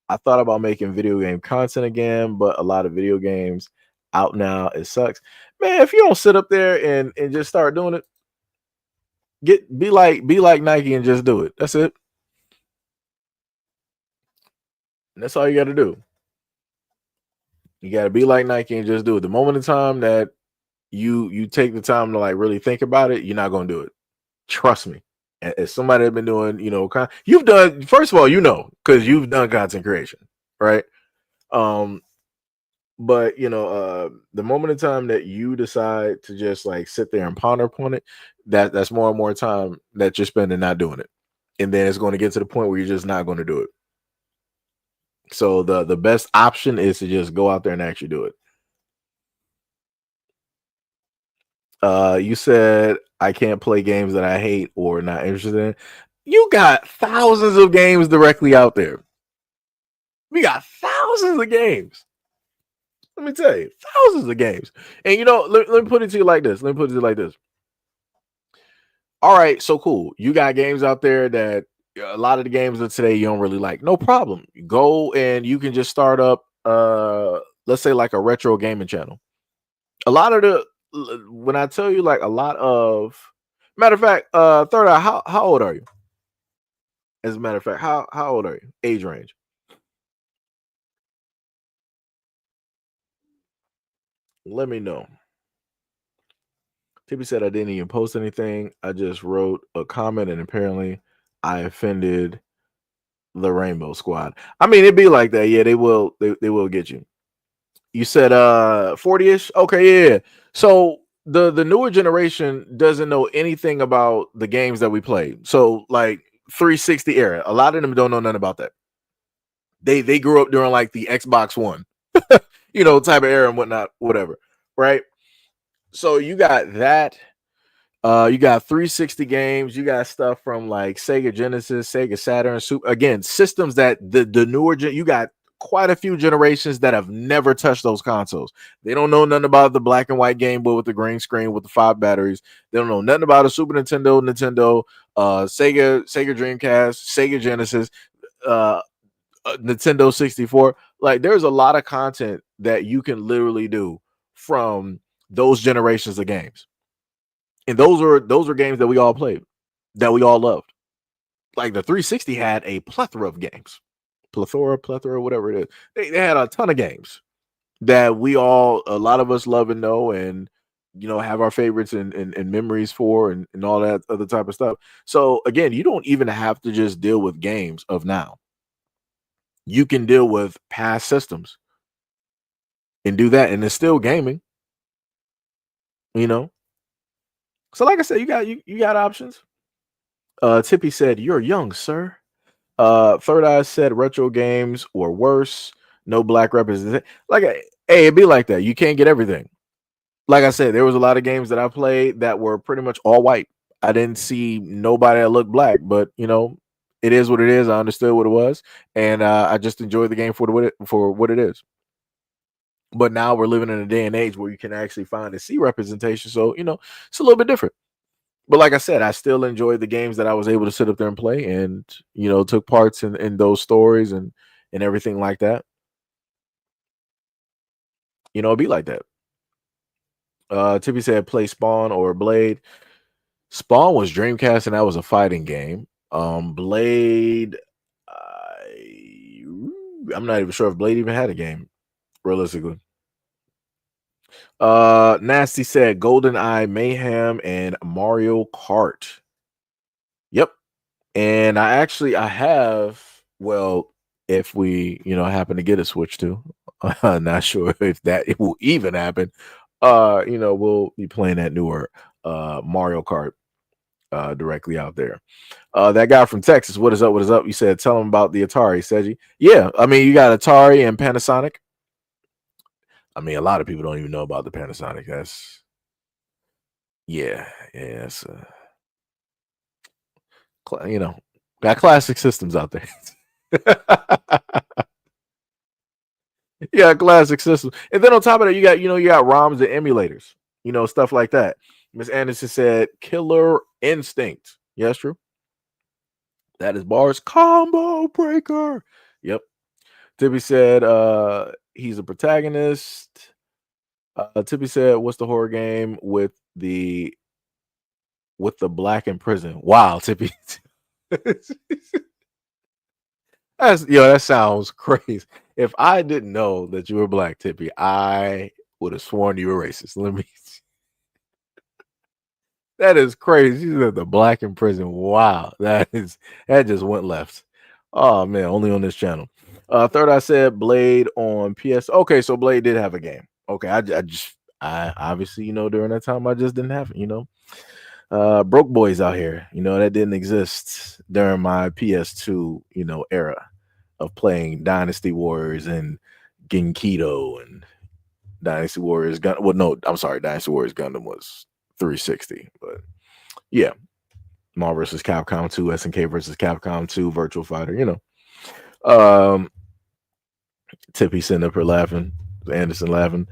I thought about making video game content again, but a lot of video games out now. It sucks. Man, if you don't sit up there and just start doing it, be like Nike and just do it. That's it. And that's all you got to do. You got to be like Nike and just do it. The moment in time that you take the time to like really think about it, you're not going to do it. Trust me. As somebody that's been doing, you've done, first of all, because you've done content creation, right? But the moment in time that you decide to just like sit there and ponder upon it, that's more and more time that you're spending not doing it. And then it's going to get to the point where you're just not going to do it. So the best option is to just go out there and actually do it. You said I can't play games that I hate or not interested in. You got thousands of games directly out there. We got thousands of games. Let me tell you, thousands of games. And let me put it to you like this. All right, so cool. You got games out there that a lot of the games of today you don't really like. No problem. Go and you can just start up let's say like a retro gaming channel. A lot of when I tell you like a lot of, matter of fact, Third Eye, how old are you? As a matter of fact, how old are you? Age range. Let me know. Tippy said I didn't even post anything. I just wrote a comment and apparently I offended the Rainbow Squad. I mean, it'd be like that. Yeah, they will get you. You said 40-ish? Okay, yeah. So the newer generation doesn't know anything about the games that we played. So like 360 era, a lot of them don't know nothing about that. They grew up during like the Xbox One, type of era and whatnot, whatever, right? So you got that. You got 360 games. You got stuff from like Sega Genesis, Sega Saturn, again, systems that the newer you got quite a few generations that have never touched those consoles. They don't know nothing about the black and white Game Boy with the green screen with the 5 batteries. They don't know nothing about a Super Nintendo, Sega Dreamcast, Sega Genesis, Nintendo 64. Like, there's a lot of content that you can literally do from those generations of games. And those are games that we all played, that we all loved. Like the 360 had a plethora of games. Plethora, whatever it is. They had a ton of games. that we all, a lot of us love and know, and have our favorites and memories for, and all that other type of stuff. So again, you don't even have to just deal with games of now. You can deal with past systems and do that, and it's still gaming. So like I said, you got options. Tippy said, "You're young, sir." Third Eye said, "Retro games or worse, no black representation." Like, hey, it'd be like that. You can't get everything. Like I said, there was a lot of games that I played that were pretty much all white. I didn't see nobody that looked black, but it is what it is. I understood what it was, and I just enjoyed the game for what it is. But now we're living in a day and age where you can actually find and see representation. So it's a little bit different. But like I said, I still enjoyed the games that I was able to sit up there and play, and took parts in those stories and everything like that. It'd be like that. Tippy said, "Play Spawn or Blade." Spawn was Dreamcast, and that was a fighting game. Blade, I'm not even sure if Blade even had a game, realistically. Nasty said, "GoldenEye, Mayhem, and Mario Kart." Yep. And I have, well, if we, happen to get a Switch too, I'm not sure if it will even happen. We'll be playing that newer Mario Kart directly out there. That guy from Texas, what is up? What is up? You said, "Tell him about the Atari," Seiji. Yeah, I mean, you got Atari and Panasonic. I mean, a lot of people don't even know about the Panasonic. That's it's got classic systems out there. Yeah, classic systems. And then on top of that, you got ROMs and emulators, stuff like that. Miss Anderson said, "Killer Instinct." Yes, true. That is bars. Combo breaker. Yep. Tippy said he's a protagonist. Tippy said, "What's the horror game with the black in prison?" Wow, Tippy. That sounds crazy. If I didn't know that you were black, Tippy, I would have sworn you were racist. That is crazy. The black in prison. Wow, that just went left. Oh man, only on this channel. Third Eye said Blade on PS. Okay, so Blade did have a game. Okay, I obviously during that time I just didn't have it. Broke boys out here. That didn't exist during my PS2 era of playing Dynasty Warriors and Genkido and Dynasty Warriors Gun. Well, no, I'm sorry, Dynasty Warriors Gundam was 360, but yeah, Marvel vs. Capcom 2, SNK versus Capcom 2, Virtual Fighter. Tippy sitting up here laughing, Anderson laughing.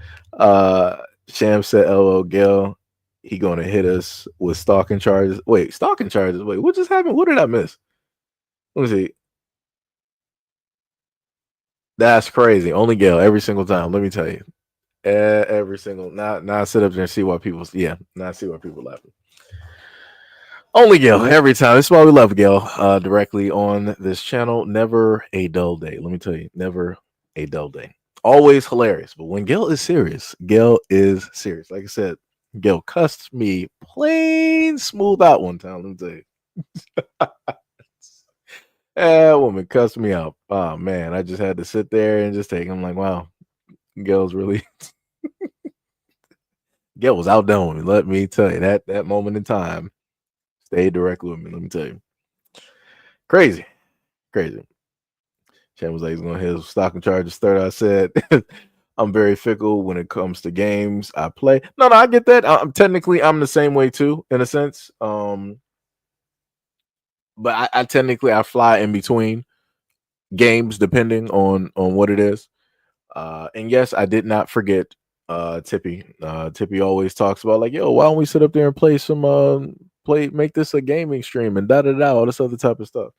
Sham said, "LL Gil, he gonna hit us with stalking charges." Wait, stalking charges? Wait, what just happened? What did I miss? Let me see. That's crazy. Only Gale every single time. Let me tell you, every single. Now sit up there and see why people. Yeah, now see why people laughing. Only Gale every time. That's why we love Gale directly on this channel. Never a dull day. Let me tell you, never a dull day. Always hilarious. But when Gale is serious, Gale is serious. Like I said, Gale cussed me plain smooth out one time. Let me tell you. That woman cussed me out. Oh man, I just had to sit there and just take. I'm like, wow, Gale's really. Gale was outdone with me. Let me tell you, that moment in time stayed directly with me. Let me tell you, crazy. Chan was like, he's gonna hit his stocking charges. Third, I said, "I'm very fickle when it comes to games I play." No, I get that. I'm the same way too, in a sense. But I technically fly in between games depending on what it is. And yes, I did not forget Tippy. Tippy always talks about like, "Yo, why don't we sit up there and play some make this a gaming stream and all this other type of stuff."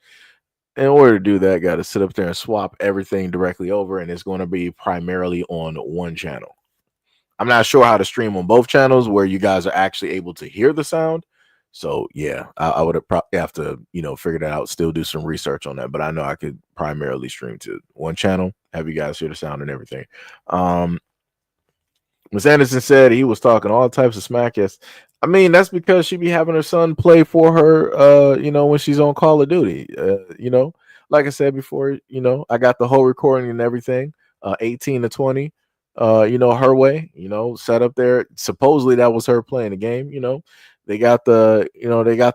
In order to do that, got to sit up there and swap everything directly over, and it's going to be primarily on one channel. I'm not sure how to stream on both channels where you guys are actually able to hear the sound. So yeah, I would have to figure that out. Still do some research on that, but I know I could primarily stream to one channel, have you guys hear the sound and everything. Miss Anderson said he was talking all types of smack. Yes, I mean that's because she be having her son play for her. When she's on Call of Duty. Like I said before, I got the whole recording and everything. 18 to 20. Her way. Set up there. Supposedly that was her playing the game. They got the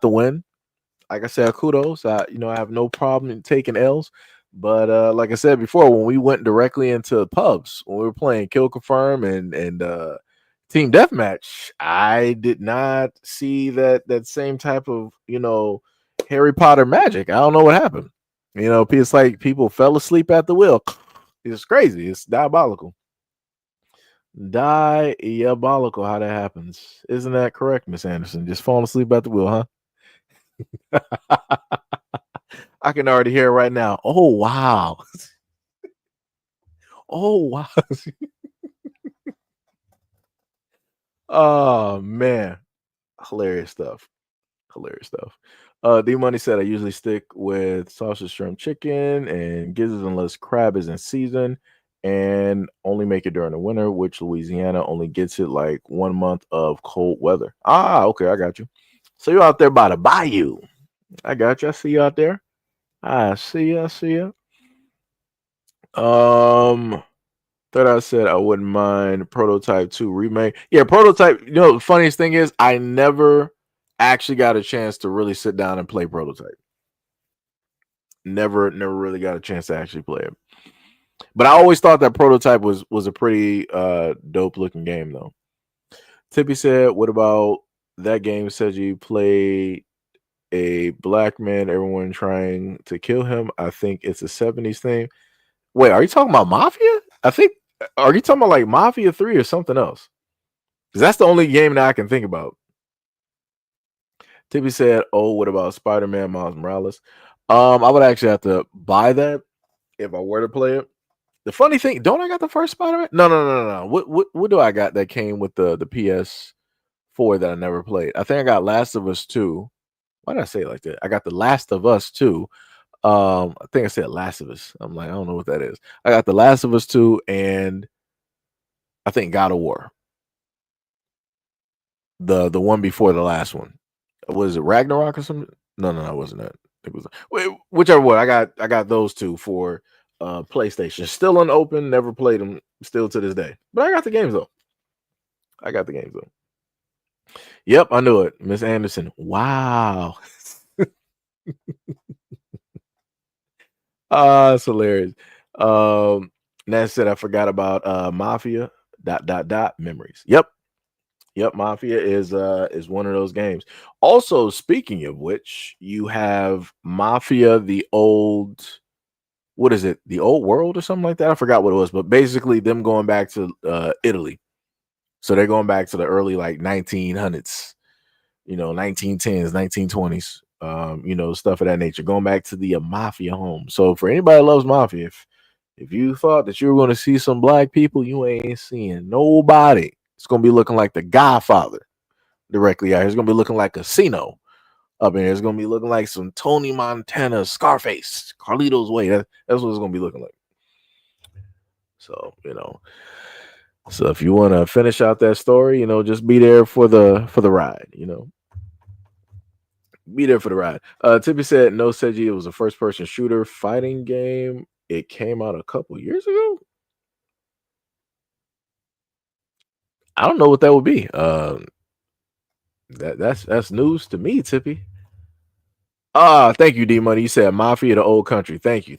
win. Like I said, kudos. I have no problem in taking L's. But like I said before, when we went directly into pubs, when we were playing Kill Confirm and Team Deathmatch, I did not see that same type of Harry Potter magic. I don't know what happened. It's like people fell asleep at the wheel. It's crazy. It's diabolical. Diabolical how that happens. Isn't that correct, Miss Anderson? Just falling asleep at the wheel, huh? I can already hear it right now. Oh wow. Oh wow. Oh man. Hilarious stuff. D Money said I usually stick with sausage, shrimp, chicken, and gizzards unless crab is in season, and only make it during the winter, which Louisiana only gets it like 1 month of cold weather. Okay, I got you. So you're out there by the bayou. I got you. I see you out there. I see you. Third I said I wouldn't mind Prototype 2 remake. Yeah, Prototype. The funniest thing is I never actually got a chance to really sit down and play Prototype. Never really got a chance to actually play it. But I always thought that Prototype was a pretty dope looking game though. Tippy said, what about that game? Said you played a black man, everyone trying to kill him. I think it's a 70s thing. Wait, are you talking about Mafia? Are you talking about like Mafia 3 or something else? Because that's the only game that I can think about. Tippy said, oh, what about Spider-Man Miles Morales? I would actually have to buy that if I were to play it. The funny thing, don't I got the first Spider-Man? No. What do I got that came with the PS4 that I never played? I think I got Last of Us 2. Why did I say it like that? I got the Last of Us 2. I think I said Last of Us. I'm like, I don't know what that is. I got the Last of Us 2 and I think God of War. The one before the last one. Was it Ragnarok or something? No, it wasn't that. It was whichever one. I got those two for PlayStation. Still unopened, never played them still to this day. But I got the games though. Yep, I knew it. Miss Anderson. Wow. It's hilarious. Nat said I forgot about Mafia. ... Memories. Yep, Mafia is one of those games. Also, speaking of which, you have Mafia, the old, what is it? The Old World or something like that. I forgot what it was, but basically them going back to Italy. So they're going back to the early like 1900s, 1910s, 1920s, stuff of that nature. Going back to the Mafia home. So for anybody that loves Mafia, if you thought that you were going to see some black people, you ain't seeing nobody. It's going to be looking like The Godfather directly out here. It's going to be looking like Casino up in here. It's going to be looking like some Tony Montana, Scarface, Carlito's Way. That's what it's going to be looking like. So, so if you want to finish out that story, just be there for the ride, Be there for the ride. Tippy said, no, Seiji, it was a first-person shooter fighting game. It came out a couple years ago. I don't know what that would be. That's news to me, Tippy. Thank you, D Money. You said Mafia, the old country. Thank you.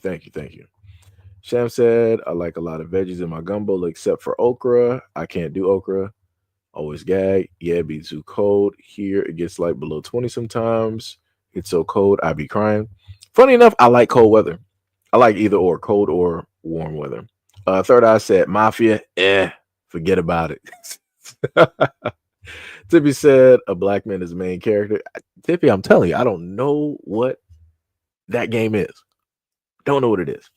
Sham said, I like a lot of veggies in my gumbo except for okra. I can't do okra. Always gag. Yeah, it be too cold. Here it gets like below 20 sometimes. It's so cold, I be crying. Funny enough, I like cold weather. I like either or, cold or warm weather. Third Eye said, Mafia, forget about it. Tippy said, a black man is the main character. Tippy, I'm telling you, I don't know what that game is. Don't know what it is.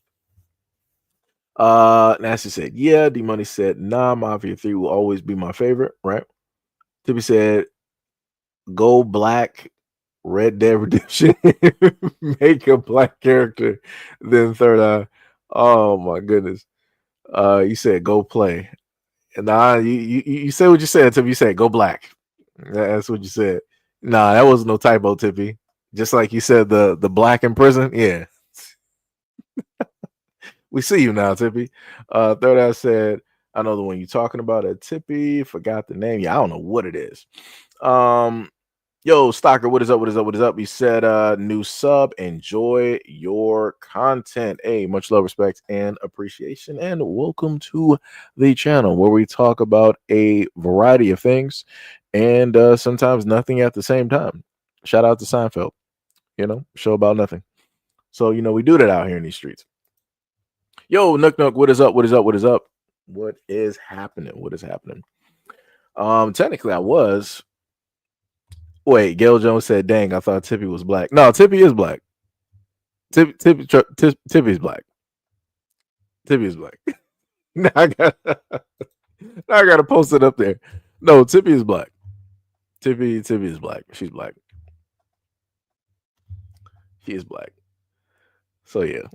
Nasty said, yeah. D Money said, nah, Mafia 3 will always be my favorite, right? Tippy said, go black, Red Dead Redemption, make a black character. Then Third Eye, oh my goodness. You said go play. Nah, you said what you said, Tippy. You said go black. That's what you said. Nah, that was no typo, Tippy. Just like you said, the black in prison. Yeah, we see you now, Tippy. Third Eye said, I know the one you're talking about at Tippy. Forgot the name. Yeah, I don't know what it is. Yo, Stalker, what is up? What is up? What is up? He said, new sub, enjoy your content. Hey, much love, respect, and appreciation. And welcome to the channel where we talk about a variety of things and sometimes nothing at the same time. Shout out to Seinfeld, show about nothing. So, we do that out here in these streets. Yo, Nook Nook, what is up? What is up? What is up? What is happening? What is happening? Technically, I was. Wait, Gail Jones said, dang, I thought Tippy was black. No, Tippy is black. Tippy's black. Tippy is black. now I gotta post it up there. No, Tippy is black. Tippy is black. She's black. She is black. So yeah.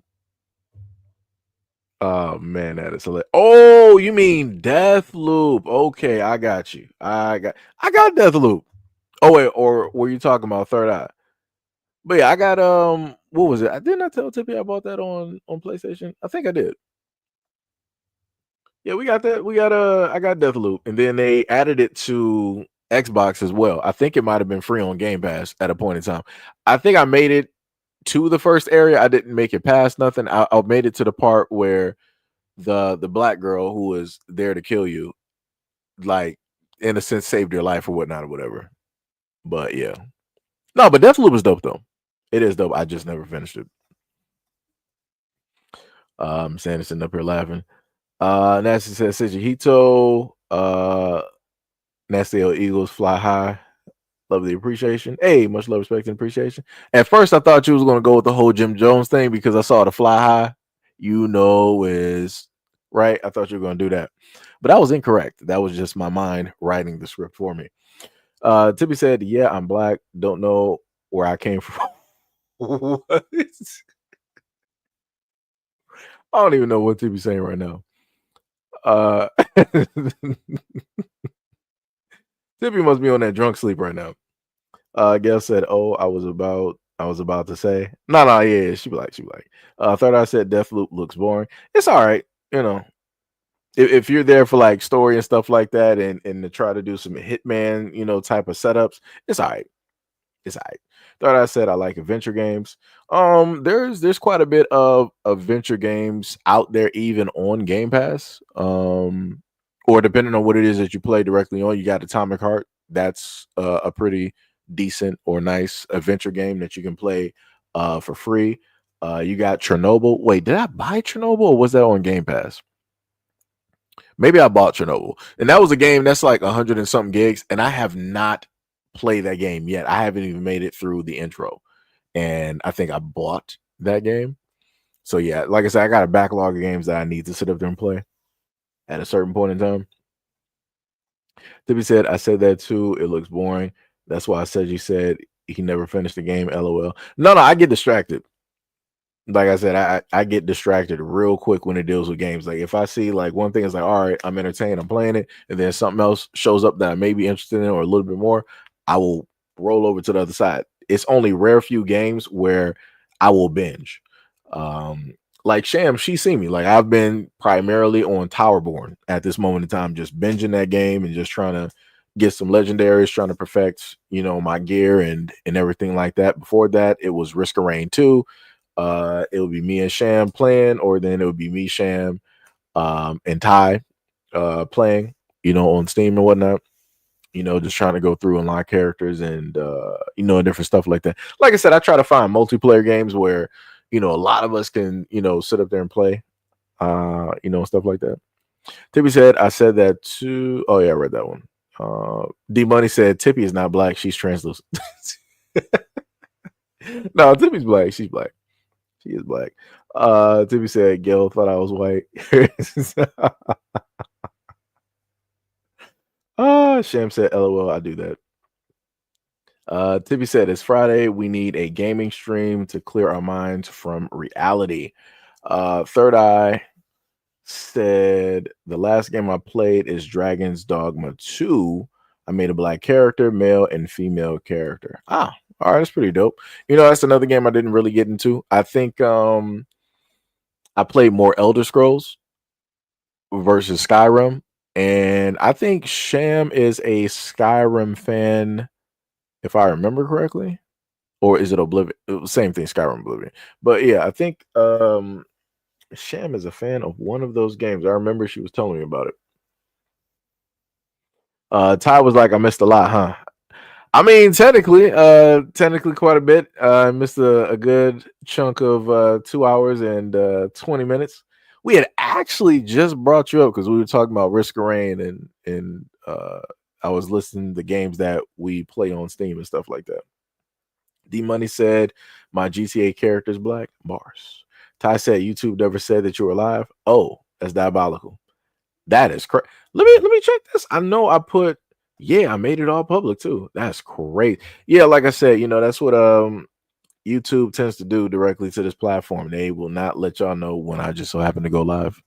Oh man, that is hilarious. Oh, you mean Deathloop? Okay, I got you. I got Deathloop. Oh wait, or were you talking about Third Eye? But yeah, I got what was it? I didn't I tell Tippy I bought that on PlayStation? I think I did. Yeah, we got that. I got Deathloop, and then they added it to Xbox as well. I think it might have been free on Game Pass at a point in time. I think I made it to the first area. I didn't make it past nothing. I made it to the part where the black girl who was there to kill you, like in a sense, saved your life or whatnot or whatever. But yeah. No, but Deathloop is dope though. It is dope. I just never finished it. Sanderson up here laughing. Nasty says SEIJIHITO. Nasty L Eagles fly high. Love the appreciation. Hey, much love, respect, and appreciation. At first, I thought you was gonna go with the whole Jim Jones thing because I saw the fly high. Is right. I thought you were gonna do that, but I was incorrect. That was just my mind writing the script for me. Tippy said, "Yeah, I'm black. Don't know where I came from." What? I don't even know what Tippy's saying right now. Tippy must be on that drunk sleep right now. Gail said, "Oh, I was about to say, no, yeah." She be like. Third Eye said, "Deathloop looks boring." It's all right, if you're there for like story and stuff like that, and to try to do some Hitman, type of setups, it's all right. It's all right. Third Eye said, "I like adventure games." There's quite a bit of adventure games out there, even on Game Pass. Or depending on what it is that you play directly on, you got Atomic Heart. That's a pretty decent or nice adventure game that you can play for free. You got Chernobyl. Wait, did I buy Chernobyl or was that on Game Pass? Maybe I bought Chernobyl, and that was a game that's like 100 and something gigs, and I have not played that game yet. I haven't even made it through the intro, and I think I bought that game. So yeah, like I said, I got a backlog of games that I need to sit up there and play at a certain point in time. Tippy said, "I said that too. It looks boring. That's why I said you said he never finished the game. LOL." No, I get distracted. Like I said, I get distracted real quick when it deals with games. Like if I see like one thing is like, all right, I'm entertained, I'm playing it, and then something else shows up that I may be interested in or a little bit more, I will roll over to the other side. It's only rare few games where I will binge. Like Sham, she's seen me. Like I've been primarily on Towerborn at this moment in time, just binging that game and just trying to get some legendaries, trying to perfect, my gear and everything like that. Before that, it was Risk of Rain 2. It would be me and Sham playing, or then it would be me, Sham, and Ty playing, on Steam and whatnot. Just trying to go through and lock characters and different stuff like that. Like I said, I try to find multiplayer games where a lot of us can sit up there and play, stuff like that. Tippy said, "I said that too." Oh yeah, I read that one. D Money said, "Tippy is not black, she's translucent." No, Tippy's black. She's black. She is black. Tippy said, "Gail thought I was white." Sham said, "LOL, I do that." Tippy said, "It's Friday. We need a gaming stream to clear our minds from reality." Third Eye said the last game I played is Dragon's Dogma 2. I made a black character, male and female character. Ah, all right, that's pretty dope. You know, that's another game I didn't really get into. I think I played more Elder Scrolls versus Skyrim, and I think Sham is a Skyrim fan, if I remember correctly. Or is it Oblivion? Same thing, Skyrim, Oblivion. But yeah, I think Sham is a fan of one of those games. I remember she was telling me about it. Ty was like, I missed a lot, huh? I mean, technically quite a bit. I missed a good chunk of 2 hours and 20 minutes. We had actually just brought you up because we were talking about Risk of Rain and I was listening to the games that we play on Steam and stuff like that. D Money said, my GTA character is black. Bars. Ty said, YouTube never said that you were alive. Oh, that's diabolical. That is crazy. Let me check this. I know I put, I made it all public too. That's great. Yeah, like I said, you know, that's what YouTube tends to do directly to this platform. They will not let y'all know when I just so happen to go live.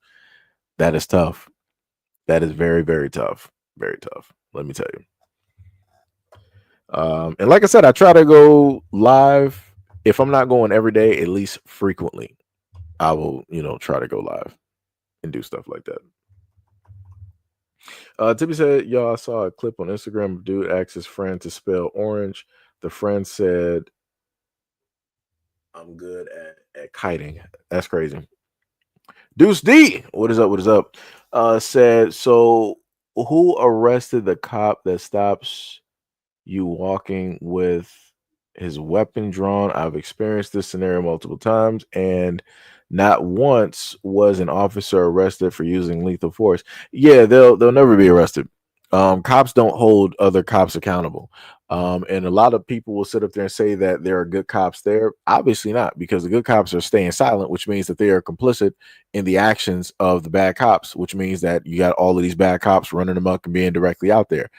That is tough. That is very, very tough. Very tough. Let me tell you. And like I said, I try to go live. If I'm not going every day, at least frequently, I will, you know, try to go live and do stuff like that. Tippy said, y'all, I saw a clip on Instagram of dude asked his friend to spell orange. The friend said, I'm good at kiting. That's crazy. Deuce D, what is up? What is up? Said, so who arrested the cop that stops you walking with his weapon drawn? I've experienced this scenario multiple times, and not once was an officer arrested for using lethal force. Yeah, they'll never be arrested. Cops don't hold other cops accountable. And a lot of people will sit up there and say that there are good cops there. Obviously not, because the good cops are staying silent, which means that they are complicit in the actions of the bad cops, which means that you got all of these bad cops running amok and being directly out there.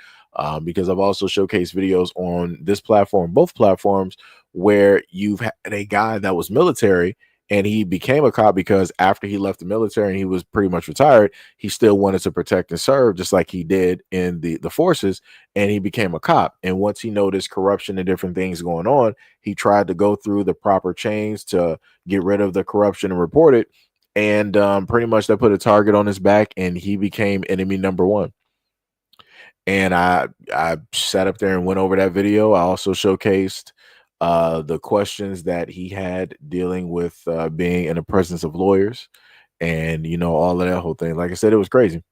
Because I've also showcased videos on this platform, both platforms, where you've had a guy that was military and he became a cop because after he left the military and he was pretty much retired, he still wanted to protect and serve just like he did in the forces, and he became a cop. And once he noticed corruption and different things going on, he tried to go through the proper chains to get rid of the corruption and report it. And pretty much they put a target on his back and he became enemy number one. And I sat up there and went over that video. I also showcased the questions that he had dealing with being in the presence of lawyers and, you know, all of that whole thing. Like I said, it was crazy.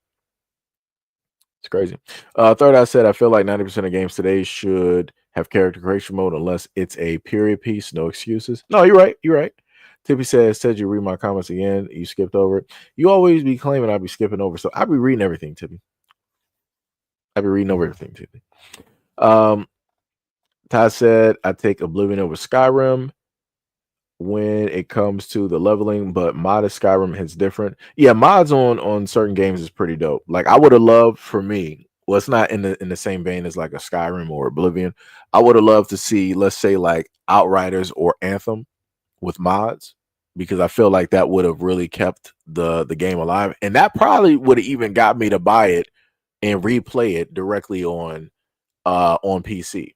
It's crazy. Third, I said, I feel like 90% of games today should have character creation mode unless it's a period piece. No excuses. No, you're right. You're right. Tippy said you read my comments again. You skipped over it. You always be claiming I'd be skipping over. So I'll be reading everything, Tippy. I've been reading over everything today. Ty said, I take Oblivion over Skyrim when it comes to the leveling, but modded Skyrim hits different. Yeah, mods on certain games is pretty dope. Like I would have loved, for me, well, it's not in the same vein as like a Skyrim or Oblivion. I would have loved to see, let's say, like Outriders or Anthem with mods, because I feel like that would have really kept the game alive. And that probably would have even got me to buy it and replay it directly on PC.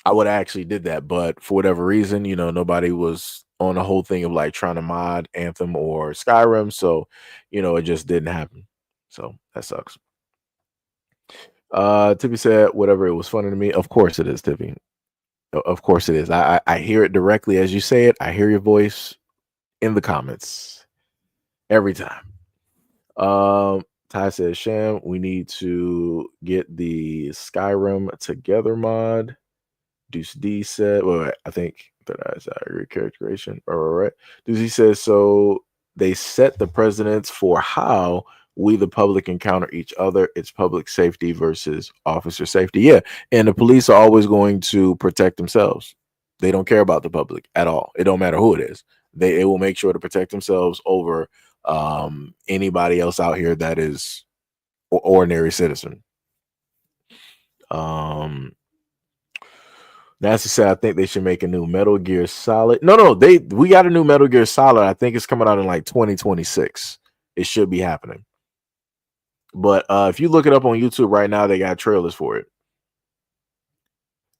I would have actually did that, but for whatever reason, you know, nobody was on the whole thing of like trying to mod Anthem or Skyrim, so you know, it just didn't happen. So that sucks. Tippy said, whatever, it was funny to me. Of course it is, Tippy. Of course it is. I hear it directly as you say it. I hear your voice in the comments every time. Ty says, Sham, we need to get the Skyrim together mod. Deuce D said, well, I think that I agree, character creation. Right. Deuce D says, so they set the precedents for how we, the public, encounter each other. It's public safety versus officer safety. Yeah. And the police are always going to protect themselves. They don't care about the public at all. It don't matter who it is. They will make sure to protect themselves over anybody else out here that is ordinary citizen. Nancy said, I think they should make a new Metal Gear Solid. No, we got a new Metal Gear Solid. I think it's coming out in like 2026. it should be happening. But if you look it up on YouTube right now, they got trailers for it.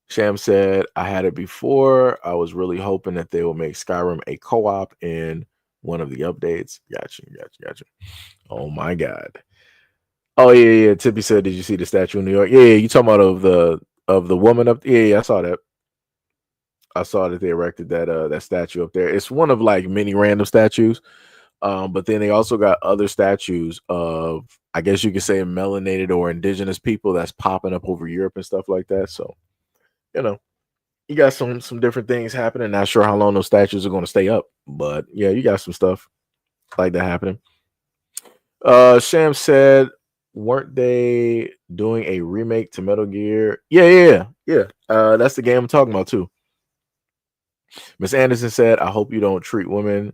Sham said, I had it before. I was really hoping that they will make Skyrim a co-op in one of the updates. Gotcha. Oh my God. Oh yeah. Tippy said, did you see the statue in New York? Yeah, you talking about of the woman up? Yeah, I saw that. I saw that they erected that statue up there. It's one of like many random statues. But then they also got other statues of, I guess you could say, melanated or indigenous people that's popping up over Europe and stuff like that. So, you know, you got some different things happening. Not sure how long those statues are going to stay up, but yeah, you got some stuff like that happening. Sham said, weren't they doing a remake to Metal Gear? Yeah. That's the game I'm talking about too. Miss Anderson said, I hope you don't treat women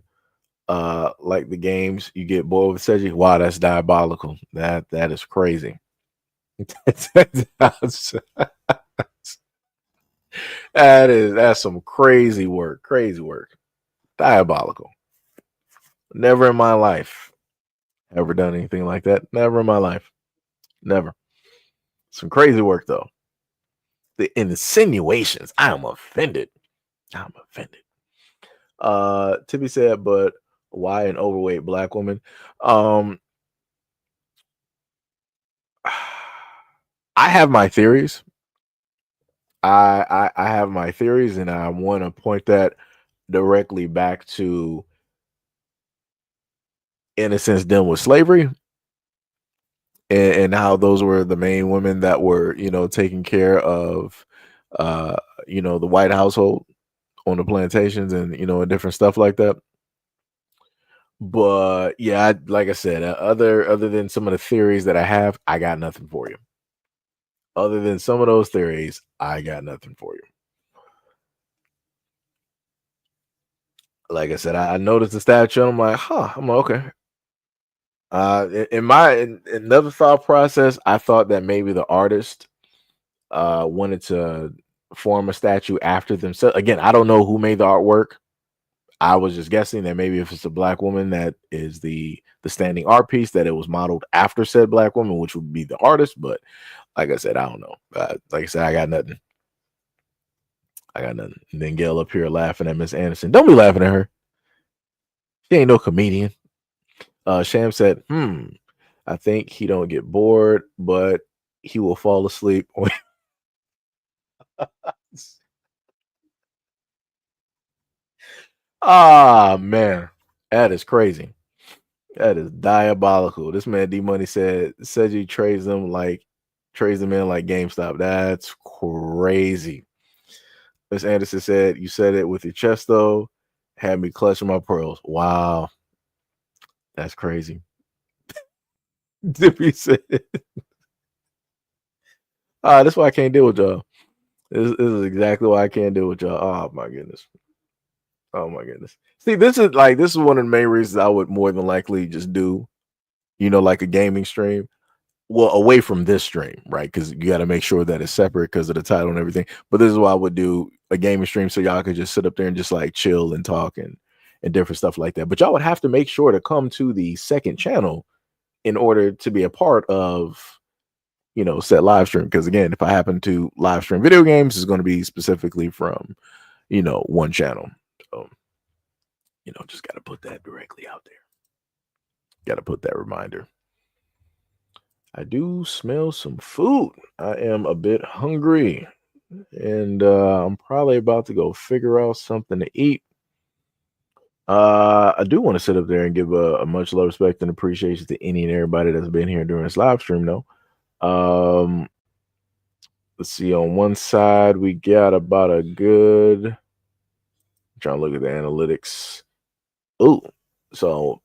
like the games you get bored with Seiji. Wow, that's diabolical. That is crazy. That's some crazy work. Diabolical. Never in my life ever done anything like that. Never in my life. Never. Some crazy work though. The insinuations. I'm offended. Tippy said, but why an overweight black woman? I have my theories. I have my theories, and I want to point that directly back to, in a sense, dealing with slavery and how those were the main women that were, taking care of, the white household on the plantations and, and different stuff like that. But yeah, like I said, other than some of the theories that I have, I got nothing for you. Other than some of those theories, I got nothing for you. Like I said, I noticed the statue. I'm like, I'm like, okay. In another thought process, I thought that maybe the artist wanted to form a statue after themselves. Again, I don't know who made the artwork. I was just guessing that maybe if it's a black woman that is the standing art piece, that it was modeled after said black woman, which would be the artist. But like I said, I don't know. Like I said, I got nothing. And then Gail up here laughing at Miss Anderson. Don't be laughing at her. She ain't no comedian. Sham said, I think he don't get bored, but he will fall asleep. Man, that is crazy. That is diabolical. This man D Money said Seiji trades them in like GameStop. That's crazy. Miss Anderson said, you said it with your chest though. Had me clutching my pearls. Wow. That's crazy. Tippy said, that's why I can't deal with y'all. This is exactly why I can't deal with y'all. Oh my goodness. See, this is one of the main reasons I would more than likely just do, like a gaming stream. Well, away from this stream, right? Because you got to make sure that it's separate because of the title and everything. But this is why I would do a gaming stream, so y'all could just sit up there and just like chill and talk and different stuff like that. But y'all would have to make sure to come to the second channel in order to be a part of, said live stream. Because again, if I happen to live stream video games, it's going to be specifically from, one channel. So, just got to put that directly out there. Got to put that reminder. I do smell some food. I am a bit hungry, and I'm probably about to go figure out something to eat. I do want to sit up there and give a much love, respect, and appreciation to any and everybody that's been here during this live stream, though. Let's see. On one side, we got about a good. I'm trying to look at the analytics. Oh, so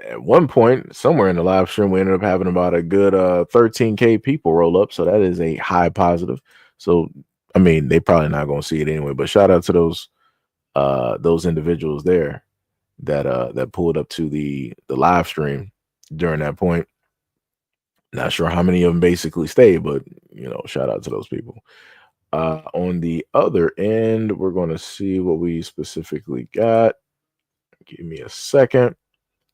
at one point, somewhere in the live stream, we ended up having about a good 13K people roll up. So that is a high positive. So, I mean, they probably not going to see it anyway, but shout out to those individuals there that pulled up to the live stream during that point. Not sure how many of them basically stayed, but, shout out to those people. On the other end, we're going to see what we specifically got. Give me a second.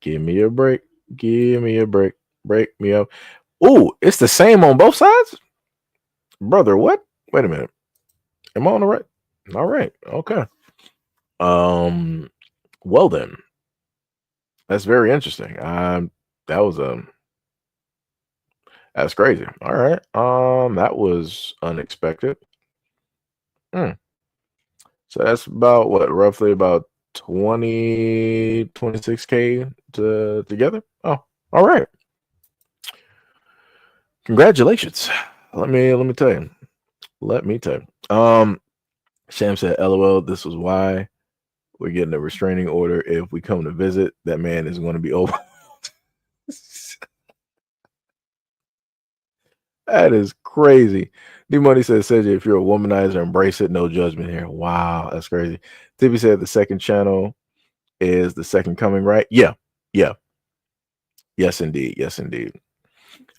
Give me a break. Give me a break. Break me up. Ooh, it's the same on both sides? Brother, what? Wait a minute. Am I on the right? All right. Okay. Well then. That's very interesting. That was that's crazy. All right. That was unexpected. Hmm. So that's about what, roughly about 26K together. Oh, all right. Congratulations. Let me tell you. Let me tell you. Sham said, LOL, this was why we're getting a restraining order. If we come to visit, that man is going to be over. That is crazy. D Money says, Seji, if you're a womanizer, embrace it. No judgment here. Wow, that's crazy. Tippy said the second channel is the second coming, right? Yeah. Yeah. Yes, indeed. Yes, indeed.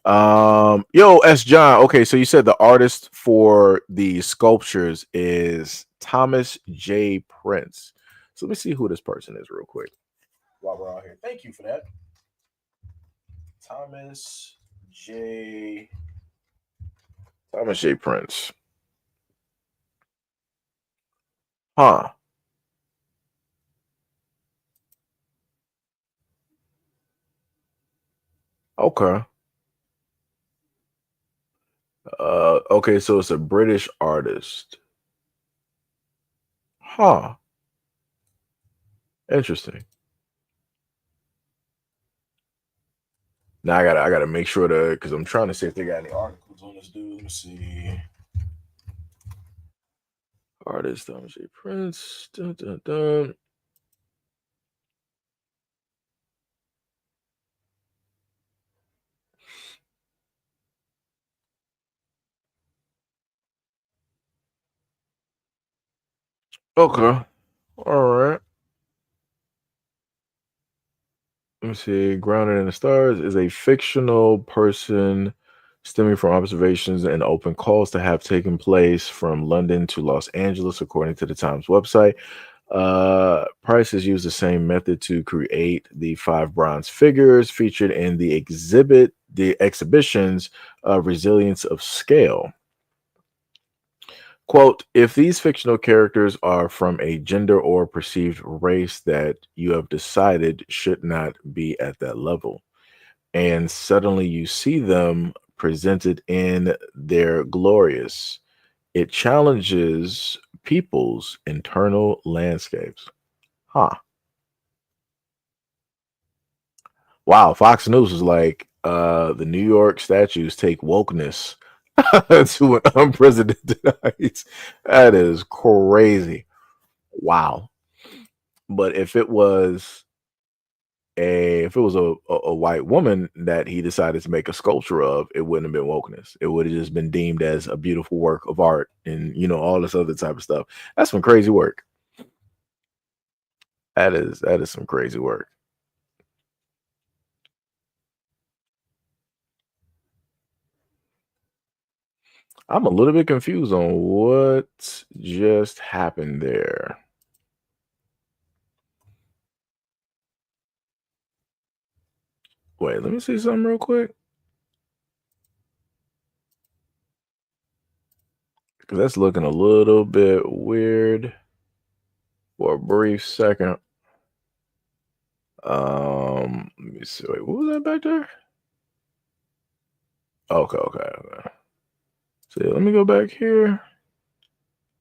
Yo, S. John. Okay, so you said the artist for the sculptures is Thomas J. Prince. So let me see who this person is real quick while we're out here. Thank you for that. Thomas J. Prince. Huh. Okay. Okay, so it's a British artist. Huh. Interesting. Now I gotta make sure because I'm trying to see if they got any articles on this dude. Let me see. Artist Thomas J. Prince. Dun, dun, dun. Okay. All right. Let me see. Grounded in the Stars is a fictional person stemming from observations and open calls to have taken place from London to Los Angeles, according to the Times website. Price has used the same method to create the 5 bronze figures featured in the exhibition's Resilience of Scale. Quote, if these fictional characters are from a gender or perceived race that you have decided should not be at that level, and suddenly you see them presented in their glorious, it challenges people's internal landscapes. Huh. Wow, Fox News was like, the New York statues take wokeness to an unprecedented heights. That is crazy. Wow. But if it was a white woman that he decided to make a sculpture of, it wouldn't have been wokeness. It would have just been deemed as a beautiful work of art and all this other type of stuff. That's some crazy work. That is some crazy work. I'm a little bit confused on what just happened there. Wait, let me see something real quick. Because that's looking a little bit weird for a brief second. Let me see. Wait, what was that back there? Okay. So let me go back here.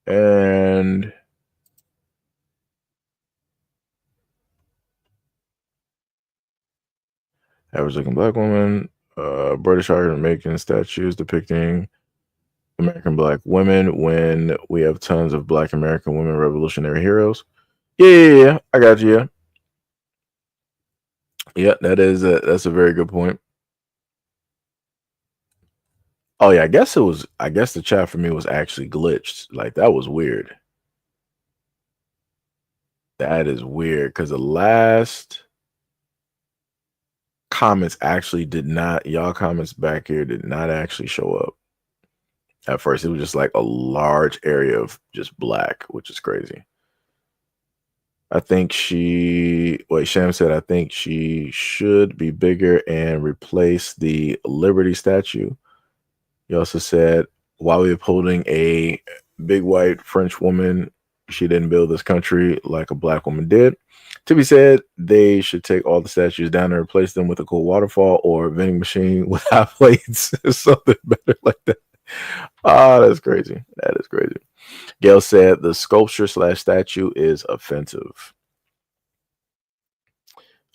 And average looking black woman, British art making statues depicting American black women when we have tons of black American women revolutionary heroes. Yeah. I got you. Yeah, that's a very good point. Oh yeah, I guess the chat for me was actually glitched. Like that was weird. That is weird because the last comments actually y'all comments back here did not actually show up. At first, it was just like a large area of just black, which is crazy. I think Sham said, I think she should be bigger and replace the Liberty statue. He also said, while we upholding a big white French woman, she didn't build this country like a black woman did. Tippy said they should take all the statues down and replace them with a cool waterfall or a vending machine with hot plates. Something better like that. Oh, that's crazy. That is crazy. Gail said the sculpture / statue is offensive.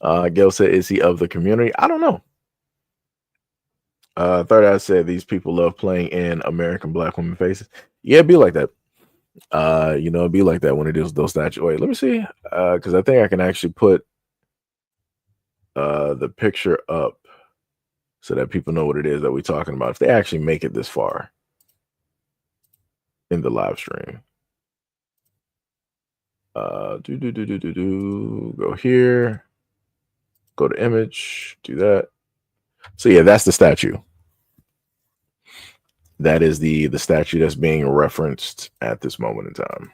Gail said, is he of the community? I don't know. Third Eye said these people love playing in American black women faces. Yeah, it'd be like that. It'd be like that when it is those statues. Wait, let me see. Because I think I can actually put the picture up so that people know what it is that we're talking about. If they actually make it this far in the live stream. Go here. Go to image. Do that. So yeah, that's the statue. That is the statue that's being referenced at this moment in time.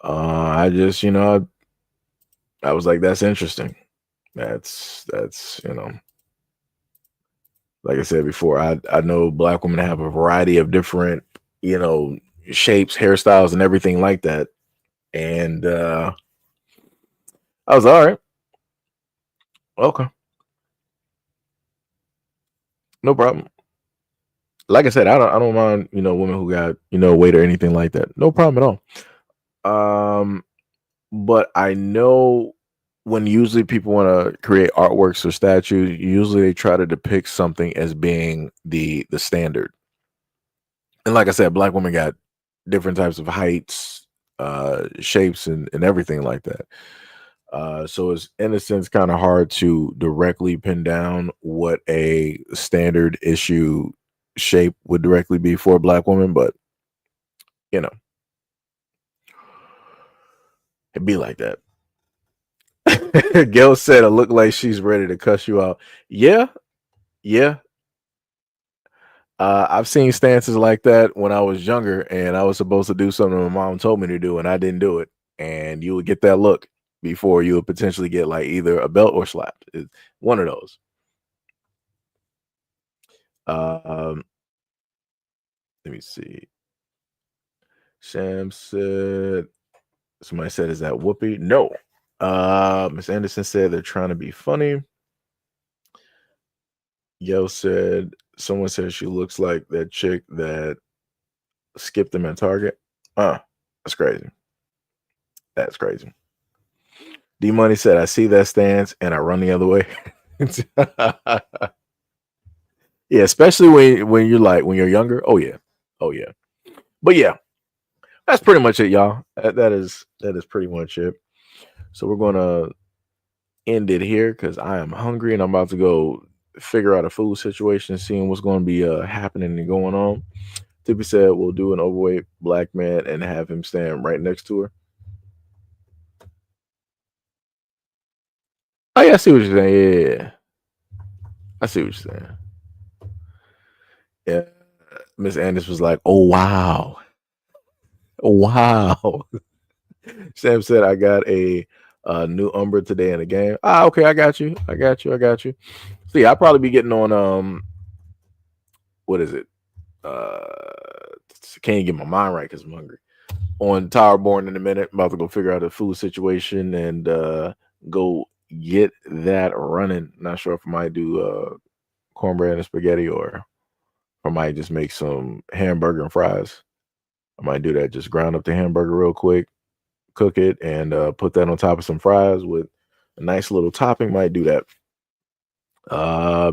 I just, I was like, that's interesting. That's like I said before, I know black women have a variety of different, shapes, hairstyles, and everything like that. And I was all right. Okay. No problem. Like I said, I don't mind, women who got, weight or anything like that. No problem at all. But I know when usually people want to create artworks or statues, usually they try to depict something as being the standard. And like I said, black women got different types of heights, shapes, and everything like that. So it's in a sense kind of hard to directly pin down what a standard issue shape would directly be for a black woman, but it'd be like that. Gail said it looked like she's ready to cuss you out. Yeah. I've seen stances like that when I was younger and I was supposed to do something my mom told me to do and I didn't do it. And you would get that look before you would potentially get like either a belt or slapped. It's one of those. Let me see. Sham said, somebody said, is that Whoopi? No. Miss Anderson said they're trying to be funny. Yo said, someone said she looks like that chick that skipped them at Target. That's crazy. That's crazy. D Money said, I see that stance and I run the other way. Yeah, especially when you're younger. Oh yeah. But yeah, that's pretty much it, y'all. That is pretty much it. So we're gonna end it here because I am hungry and I'm about to go figure out a food situation, seeing what's going to be happening and going on. Tippy said we'll do an overweight black man and have him stand right next to her. Oh yeah, I see what you're saying. Yeah, I see what you're saying. Yeah, Miss Anderson was like, "Oh wow." Sam said, "I got a new Umbra today in the game." Okay, I got you. So yeah, I'll probably be getting on what is it? Can't get my mind right because I'm hungry. On Towerborn in a minute. I'm about to go figure out a food situation and go get that running. Not sure if I might do cornbread and spaghetti or I might just make some hamburger and fries. I might do that. Just ground up the hamburger real quick, cook it, and put that on top of some fries with a nice little topping. Might do that.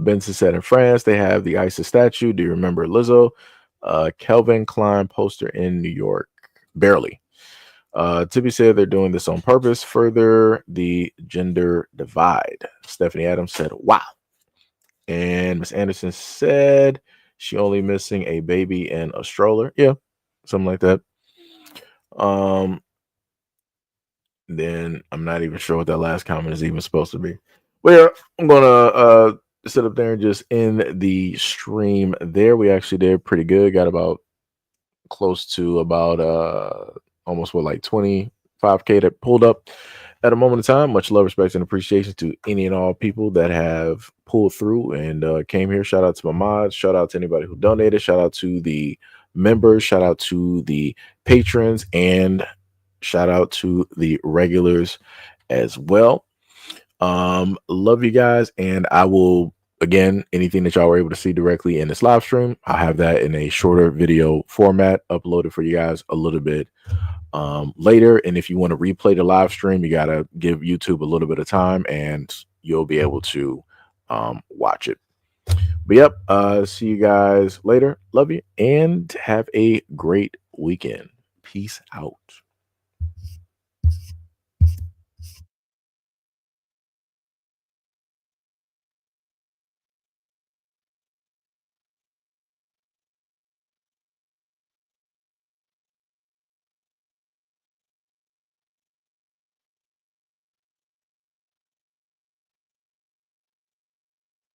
Benson said in France they have the ISIS statue. Do you remember Lizzo? Calvin Klein poster in New York. Barely. Tippy said they're doing this on purpose, further the gender divide. Stephanie Adams said, wow. And Miss Anderson said she only missing a baby and a stroller. Yeah, something like that. Then I'm not even sure what that last comment is even supposed to be. Well, I'm gonna sit up there and just end the stream there. We actually did pretty good. Got about close to about almost like 25K that pulled up at a moment in time. Much love, respect, and appreciation to any and all people that have pulled through and came here. Shout out to my mods. Shout out to anybody who donated. Shout out to the members. Shout out to the patrons, and shout out to the regulars as well. Love you guys, and I will, again, anything that y'all were able to see directly in this live stream, I'll have that in a shorter video format uploaded for you guys a little bit later. And if you want to replay the live stream, you got to give YouTube a little bit of time and you'll be able to watch it. But yep, see you guys later. Love you and have a great weekend. Peace out.